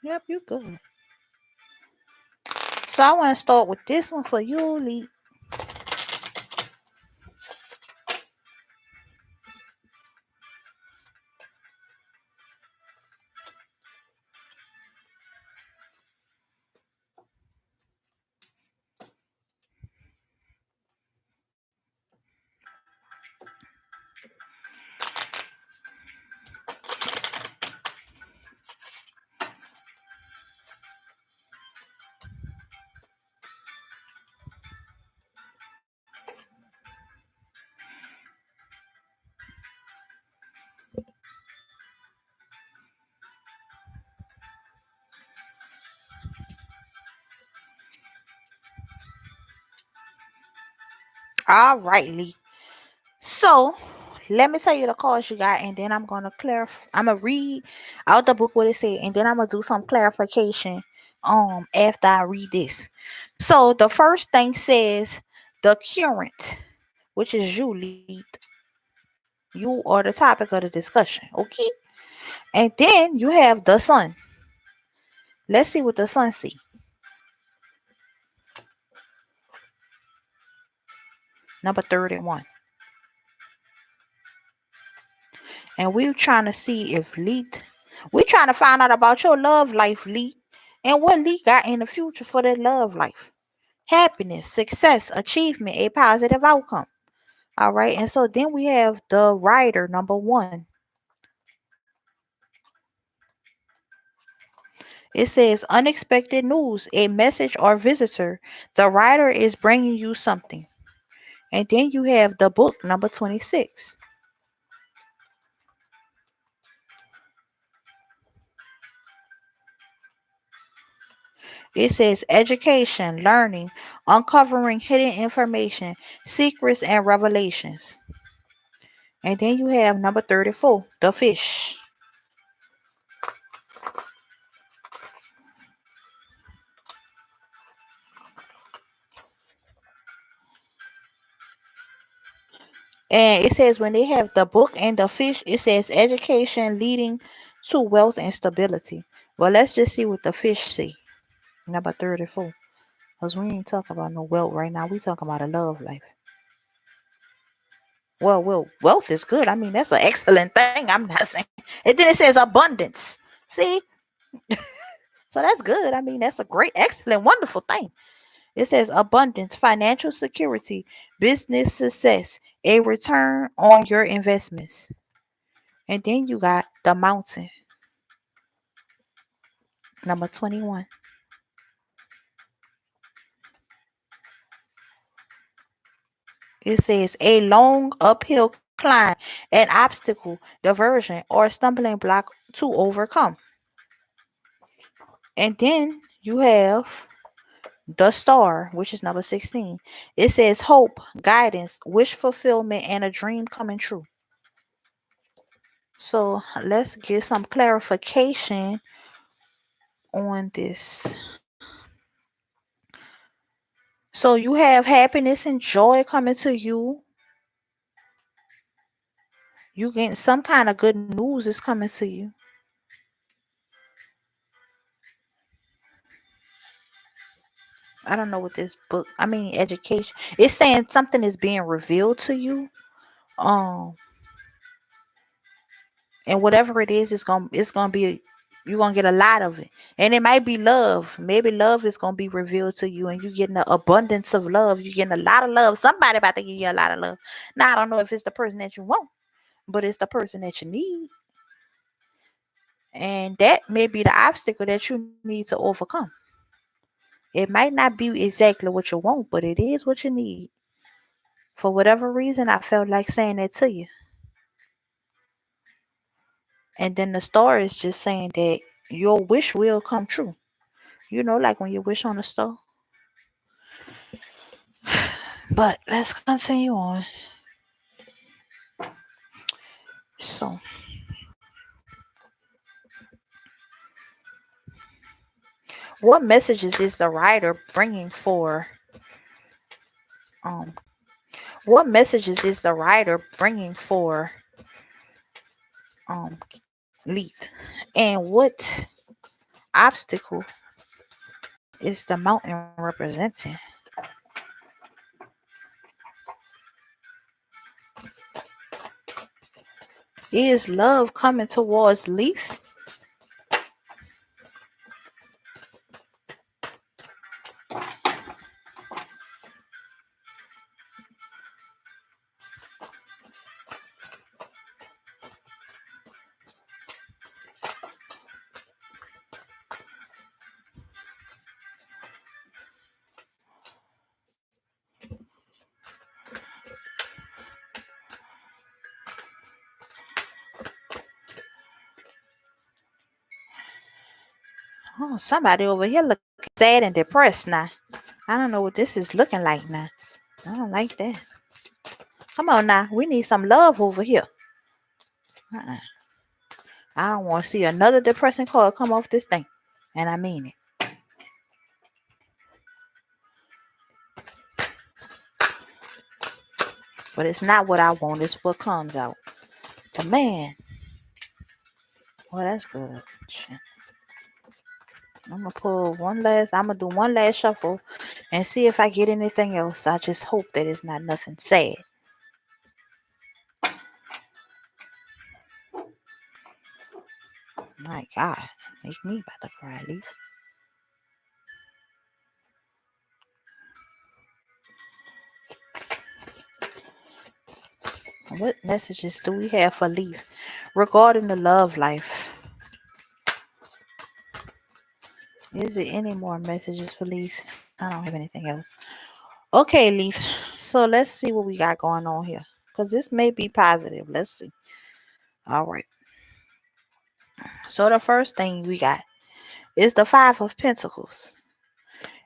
Yep, you good. So I want to start with this one for you, Lee. All right, Lee. So let me tell you the cards you got, and then I'm gonna clarify. I'm gonna read out the book what it said, and then I'm gonna do some clarification. After I read this. So the first thing says the current, which is you, Lee. You are the topic of the discussion. Okay. And then you have the sun. Let's see what the sun see. Number 31. And we're trying to see if Lee, we're trying to find out about your love life, Lee, and what Lee got in the future for that love life. Happiness, success, achievement, a positive outcome. All right. And so then we have the writer, number 1. It says unexpected news, a message or visitor. The writer is bringing you something. And then you have the book, number 26. It says education, learning, uncovering hidden information, secrets, and revelations. And then you have number 34, the fish. And it says when they have the book and the fish, it says education leading to wealth and stability. Well, let's just see what the fish see. Number 34. Because we ain't talking about no wealth right now. We talking about a love life. Well, wealth is good. I mean, that's an excellent thing. I'm not saying. And then it says abundance. See? So that's good. I mean, that's a great, excellent, wonderful thing. It says abundance, financial security, business success, a return on your investments. And then you got the mountain, number 21. It says a long uphill climb, an obstacle, diversion, or stumbling block to overcome. And then you have the star, which is number 16. It says hope, guidance, wish fulfillment, and a dream coming true. So let's get some clarification on this. So you have happiness and joy coming to you. You getting some kind of good news is coming to you. I don't know what this book. I mean, education. It's saying something is being revealed to you. Um, and whatever it is, it's gonna be. You're gonna get a lot of it, and it might be love. Maybe love is gonna be revealed to you, and you getting an abundance of love. You getting a lot of love. Somebody about to give you a lot of love. Now I don't know if it's the person that you want, but it's the person that you need, and that may be the obstacle that you need to overcome. It might not be exactly what you want, but it is what you need. For whatever reason, I felt like saying that to you. And then the star is just saying that your wish will come true. You know, like when you wish on a star. But let's continue on. So, what messages is the writer bringing for um what messages is the writer bringing for um Leith? And what obstacle is the mountain representing? Is love coming towards Leith? Oh, somebody over here looking sad and depressed now. I don't know what this is looking like now. I don't like that. Come on now. We need some love over here. Uh-uh. I don't want to see another depressing card come off this thing. And I mean it. But it's not what I want. It's what comes out. But man. Well, that's good. Shit. I'm gonna do one last shuffle and see if I get anything else. I just hope that it's not nothing sad. My God. Make me about to cry at least. What messages do we have for Leaf regarding the love life? Is there any more messages for Leaf? I don't have anything else. Okay, Leaf. So let's see what we got going on here. Because this may be positive. Let's see. All right. So the first thing we got is the Five of Pentacles.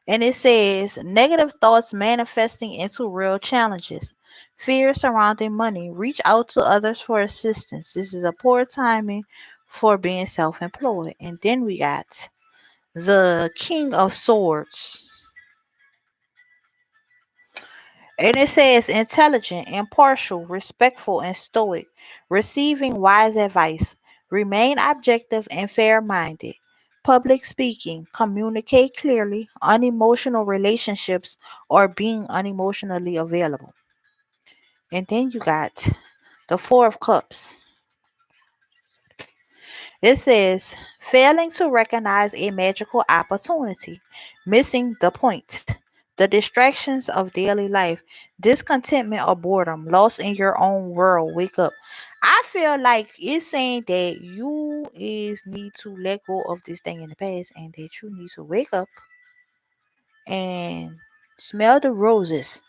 And it says negative thoughts manifesting into real challenges. Fear surrounding money. Reach out to others for assistance. This is a poor timing for being self employed. And then we got the King of Swords. And it says intelligent, impartial, respectful, and stoic. Receiving wise advice. Remain objective and fair minded. Public speaking, communicate clearly, unemotional relationships, or being unemotionally available. And then you got the Four of Cups. It says failing to recognize a magical opportunity, missing the point, the distractions of daily life, discontentment or boredom, lost in your own world. Wake up. I feel like it's saying that you is need to let go of this thing in the past and that you need to wake up and smell the roses.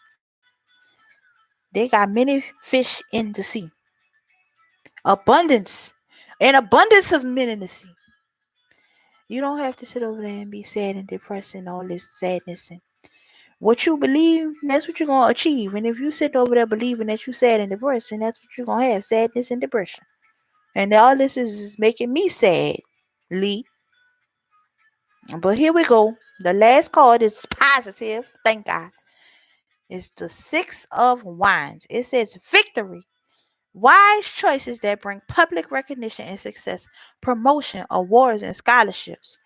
They got many fish in the sea. Abundance. An abundance of men in the sea. You don't have to sit over there and be sad and depressed and all this sadness and what you believe, that's what you're gonna achieve. And if you sit over there believing that you're sad and depressed, and that's what you're gonna have, sadness and depression. And all this is making me sad, Lee. But here we go. The last card is positive. Thank God. It's the Six of Wands. It says victory. Wise choices that bring public recognition and success, promotion, awards, and scholarships.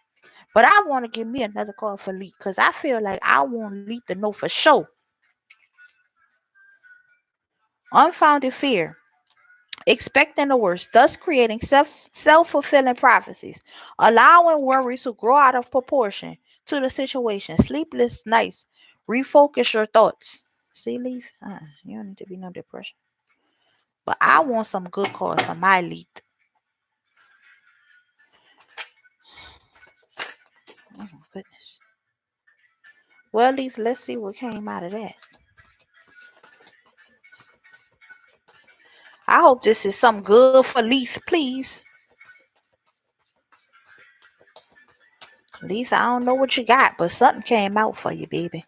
But I want to give me another card for Leap because I feel like I want Leap to know for sure. Unfounded fear. Expecting the worst, thus creating self-fulfilling prophecies, allowing worries to grow out of proportion to the situation. Sleepless nights. Refocus your thoughts. See, Leaf? You don't need to be no depression. But I want some good cards for my Leaf. Oh my goodness. Well, Leaf, let's see what came out of that. I hope this is something good for Leaf, please. Leaf, I don't know what you got, but something came out for you, baby.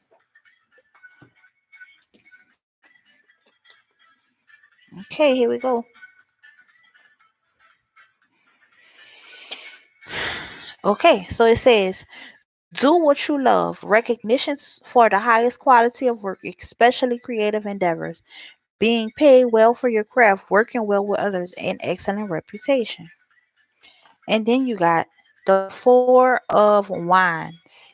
Okay, here we go. Okay, so it says, do what you love. Recognitions for the highest quality of work, especially creative endeavors. Being paid well for your craft, working well with others, and excellent reputation. And then you got the Four of Wands.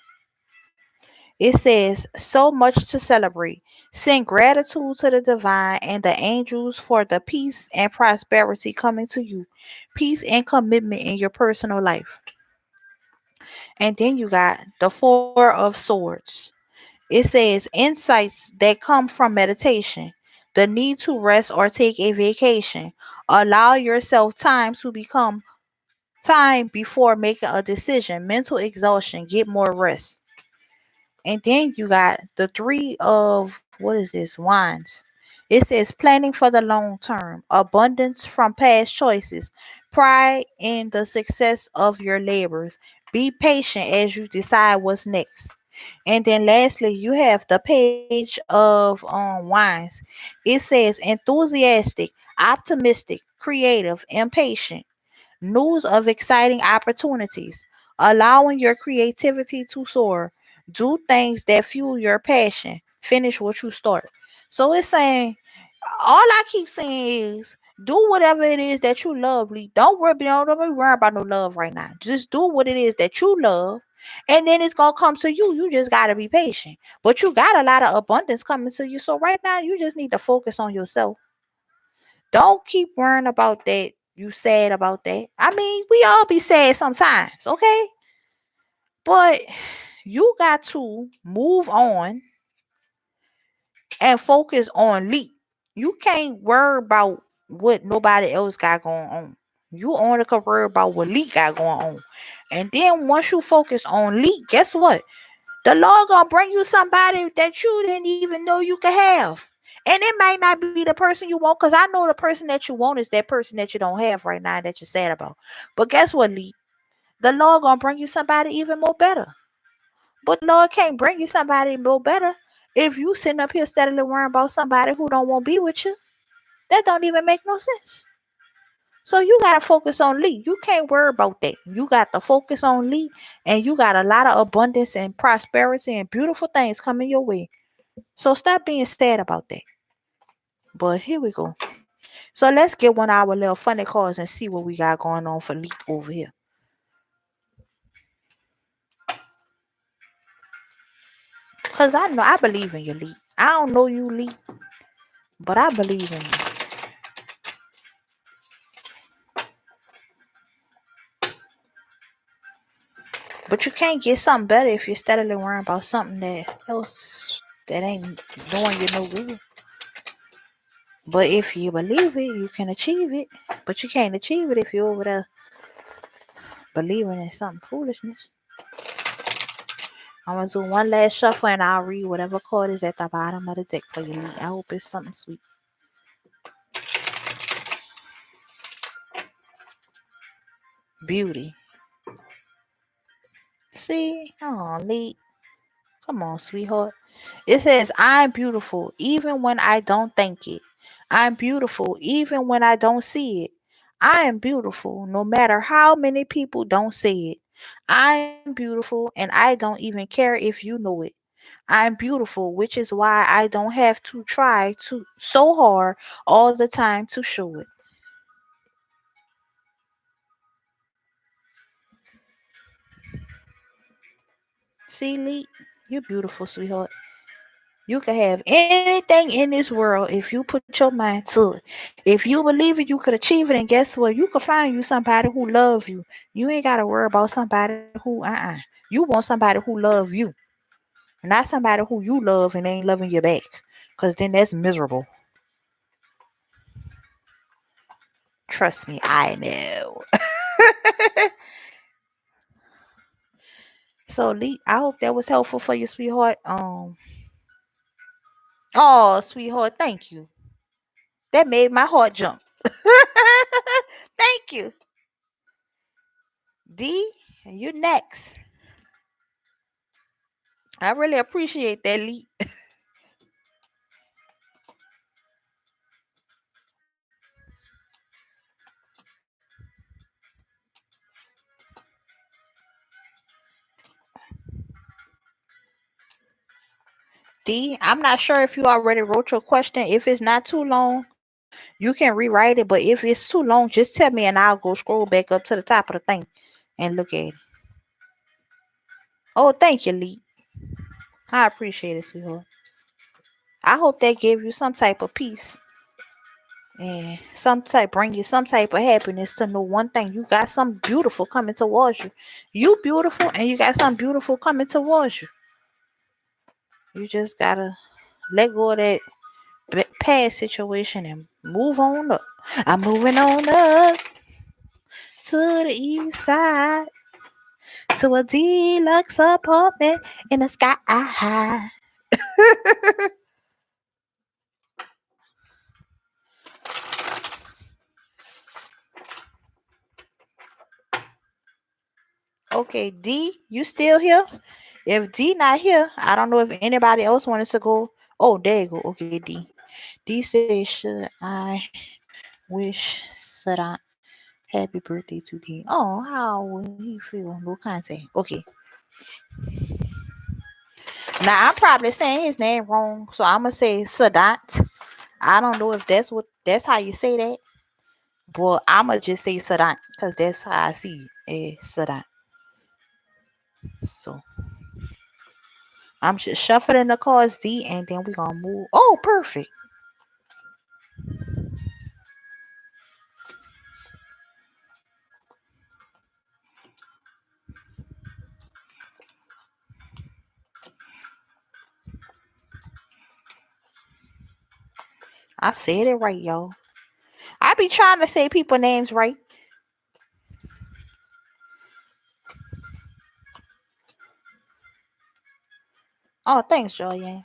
It says, so much to celebrate. Send gratitude to the divine and the angels for the peace and prosperity coming to you. Peace and commitment in your personal life. And then you got the Four of Swords. It says, insights that come from meditation. The need to rest or take a vacation. Allow yourself time before making a decision. Mental exhaustion. Get more rest. And then you got the Three of, what is this? Wands. It says planning for the long term, abundance from past choices, pride in the success of your labors. Be patient as you decide what's next. And then lastly, you have the Page of Wands. It says enthusiastic, optimistic, creative, impatient. News of exciting opportunities, allowing your creativity to soar. Do things that fuel your passion. Finish what you start. So it's saying, all I keep saying is, do whatever it is that you love. Lee. Don't be worrying about no love right now. Just do what it is that you love, and then it's gonna come to you. You just gotta be patient. But you got a lot of abundance coming to you. So right now, you just need to focus on yourself. Don't keep worrying about that. You sad about that. I mean, we all be sad sometimes, okay? But you got to move on and focus on Leap. You can't worry about what nobody else got going on. You only can worry about what Leap got going on. And then once you focus on Leap, guess what? The Lord gonna bring you somebody that you didn't even know you could have. And it might not be the person you want, because I know the person that you want is that person that you don't have right now that you're sad about. But guess what, Lee? The Lord gonna bring you somebody even more better. But the Lord can't bring you somebody more better if you sitting up here steadily worrying about somebody who don't want to be with you. That don't even make no sense. So you gotta focus on Lee. You can't worry about that. You got to focus on Lee, and you got a lot of abundance and prosperity and beautiful things coming your way. So stop being sad about that. But here we go. So let's get one of our little funny cards and see what we got going on for Lee over here. Cause I believe in you, Lee. I don't know you, Lee, but I believe in you. But you can't get something better if you're steadily worrying about something that else that ain't doing you no good. But if you believe it, you can achieve it. But you can't achieve it if you're over there believing in something foolishness. I'm gonna do one last shuffle and I'll read whatever card is at the bottom of the deck for you. I hope it's something sweet. Beauty. See? Oh, Lee. Come on, sweetheart. It says, I'm beautiful even when I don't think it. I'm beautiful even when I don't see it. I am beautiful no matter how many people don't say it. I'm beautiful and I don't even care if you know it. I'm beautiful, which is why I don't have to try to so hard all the time to show it. See, Lee, you're beautiful, sweetheart. You can have anything in this world if you put your mind to it. If you believe it, you could achieve it, and guess what? You could find you somebody who love you. You ain't gotta worry about somebody who You want somebody who love you, not somebody who you love and ain't loving you back. Cause then that's miserable. Trust me, I know. So Lee, I hope that was helpful for you, sweetheart. Oh, sweetheart, thank you. That made my heart jump. Thank you. D, you next. I really appreciate that, Lee. D, I'm not sure if you already wrote your question. If it's not too long, you can rewrite it. But if it's too long, just tell me and I'll go scroll back up to the top of the thing and look at it. Oh, thank you, Lee. I appreciate it, sweetheart. I hope that gave you some type of peace and bring you some type of happiness to know one thing. You got something beautiful coming towards you. You beautiful and you got something beautiful coming towards you. You just gotta let go of that past situation and move on up. I'm moving on up to the east side to a deluxe apartment in the sky high. Okay, D, you still here? If D not here, I don't know if anybody else wanted to go. Oh, there you go. Okay, D. D says, should I wish Sadat happy birthday to D? Oh, how will he feel? No contact. Okay. Now I'm probably saying his name wrong, so I'm gonna say Sadat. I don't know if that's how you say that, but I'm gonna just say Sadat because that's how I see it. Sadat. So I'm just shuffling the cards D, and then we gonna move. Oh, perfect. I said it right, y'all. I be trying to say people names right. Oh, thanks, Joyanne.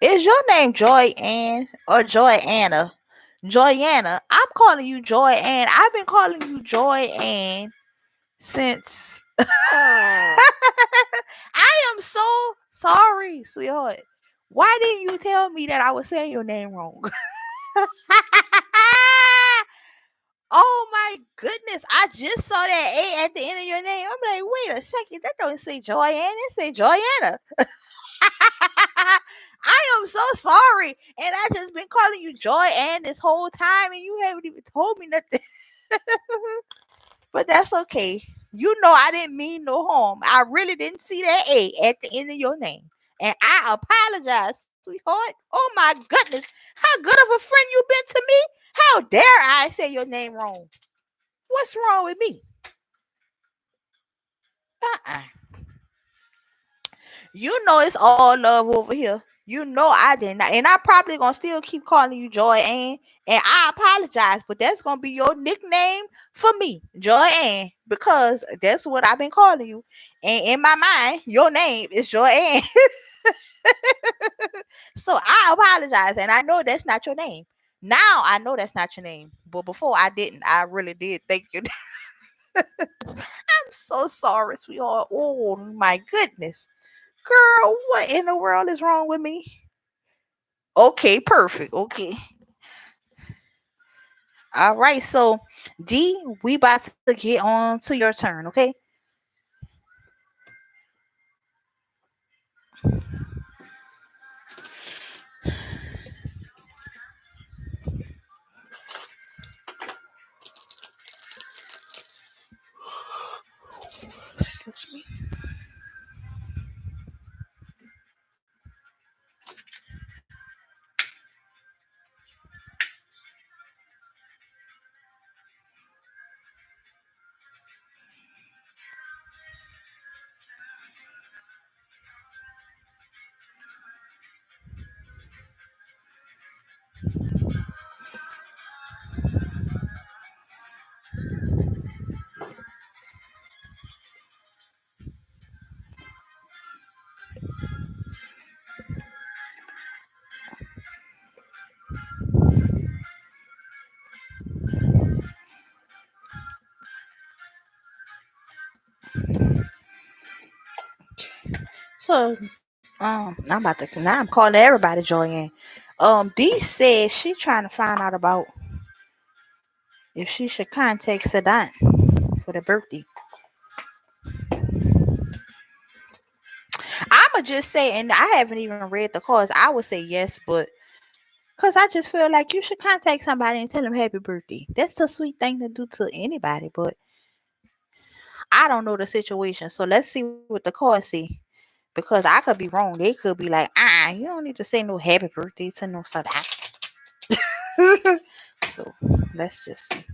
Is your name Joy Ann or Joy Anna? Joyanna. I'm calling you Joy Ann. I've been calling you Joy Ann since. I am so sorry, sweetheart. Why didn't you tell me that I was saying your name wrong? Oh my goodness. I just saw that A at the end of your name. I'm like, wait a second. That don't say Joyanne. It say Joyanna. I am so sorry. And I just been calling you Joy Ann this whole time and you haven't even told me nothing. But that's okay. You know I didn't mean no harm. I really didn't see that A at the end of your name. And I apologize, sweetheart. Oh my goodness. How good of a friend you been to me? How dare I say your name wrong? What's wrong with me? Uh-uh. You know it's all love over here. You know I did not, and I probably gonna still keep calling you Joy Ann. And I apologize, but that's gonna be your nickname for me, Joy Ann, because that's what I've been calling you. And in my mind, your name is Joy Ann. So I apologize, and I know that's not your name. Now I know that's not your name, but before I didn't. I really did think you. I'm so sorry, sweetheart. Oh my goodness. Girl, what in the world is wrong with me? Okay, perfect. Okay. All right, so D, we about to get on to your turn, okay? Excuse me. So, I'm about to now. I'm calling everybody Joyanne. D said she trying to find out about if she should contact Sadat for the birthday. I'ma just say, and I haven't even read the cards. I would say yes, but cause I just feel like you should contact somebody and tell them happy birthday. That's a sweet thing to do to anybody, but I don't know the situation. So let's see what the cards say. Because I could be wrong. They could be like, you don't need to say no happy birthday to no Sadat. So let's just see.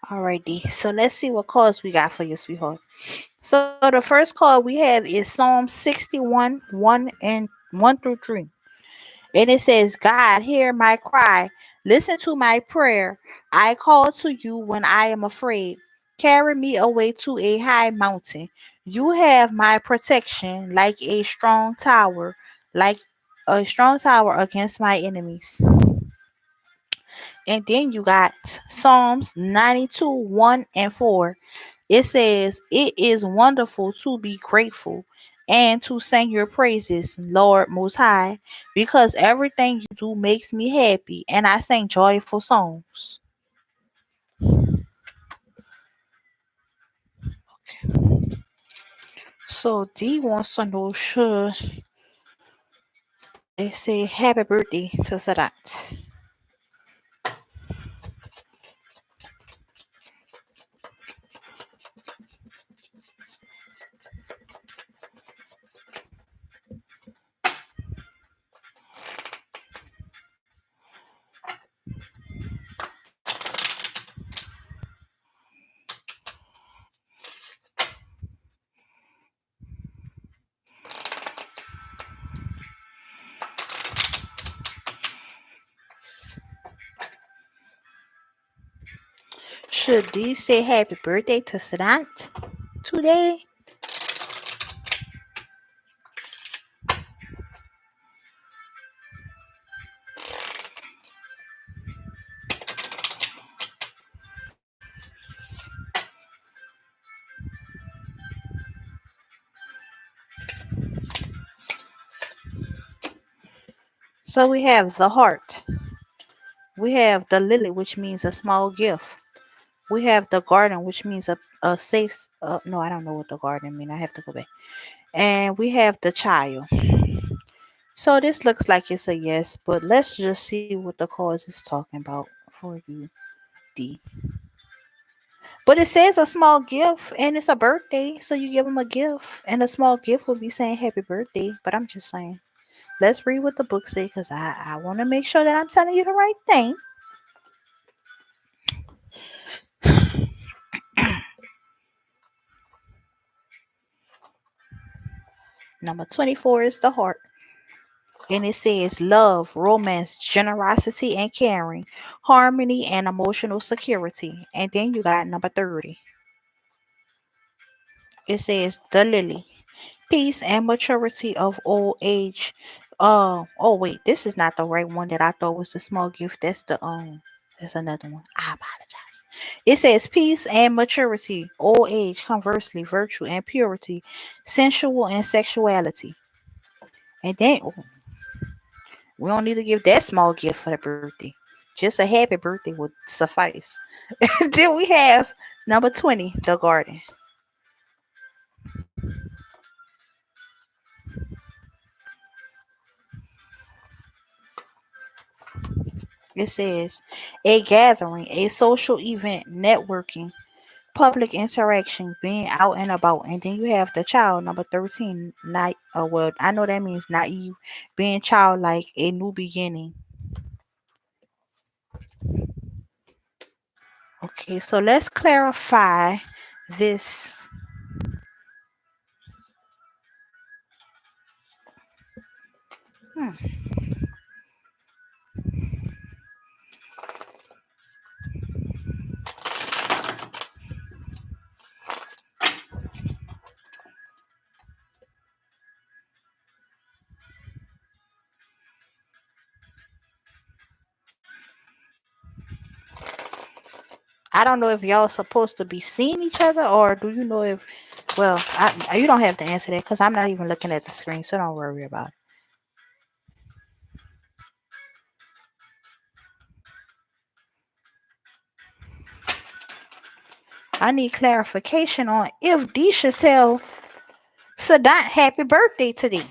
Alrighty. So let's see what cards we got for you, sweetheart. So the first card we have is Psalm 61, 1 through 3. And it says, God, hear my cry. Listen to my prayer. I call to you when I am afraid. Carry me away to a high mountain. You have my protection like a strong tower against my enemies. And then you got Psalms 92, 1 and 4. It says, it is wonderful to be grateful and to sing your praises, Lord Most High, because everything you do makes me happy and I sing joyful songs. So D wants to know, should they say happy birthday to Sadat? Should D say happy birthday to Sadat today? So we have the heart. We have the lily, which means a small gift. We have the garden, which means a safe. No, I don't know what the garden mean. I have to go back. And we have the child. So this looks like it's a yes, but let's just see what the cause is talking about for you, D. But it says a small gift, and it's a birthday, so you give them a gift, and a small gift would be saying happy birthday. But I'm just saying, let's read what the book say, because I want to make sure that I'm telling you the right thing. Number 24 is the heart. And it says love, romance, generosity and caring, harmony and emotional security. And then you got number 30. It says the lily, peace and maturity of old age. Oh wait, this is not the right one that I thought was the small gift. That's another one. I apologize. It says peace and maturity, old age, conversely, virtue and purity, sensual and sexuality. And then we don't need to give that small gift for the birthday. Just a happy birthday would suffice. Then we have number 20, the garden. It says a gathering, a social event, networking, public interaction, being out and about. And then you have the child, number 13, well, I know that means naive, being childlike, a new beginning. Okay, so let's clarify this. Hmm. I don't know if y'all supposed to be seeing each other, or do you know if, well, you don't have to answer that because I'm not even looking at the screen, so don't worry about it. I need clarification on if D should tell Sadat happy birthday today.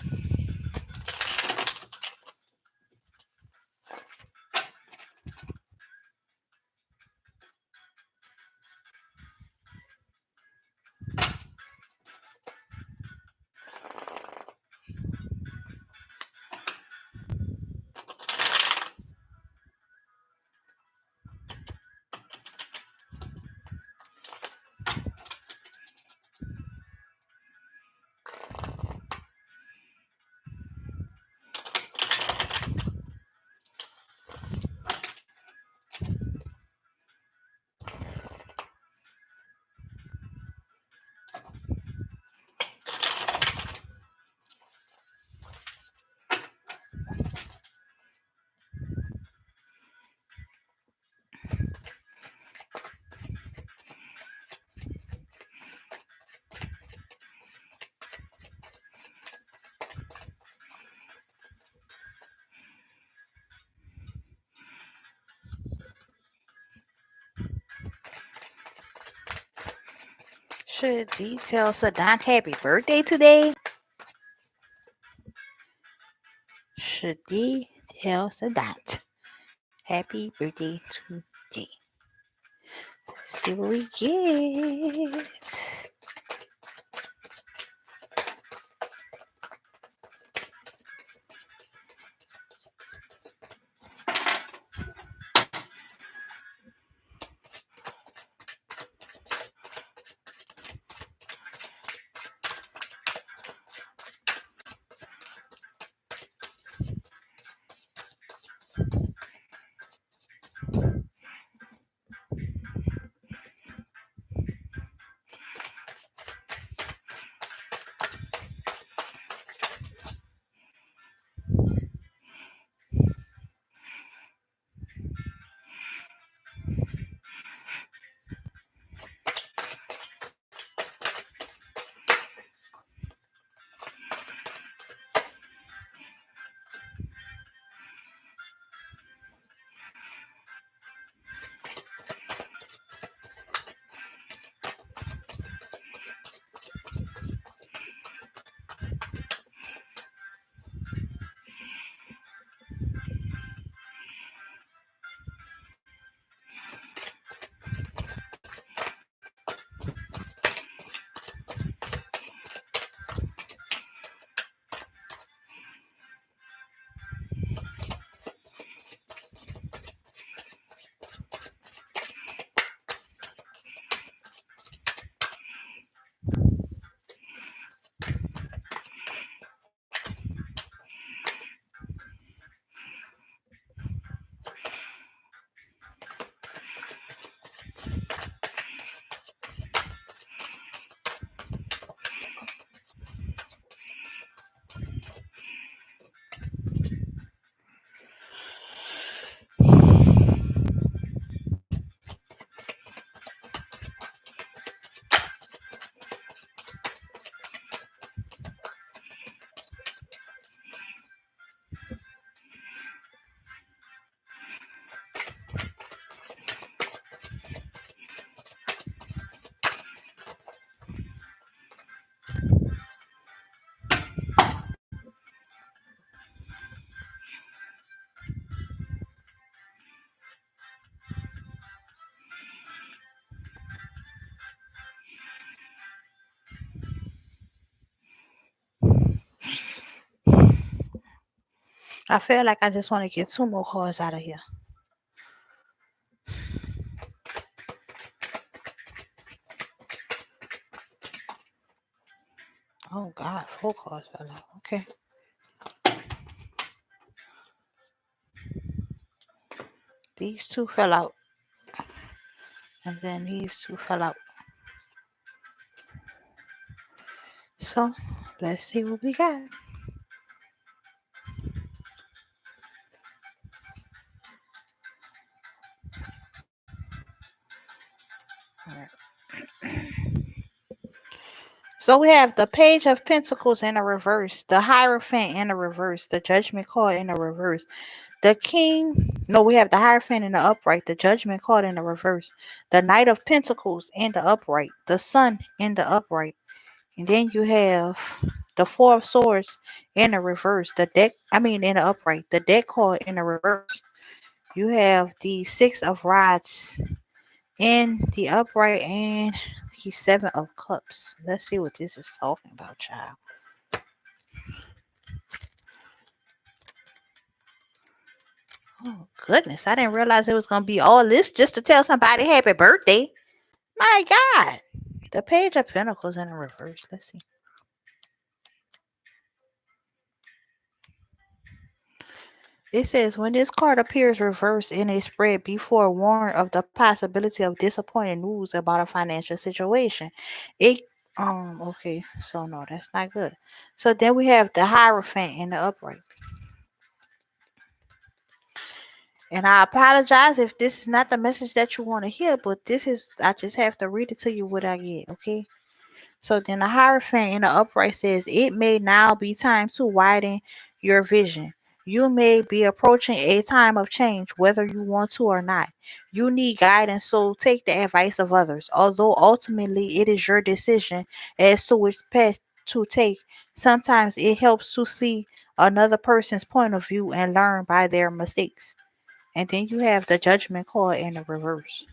Should D tell Sadat happy birthday today? Should D tell Sadat happy birthday today? See what we get. I feel like I just want to get 2 more cards out of here. Oh God, 4 cards fell out. Okay. These 2 fell out. And then these 2 fell out. So let's see what we got. So we have the Page of Pentacles in the reverse, the Hierophant in the reverse, the Judgment card in the reverse, the King. No, we have the Hierophant in the upright, the Judgment card in the reverse, the Knight of Pentacles in the upright, the Sun in the upright, and then you have the Four of Swords in the reverse, in the upright, the Death card in the reverse. You have the Six of Rods in the upright and the Seven of Cups. Let's see what this is talking about, child. Oh goodness, I didn't realize it was gonna be all this just to tell somebody happy birthday. My God. The Page of Pentacles in the reverse. Let's see. It says when this card appears reversed in a spread, be forewarned of the possibility of disappointing news about a financial situation. It okay, so no, that's not good. So then we have the Hierophant in the upright. And I apologize if this is not the message that you want to hear, but I just have to read it to you what I get, okay? So then the Hierophant in the upright says, it may now be time to widen your vision. You may be approaching a time of change, whether you want to or not. You need guidance, so take the advice of others. Although ultimately it is your decision as to which path to take, sometimes it helps to see another person's point of view and learn by their mistakes. And then you have the Judgment card in the reverse.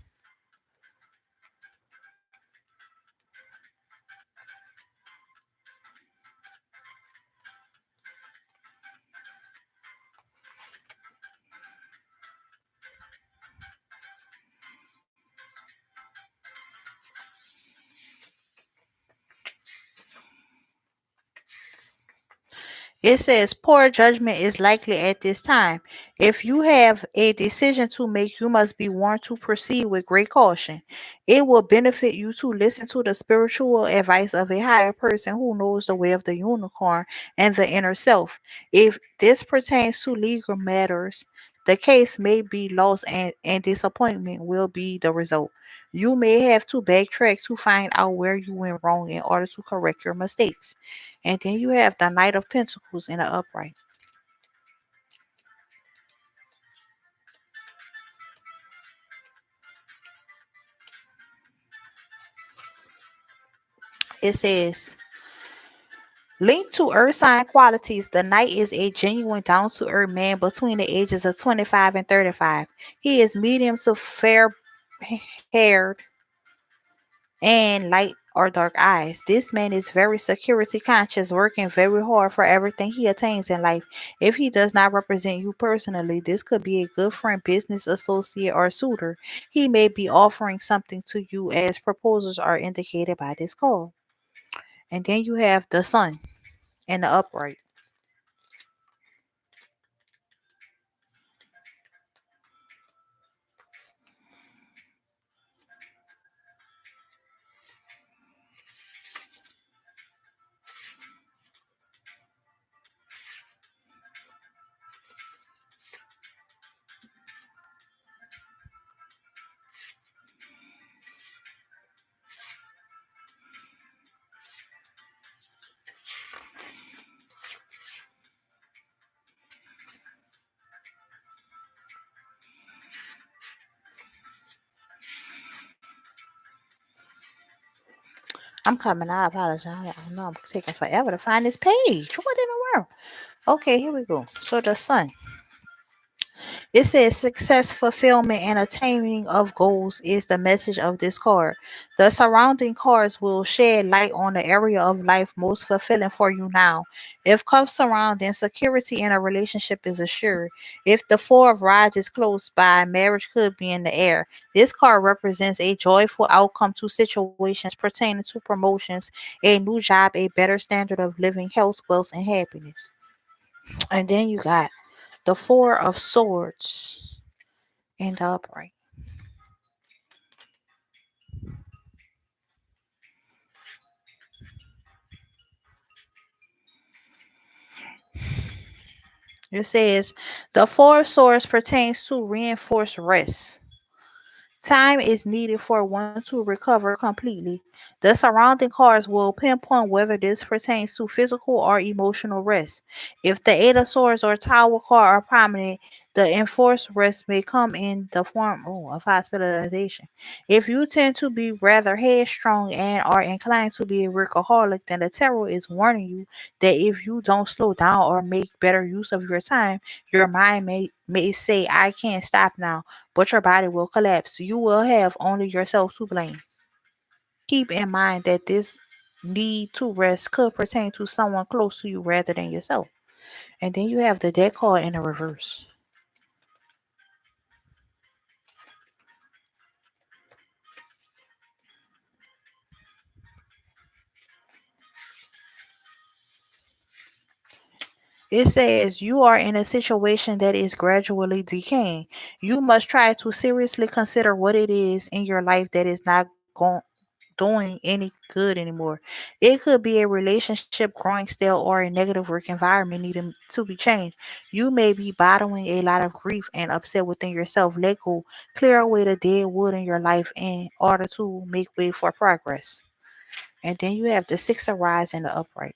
It says poor judgment is likely at this time. If you have a decision to make, you must be warned to proceed with great caution. It will benefit you to listen to the spiritual advice of a higher person who knows the way of the unicorn and the inner self. If this pertains to legal matters, the case may be lost and disappointment will be the result. You may have to backtrack to find out where you went wrong in order to correct your mistakes. And then you have the Knight of Pentacles in the upright. It says, linked to earth sign qualities, the knight is a genuine down to earth man between the ages of 25 and 35. He is medium to fair haired and light or dark eyes. This man is very security conscious, working very hard for everything he attains in life. If he does not represent you personally, this could be a good friend, business associate, or suitor. He may be offering something to you as proposals are indicated by this call. And then you have the sun in the upright. I'm coming. I apologize. I know I'm taking forever to find this page. What in the world? Okay, here we go. So the sun. It says success, fulfillment, and attaining of goals is the message of this card. The surrounding cards will shed light on the area of life most fulfilling for you now. If cups surround, then security in a relationship is assured. If the Four of Rods is close by, marriage could be in the air. This card represents a joyful outcome to situations pertaining to promotions, a new job, a better standard of living, health, wealth, and happiness. And then you got the Four of Swords in the upright. It says the Four of Swords pertains to reinforced rest. Time is needed for one to recover completely. The surrounding cards will pinpoint whether this pertains to physical or emotional rest. If the Eight of Swords or Tower card are prominent, the enforced rest may come in the form of hospitalization. If you tend to be rather headstrong and are inclined to be a workaholic, then the tarot is warning you that if you don't slow down or make better use of your time, your mind may say, I can't stop now, but your body will collapse. You will have only yourself to blame. Keep in mind that this need to rest could pertain to someone close to you rather than yourself. And then you have the dead card in the reverse. It says you are in a situation that is gradually decaying. You must try to seriously consider what it is in your life that is not doing any good anymore. It could be a relationship growing stale or a negative work environment needing to be changed. You may be bottling a lot of grief and upset within yourself. Let go. Clear away the dead wood in your life in order to make way for progress. And then you have the Six of Rods and the upright.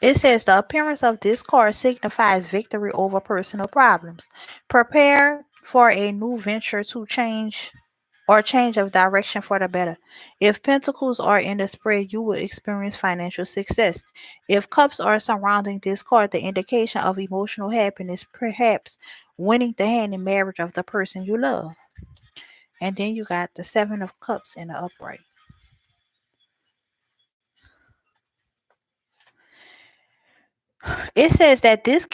It says the appearance of this card signifies victory over personal problems. Prepare for a new venture to change or change of direction for the better. If pentacles are in the spread, you will experience financial success. If cups are surrounding this card, the indication of emotional happiness, perhaps winning the hand in marriage of the person you love. And then you got the Seven of Cups in the upright. It says that this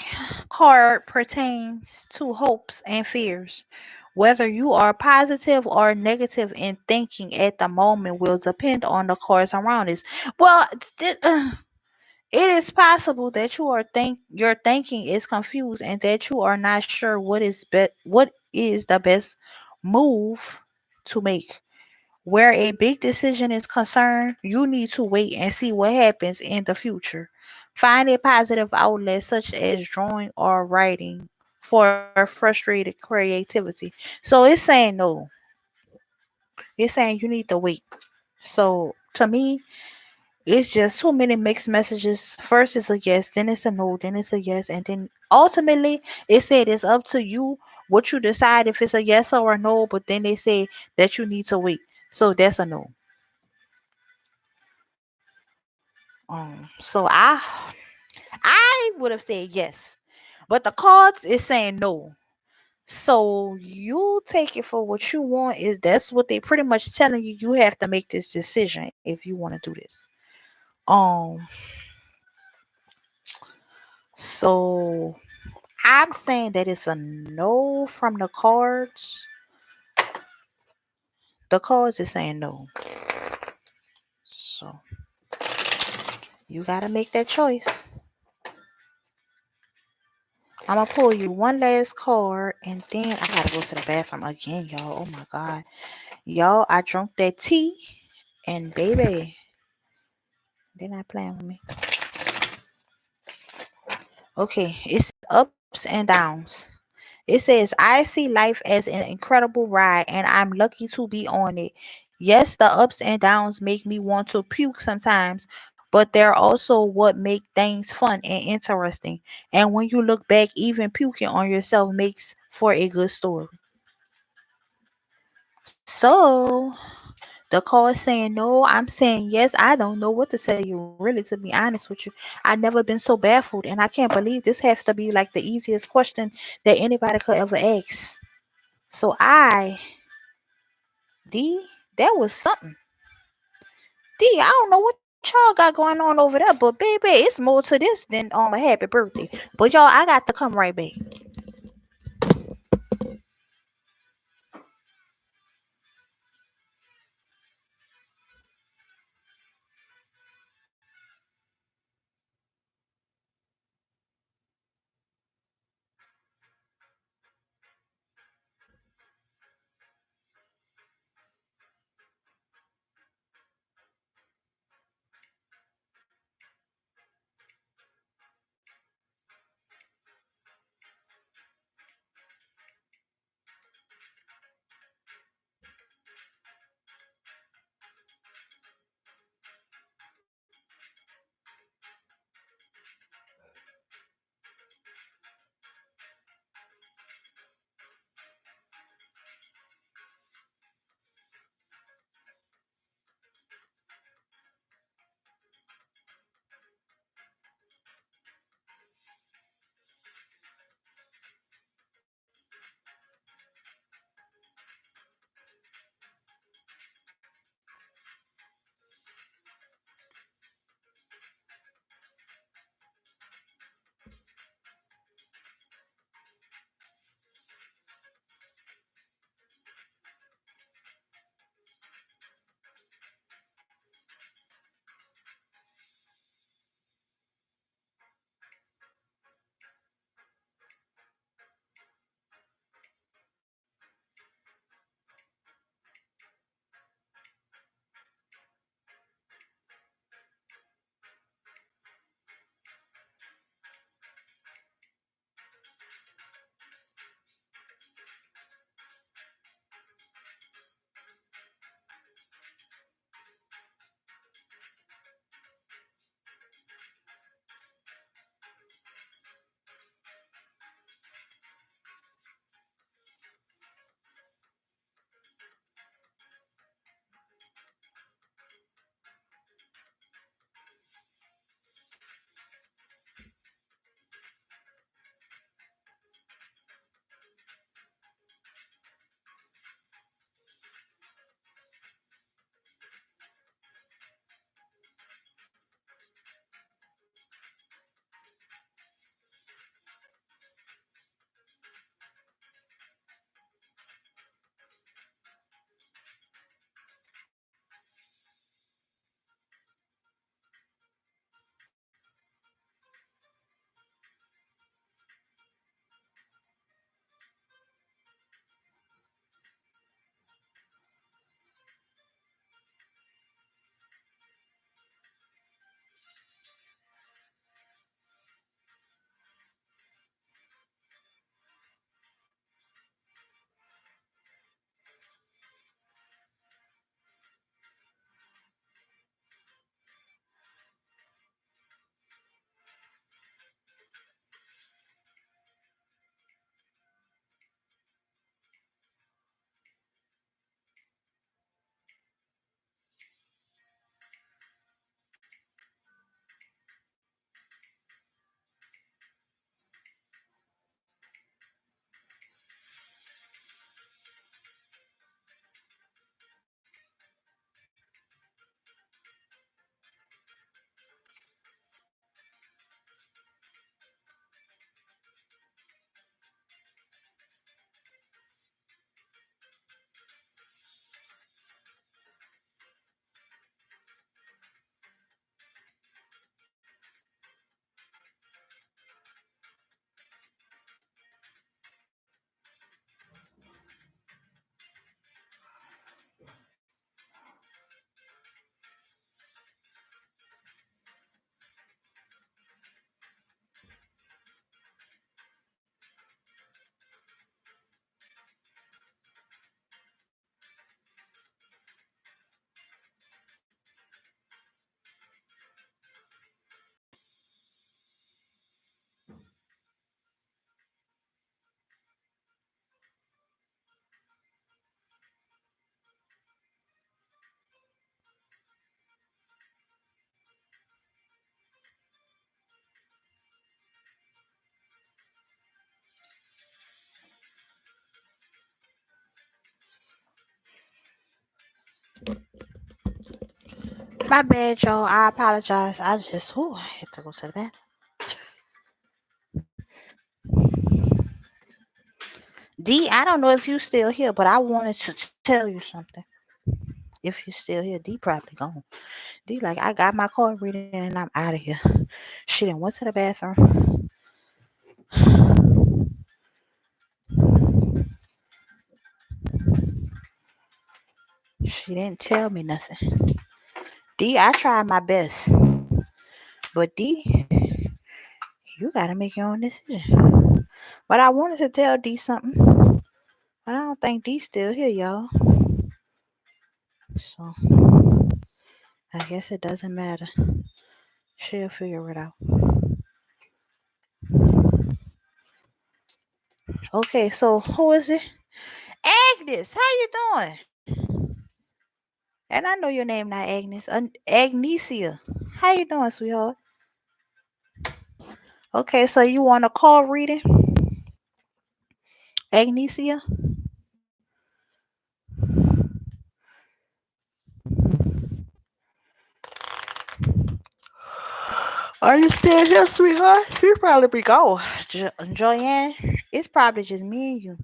card pertains to hopes and fears. Whether you are positive or negative in thinking at the moment will depend on the cards around us. Well, it is possible that your thinking is confused and that you are not sure what is the best move to make. Where a big decision is concerned, you need to wait and see what happens in the future. Find a positive outlet such as drawing or writing for frustrated creativity. So it's saying no. It's saying you need to wait. So to me, it's just too many mixed messages. First it's a yes, then it's a no, then it's a yes, and then ultimately it said it's up to you what you decide if it's a yes or a no, but then they say that you need to wait. So that's a no. So I would have said yes, but the cards is saying no. So you take it for what you want. Is that's what they pretty much telling you. You have to make this decision if you want to do this. Um. So I'm saying that it's a no from the cards. The cards is saying no. So you gotta make that choice. I'm gonna pull you one last card and then I gotta go to the bathroom again, y'all. Oh my god. Y'all, I drunk that tea and baby, they're not playing with me. Okay, it's ups and downs. It says, I see life as an incredible ride and I'm lucky to be on it. Yes, the ups and downs make me want to puke sometimes, but they're also what make things fun and interesting. And when you look back, even puking on yourself makes for a good story. So the call is saying no. I'm saying yes. I don't know what to tell you, really, to be honest with you. I've never been so baffled, and I can't believe this has to be like the easiest question that anybody could ever ask. So D, that was something. D, I don't know what y'all got going on over there, but baby, it's more to this than a happy birthday. But y'all, I got to come right back. My bad, y'all. I apologize. I had to go to the bathroom. D, I don't know if you still here, but I wanted to tell you something. If you still here, D probably gone. D like I got my card reading and I'm out of here. She done went to the bathroom. She didn't tell me nothing. D, I tried my best, but D, you gotta make your own decision. But I wanted to tell D something, but I don't think D's still here, y'all. So I guess it doesn't matter. She'll figure it out. Okay, so who is it? Agnes, how you doing? And I know your name not Agnes. Agnesia. How you doing, sweetheart? Okay, so you want a call reading? Agnesia? Are you still here, sweetheart? You probably be gone. Joanne, it's probably just me and you.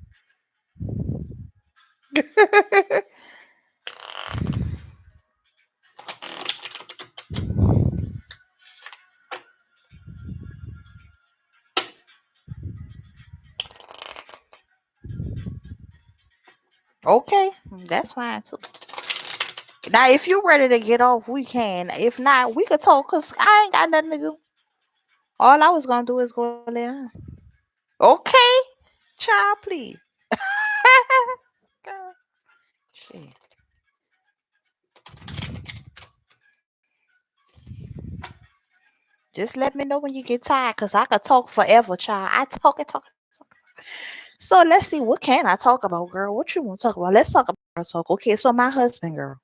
Okay, that's fine too. Now, if you ready to get off, we can. If not, we could talk because I ain't got nothing to do. All I was gonna do is go lay down. Okay, child, please. Girl, shit. Just let me know when you get tired, cause I could talk forever, child. I talk and talk and talk. So let's see, what can I talk about, girl? What you want to talk about? Let's talk about girl talk. Okay, so my husband, girl,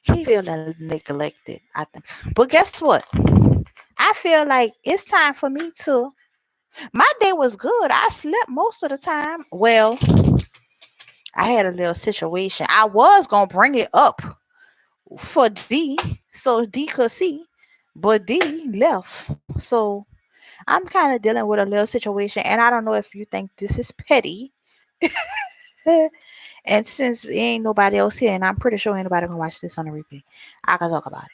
he feel neglected, I think. But guess what? I feel like it's time for me to. My day was good. I slept most of the time. Well, I had a little situation. I was gonna bring it up for D so D could see, but D left. So I'm kind of dealing with a little situation, and I don't know if you think this is petty. And since ain't nobody else here, and I'm pretty sure ain't nobody gonna watch this on the replay, I can talk about it.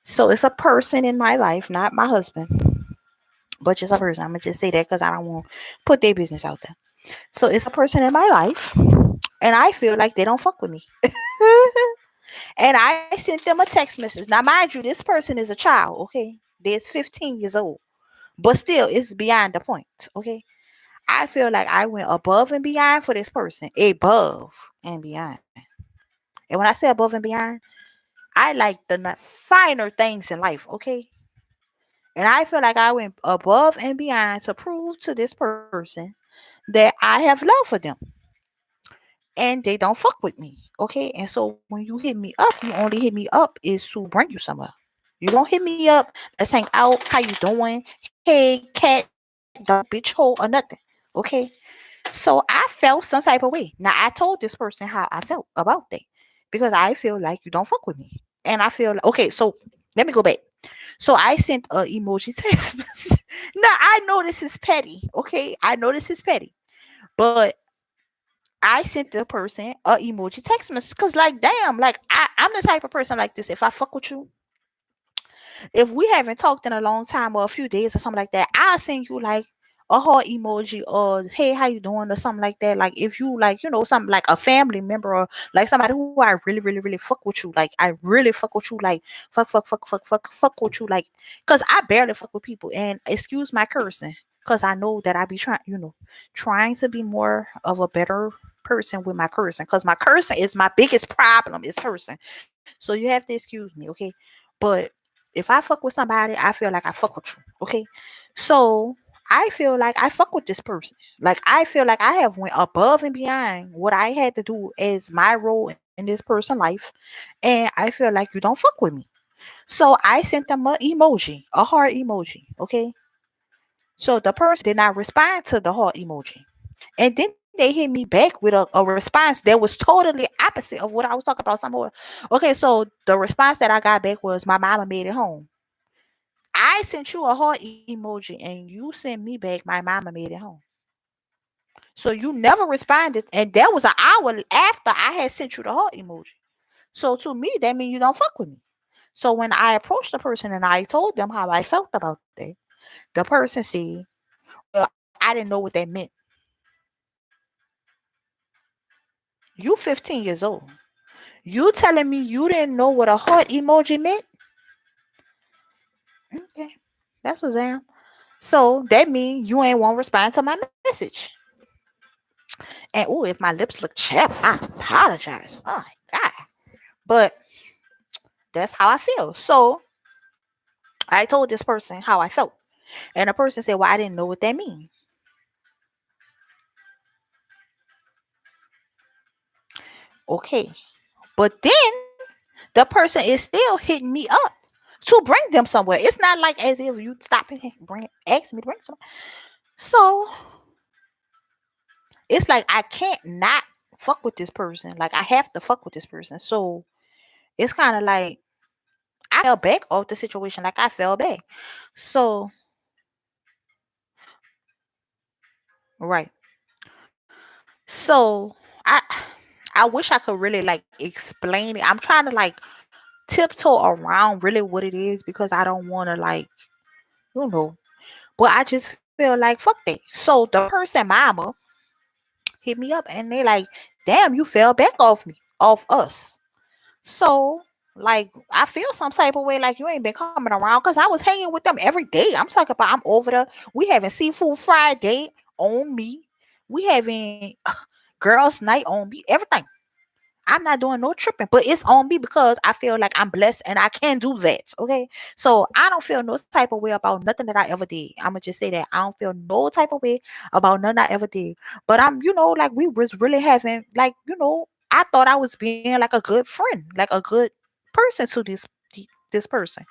So it's a person in my life, not my husband, but just a person. I'm gonna just say that because I don't want to put their business out there. So it's a person in my life, and I feel like they don't fuck with me. And I sent them a text message. Now, mind you, this person is a child, okay? They're 15 years old, but still, it's beyond the point, okay? I feel like I went above and beyond for this person, above and beyond. And when I say above and beyond, I like the finer things in life, okay? And I feel like I went above and beyond to prove to this person that I have love for them and they don't fuck with me, okay? And so when you hit me up, you only hit me up is to bring you somewhere. You don't hit me up, let's hang out, how you doing? Hey, cat, dog, bitch, hole, or nothing, okay? So I felt some type of way. Now I told this person how I felt about that because I feel like you don't fuck with me. And I feel like, okay, so let me go back. So I sent a emoji text message. Now I know this is petty, okay? I know this is petty. But I sent the person a emoji text message because like damn, like I'm the type of person like this. If I fuck with you, if we haven't talked in a long time or a few days or something like that, I'll send you like a heart emoji or hey, how you doing or something like that. Like if you like, something like a family member or like somebody who I really, really, really fuck with you. Like I really fuck with you. Like fuck with you. Like, cause I barely fuck with people. And excuse my cursing, cause I know that I be trying, trying to be more of a better person with my cursing. Cause my cursing is my biggest problem is cursing. So you have to excuse me, okay? But if I fuck with somebody, I feel like I fuck with you. Okay. So I feel like I fuck with this person. Like I feel like I have went above and beyond what I had to do as my role in this person's life. And I feel like you don't fuck with me. So I sent them a emoji, a heart emoji. Okay. So the person did not respond to the heart emoji. And then they hit me back with a response that was totally opposite of what I was talking about. Some more. Okay, so the response that I got back was, "My mama made it home." I sent you a heart emoji and you sent me back, "My mama made it home." So you never responded, and that was an hour after I had sent you the heart emoji. So to me, that means you don't fuck with me. So when I approached the person and I told them how I felt about that, the person said, "Well, I didn't know what that meant." You 15 years old. You telling me you didn't know what a heart emoji meant? Okay, that's what's down. So that means you ain't want to respond to my message. And oh, if my lips look chapped, I apologize. Oh my god. But that's how I feel. So I told this person how I felt. And the person said, "Well, I didn't know what that means." Okay. But then the person is still hitting me up to bring them somewhere. It's not like as if you stop and ask me to bring someone. So it's like I can't not fuck with this person. Like I have to fuck with this person. So it's kind of like I fell back off the situation. Like I fell back. So right. So I wish I could really like explain it. I'm trying to like tiptoe around really what it is because I don't want to like you know. But I just feel like fuck that. So the person mama hit me up and they like, "Damn, you fell back off me, off us." So, like, I feel some type of way like you ain't been coming around because I was hanging with them every day. I'm talking about I'm over there. We having seafood Friday on me. We having girls' night on me. Everything. I'm not doing no tripping, but it's on me because I feel like I'm blessed and I can do that. Okay. So I don't feel no type of way about nothing that I ever did. I'm gonna just say that I don't feel no type of way about nothing I ever did. But like we was really having like, I thought I was being like a good friend, like a good person to this person.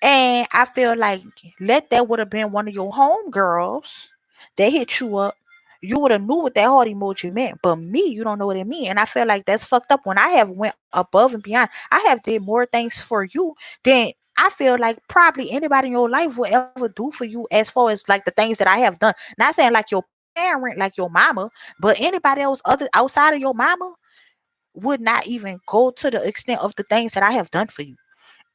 And I feel like let that would have been one of your home girls that hit you up. You would have knew what that heart emoji meant, but me, you don't know what it mean. And I feel like that's fucked up. When I have went above and beyond, I have did more things for you than I feel like probably anybody in your life will ever do for you as far as like the things that I have done. Not saying like your parent, like your mama, but anybody else other outside of your mama would not even go to the extent of the things that I have done for you.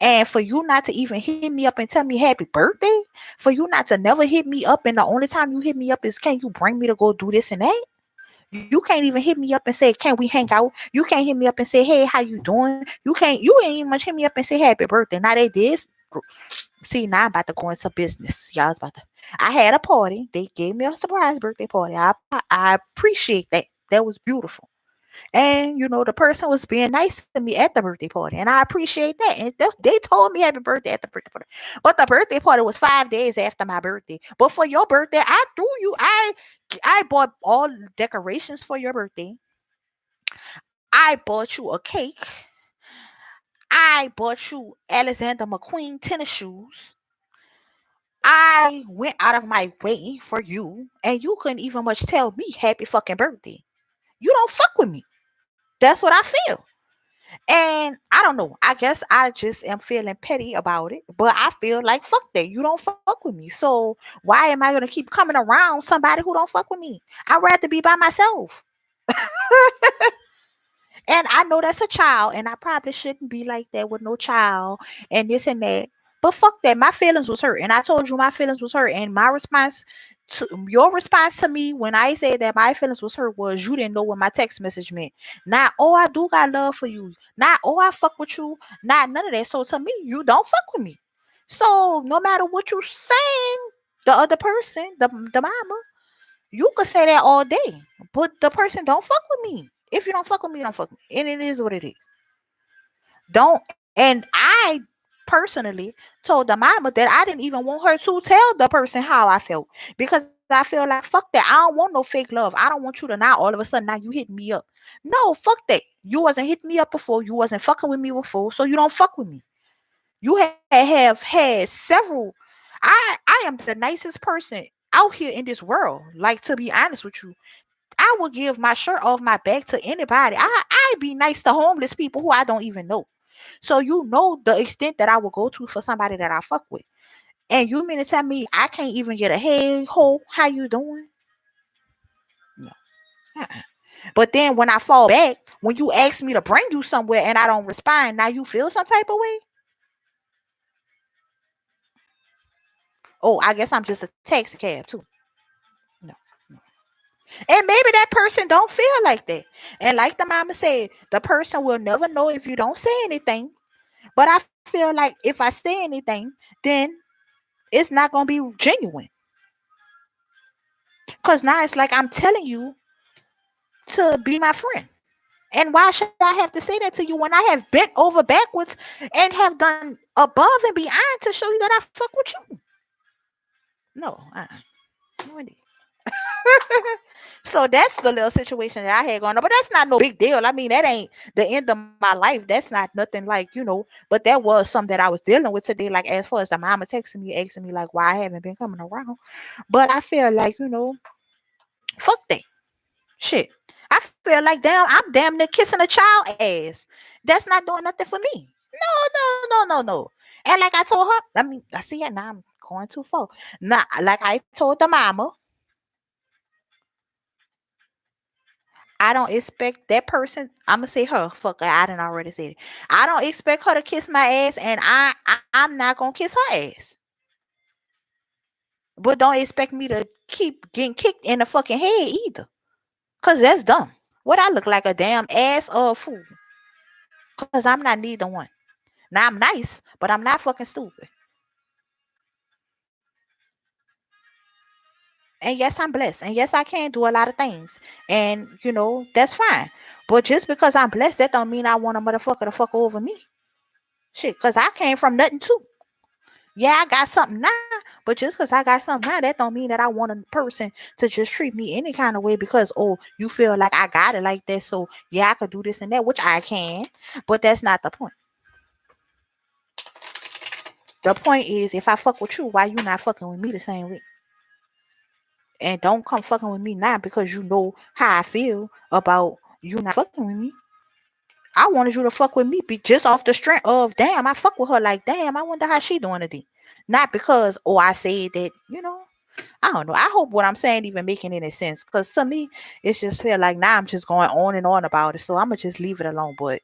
And for you not to even hit me up and tell me happy birthday, for you not to never hit me up, and the only time you hit me up is, "Can you bring me to go do this and that?" You can't even hit me up and say, "Can we hang out?" You can't hit me up and say, "Hey, how you doing?" You ain't even much hit me up and say happy birthday. Now they did. See, now I'm about to go into business. Y'all was about to. I had a party. They gave me a surprise birthday party. I appreciate that. That was beautiful. And the person was being nice to me at the birthday party, and I appreciate that. And they told me happy birthday at the birthday party, but the birthday party was 5 days after my birthday. But for your birthday, I threw you. I bought all decorations for your birthday. I bought you a cake. I bought you Alexander McQueen tennis shoes. I went out of my way for you, and you couldn't even much tell me happy fucking birthday. You don't fuck with me. That's what I feel. And I don't know. I guess I just am feeling petty about it. But I feel like fuck that. You don't fuck with me. So why am I gonna keep coming around somebody who don't fuck with me? I'd rather be by myself. And I know that's a child, and I probably shouldn't be like that with no child and this and that. But fuck that. My feelings was hurt. And I told you my feelings was hurt. And my response to your response to me when I said that my feelings was hurt was you didn't know what my text message meant. Not, "Oh, I do got love for you." Not, "Oh, I fuck with you." Not none of that. So to me, you don't fuck with me. So no matter what you saying, the other person, the mama, you could say that all day, but the person don't fuck with me. If you don't fuck with me, you don't fuck with me. And it is what it is. Don't. And I personally told the mama that I didn't even want her to tell the person how I felt because I feel like fuck that. I don't want no fake love. I don't want you to now all of a sudden now you hitting me up. No, fuck that. You wasn't hitting me up before. You wasn't fucking with me before, so you don't fuck with me. You have had several. I am the nicest person out here in this world. Like, to be honest with you, I will give my shirt off my back to anybody. I be nice to homeless people who I don't even know. So you know the extent that I will go to for somebody that I fuck with. And you mean to tell me I can't even get a hey ho, how you doing? No. Uh-uh. But then when I fall back, when you ask me to bring you somewhere and I don't respond, now you feel some type of way? Oh, I guess I'm just a taxi cab too. No. No. And maybe that person don't feel like that. And like the mama said, the person will never know if you don't say anything. But I feel like if I say anything, then it's not gonna be genuine. Cause now it's like I'm telling you to be my friend. And why should I have to say that to you when I have bent over backwards and have done above and beyond to show you that I fuck with you? No, no indeed. So that's the little situation that I had going on. But that's not no big deal. I mean, that ain't the end of my life. That's not nothing like, but that was something that I was dealing with today. Like as far as the mama texting me, asking me like why I haven't been coming around. But I feel like, fuck that. Shit. I feel like I'm damn near kissing a child ass. That's not doing nothing for me. No. And like I told her, I see it now. I'm going too far. Nah, like I told the mama, I don't expect that person. I'm gonna say her. Fuck her. I didn't already say it. I don't expect her to kiss my ass, and I'm not gonna kiss her ass. But don't expect me to keep getting kicked in the fucking head either, cause that's dumb. What I look like a damn ass or a fool? Cause I'm not neither one. Now I'm nice, but I'm not fucking stupid. And yes, I'm blessed. And yes, I can do a lot of things. And that's fine. But just because I'm blessed, that don't mean I want a motherfucker to fuck over me. Shit, cause I came from nothing too. Yeah, I got something now, but just because I got something now, that don't mean that I want a person to just treat me any kind of way because you feel like I got it like that. So yeah, I could do this and that, which I can, but that's not the point. The point is, if I fuck with you, why you not fucking with me the same way? And don't come fucking with me now because you know how I feel about you not fucking with me. I wanted you to fuck with me just off the strength of damn, I fuck with her like damn, I wonder how she doing today. Not because I said that, I don't know. I hope what I'm saying even making any sense. Cause to me, it's just feel like now I'm just going on and on about it. So I'm gonna just leave it alone. But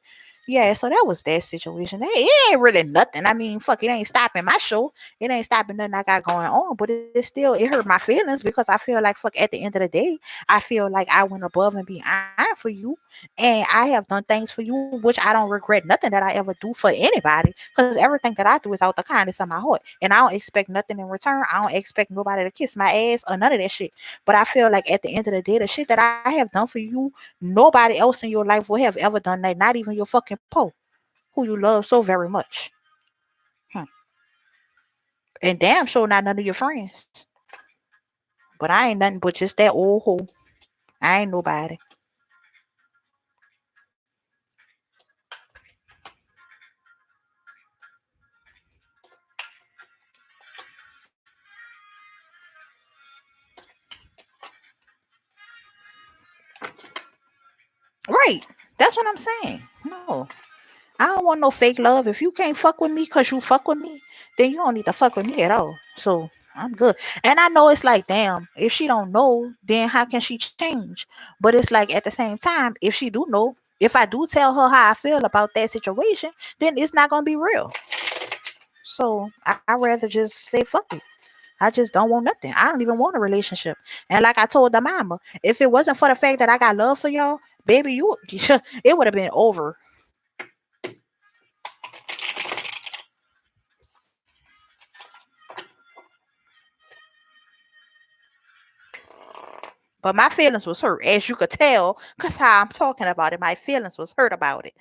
yeah, so that was that situation. It ain't really nothing. I mean, fuck, it ain't stopping my show. It ain't stopping nothing I got going on. But it hurt my feelings because I feel like fuck at the end of the day, I feel like I went above and beyond for you. And I have done things for you, which I don't regret nothing that I ever do for anybody. Because everything that I do is out the kindness of my heart. And I don't expect nothing in return. I don't expect nobody to kiss my ass or none of that shit. But I feel like at the end of the day, the shit that I have done for you, nobody else in your life will have ever done that. Not even your fucking Poe, who you love so very much. Hmm. And damn sure not none of your friends. But I ain't nothing but just that old hoe. I ain't nobody. Right. That's what I'm saying. No. I don't want no fake love. If you can't fuck with me because you fuck with me, then you don't need to fuck with me at all. So I'm good. And I know it's like, damn, if she don't know, then how can she change? But it's like at the same time, if she do know, if I do tell her how I feel about that situation, then it's not gonna be real. So I rather just say fuck it. I just don't want nothing. I don't even want a relationship. And like I told the mama, if it wasn't for the fact that I got love for y'all, baby, you it would have been over. But my feelings was hurt, as you could tell, cause how I'm talking about it. My feelings was hurt about it.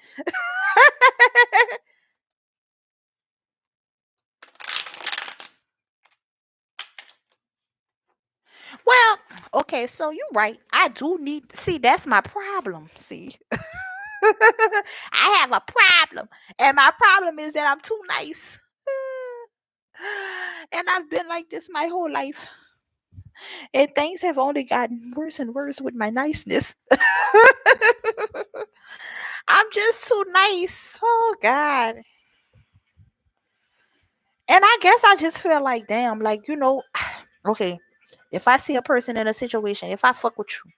Well, okay, so you're right. I do need. See, that's my problem. See, I have a problem, and my problem is that I'm too nice, and I've been like this my whole life. And things have only gotten worse and worse with my niceness. I'm just too nice. Oh God. And I guess I just feel like damn, like okay. If I see a person in a situation, if I fuck with you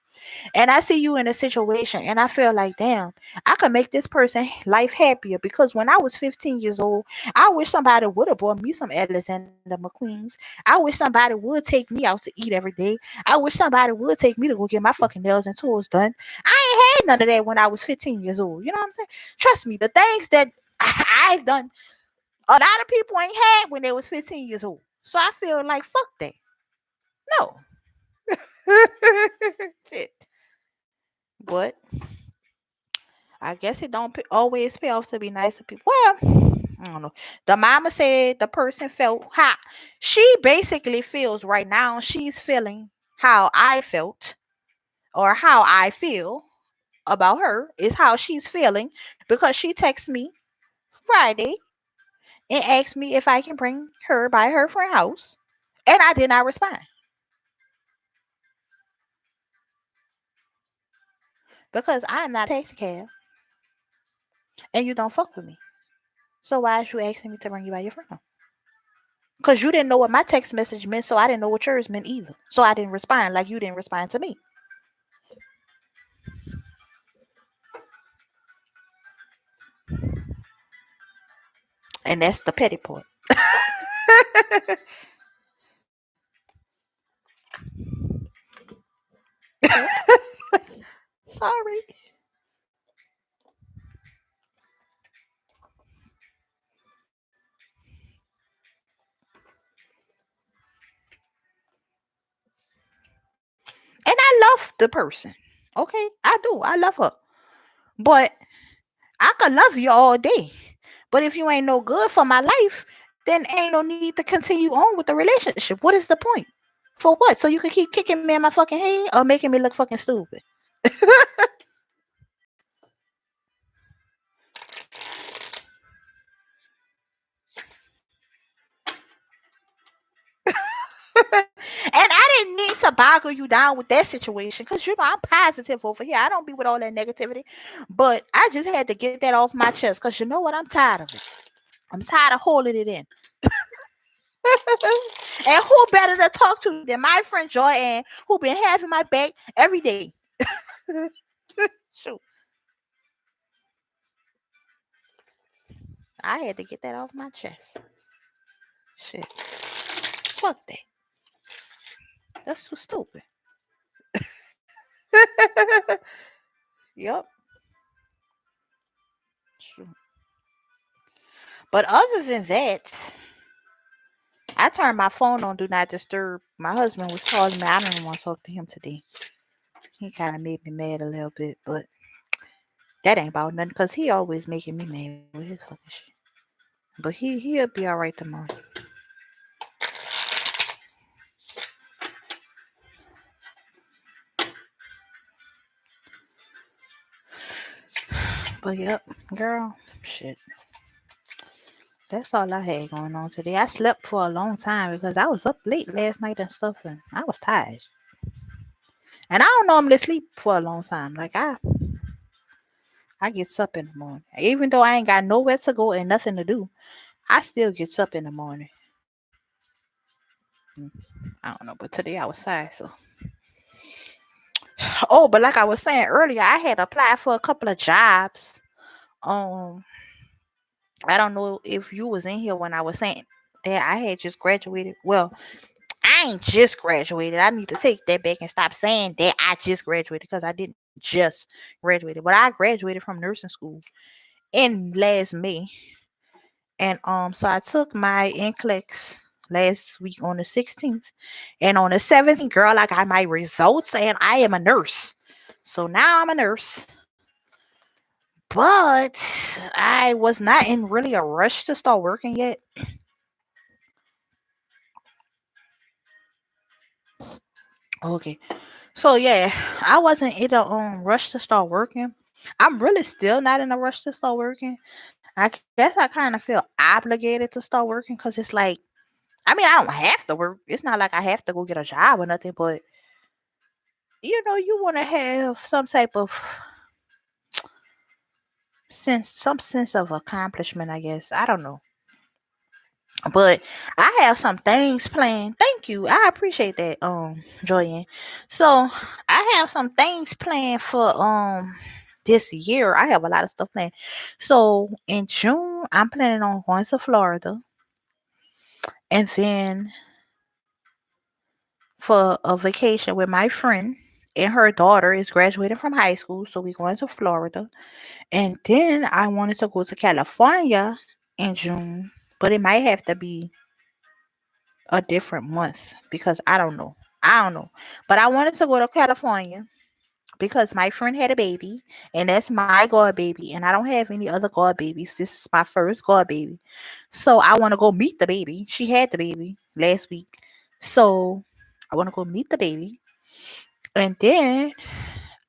and I see you in a situation and I feel like damn, I can make this person life happier because when I was 15 years old, I wish somebody would have bought me some Alexander McQueen's. I wish somebody would take me out to eat every day. I wish somebody would take me to go get my fucking nails and toes done. I ain't had none of that when I was 15 years old. You know what I'm saying? Trust me, the things that I've done, a lot of people ain't had when they was 15 years old. So I feel like fuck that. No. Shit. But I guess it don't always pay off to be nice to people. Well, I don't know. The mama said the person felt hot. She basically feels right now she's feeling how I felt or how I feel about her is how she's feeling because she texts me Friday and asked me if I can bring her by her friend house. And I did not respond because I am not a taxi cab and you don't fuck with me. So why is you asking me to bring you by your friend? Because you didn't know what my text message meant, so I didn't know what yours meant either. So I didn't respond like you didn't respond to me. And that's the petty part. Sorry. And I love the person. Okay? I do. I love her. But I could love you all day. But if you ain't no good for my life, then ain't no need to continue on with the relationship. What is the point? For what? So you can keep kicking me in my fucking head or making me look fucking stupid? And I didn't need to boggle you down with that situation because I'm positive over here. I don't be with all that negativity. But I just had to get that off my chest because you know what? I'm tired of it. I'm tired of holding it in. And who better to talk to than my friend Joy who been having my back every day. Shoot. I had to get that off my chest. Shit. Fuck that. That's so stupid. Yep. True. But other than that, I turned my phone on do not disturb. My husband was calling me. I don't even want to talk to him today. He kind of made me mad a little bit, but that ain't about nothing because he always making me mad with his fucking shit. But he'll be all right tomorrow. But yep, girl, shit. That's all I had going on today. I slept for a long time because I was up late last night and stuff, and I was tired. And I don't normally sleep for a long time. Like I get up in the morning, even though I ain't got nowhere to go and nothing to do. I still get up in the morning. Mm, I don't know, but today I was tired. So, oh, but like I was saying earlier, I had applied for a couple of jobs. Um, I don't know if you was in here when I was saying that I had just graduated. Well, I ain't just graduated. I need to take that back and stop saying that I just graduated because I didn't just graduated, but I graduated from nursing school in last May. And so I took my NCLEX last week on the 16th. And on the 17th, girl, I got my results and I am a nurse. So now I'm a nurse. But I was not in really a rush to start working yet. Okay. So yeah, I wasn't in a rush to start working. I'm really still not in a rush to start working. I guess I kind of feel obligated to start working because it's like I mean, I don't have to work. It's not like I have to go get a job or nothing, but you want to have some type of some sense of accomplishment, I guess. I don't know. But I have some things planned. Thank you. I appreciate that, Joyanne. So I have some things planned for this year. I have a lot of stuff planned. So in June, I'm planning on going to Florida. And then for a vacation with my friend and her daughter is graduating from high school. So we're going to Florida. And then I wanted to go to California in June. But it might have to be a different month because I don't know. I don't know. But I wanted to go to California because my friend had a baby and that's my god baby and I don't have any other god babies. This is my first god baby. So I want to go meet the baby. She had the baby last week. So I want to go meet the baby. And then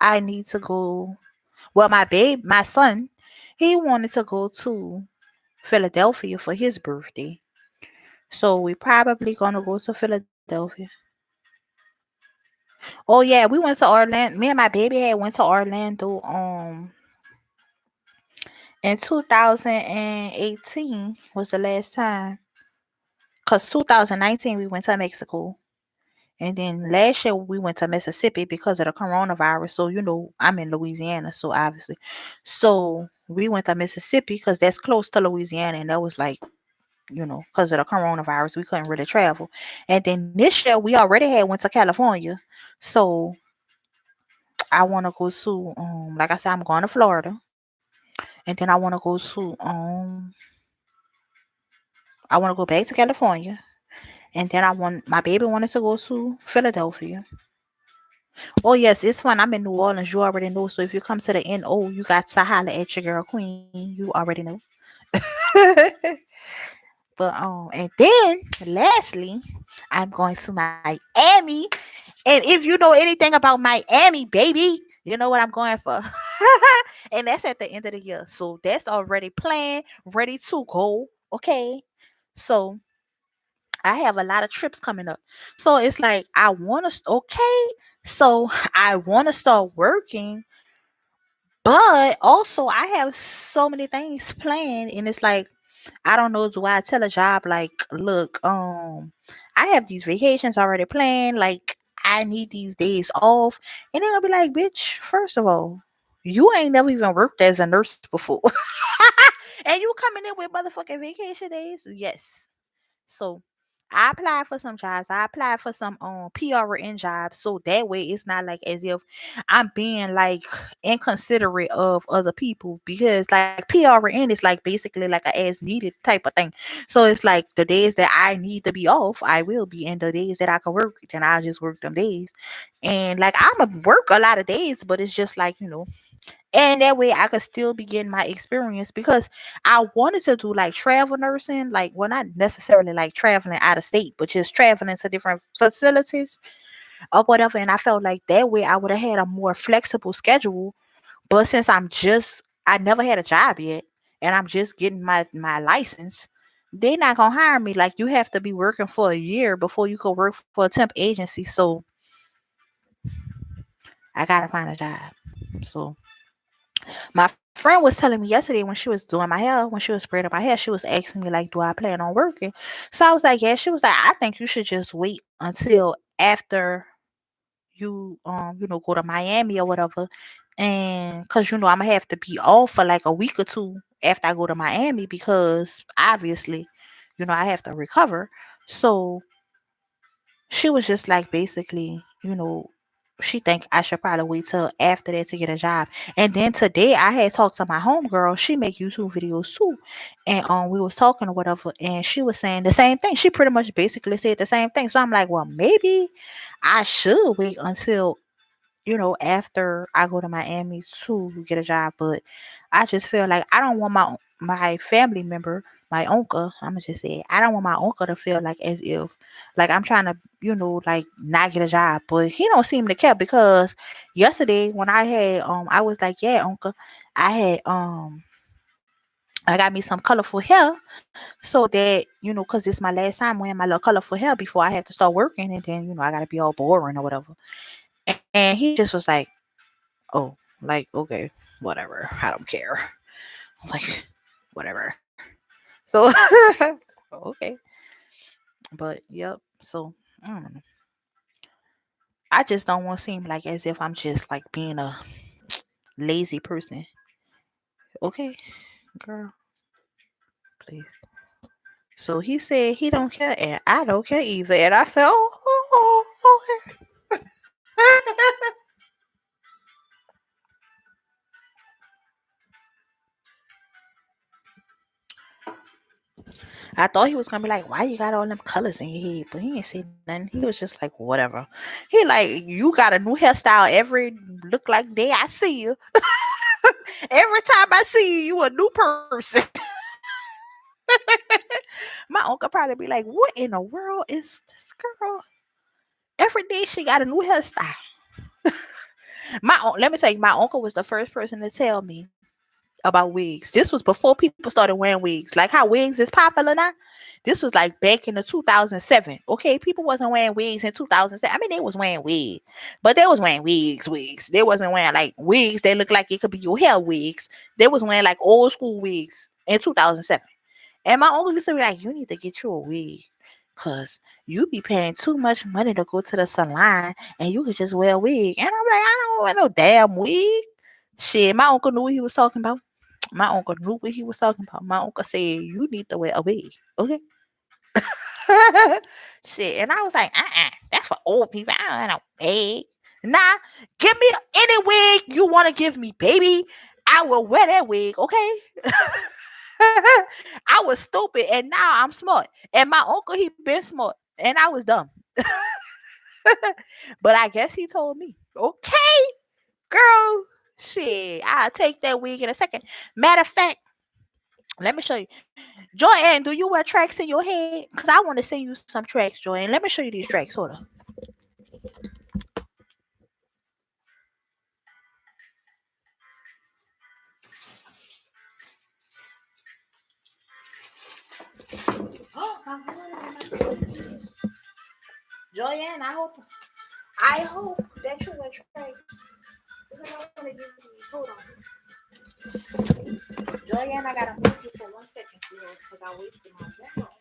I need to go well my son, he wanted to go to Philadelphia for his birthday. So we probably gonna go to Philadelphia. Oh yeah, we went to Orlando. Me and my baby had went to Orlando in 2018 was the last time. Cause 2019 we went to Mexico. And then last year we went to Mississippi because of the coronavirus. So I'm in Louisiana, so obviously. So we went to Mississippi because that's close to Louisiana and that was like because of the coronavirus, we couldn't really travel. And then this year, we already had went to California, so I want to go to like I said, I'm going to Florida, and then I want to go back to California, and then my baby wanted to go to Philadelphia. Oh yes, it's fun. I'm in New Orleans. You already know. So if you come to the NO, you got to holler at your girl Queen. You already know. But and then lastly, I'm going to Miami. And if you know anything about Miami, baby, you know what I'm going for. And that's at the end of the year. So that's already planned, ready to go. Okay. So I have a lot of trips coming up. So it's like I want to okay. So I want to start working, but also I have so many things planned and it's like I don't know do I tell a job like, look, I have these vacations already planned, like I need these days off. And then I'll be like, bitch, first of all, you ain't never even worked as a nurse before. And you coming in with motherfucking vacation days? Yes. So I applied for some jobs. I applied for some PRN jobs. So that way it's not like as if I'm being like inconsiderate of other people because like PRN is like basically like a as needed type of thing. So it's like the days that I need to be off, I will be, and the days that I can work, then I'll just work them days. And like I'm a work a lot of days, but it's just like, and that way I could still be getting my experience because I wanted to do like travel nursing, like well not necessarily like traveling out of state, but just traveling to different facilities or whatever. And I felt like that way I would have had a more flexible schedule. But since I never had a job yet and I'm just getting my license, they're not gonna hire me. Like you have to be working for a year before you can work for a temp agency. So I gotta find a job. So my friend was telling me yesterday when she was doing my hair, when she was spreading my hair, she was asking me like, "Do I plan on working?" So I was like, "Yeah." She was like, "I think you should just wait until after you go to Miami or whatever, and because I'm gonna have to be off for like a week or two after I go to Miami because obviously, I have to recover." So she was just like basically, she think I should probably wait till after that to get a job. And then today I had talked to my homegirl. She make YouTube videos too. And we was talking or whatever and she was saying the same thing. She pretty much basically said the same thing. So I'm like, well, maybe I should wait until after I go to Miami to get a job. But I just feel like I don't want my family member, my uncle, I'ma just say it, I don't want my uncle to feel like as if like I'm trying to, like not get a job. But he don't seem to care because yesterday when I was like, yeah, uncle, I had I got me some colorful hair so that, because it's my last time wearing my little colorful hair before I have to start working. And then, I got to be all boring or whatever. And he just was like, oh, like, okay, whatever. I don't care. I'm like, whatever. So, okay. But, yep. So, I don't know. I just don't want to seem like as if I'm just like being a lazy person. Okay, girl, please. So he said he don't care, and I don't care either. And I said, okay. I thought he was gonna be like, "Why you got all them colors in your head?" But he ain't say nothing. He was just like, "Whatever." He like, "You got a new hairstyle every look like day I see you. Every time I see you, you a new person." My uncle probably be like, "What in the world is this girl? Every day she got a new hairstyle." Let me tell you, my uncle was the first person to tell me about wigs. This was before people started wearing wigs. Like how wigs is popular now. This was like back in the 2007. Okay, people wasn't wearing wigs in 2007. I mean, they was wearing wigs, but they was wearing wigs. They wasn't wearing like wigs that look like it could be your hair wigs. They was wearing like old school wigs in 2007. And my uncle used to be like, "You need to get you a wig. Cause you be paying too much money to go to the salon and you could just wear a wig." And I'm like, "I don't wear no damn wig." Shit, my uncle knew what he was talking about. My uncle knew what he was talking about. My uncle said, "You need to wear a wig." Okay. Shit. And I was like, that's for old people. I don't know. Wig. Nah, give me any wig you want to give me, baby. I will wear that wig, okay? I was stupid and now I'm smart. And my uncle, he been smart. And I was dumb. But I guess he told me, okay, girl, shit, I'll take that wig in a second. Matter of fact, let me show you. Joanne, do you wear tracks in your head? Because I want to send you some tracks, Joanne. Let me show you these tracks. Hold on. Joanne, I hope that you wear tracks. Because I want to give you these. Hold on. Joanne, I gotta move you for 1 second, because I wasted my background.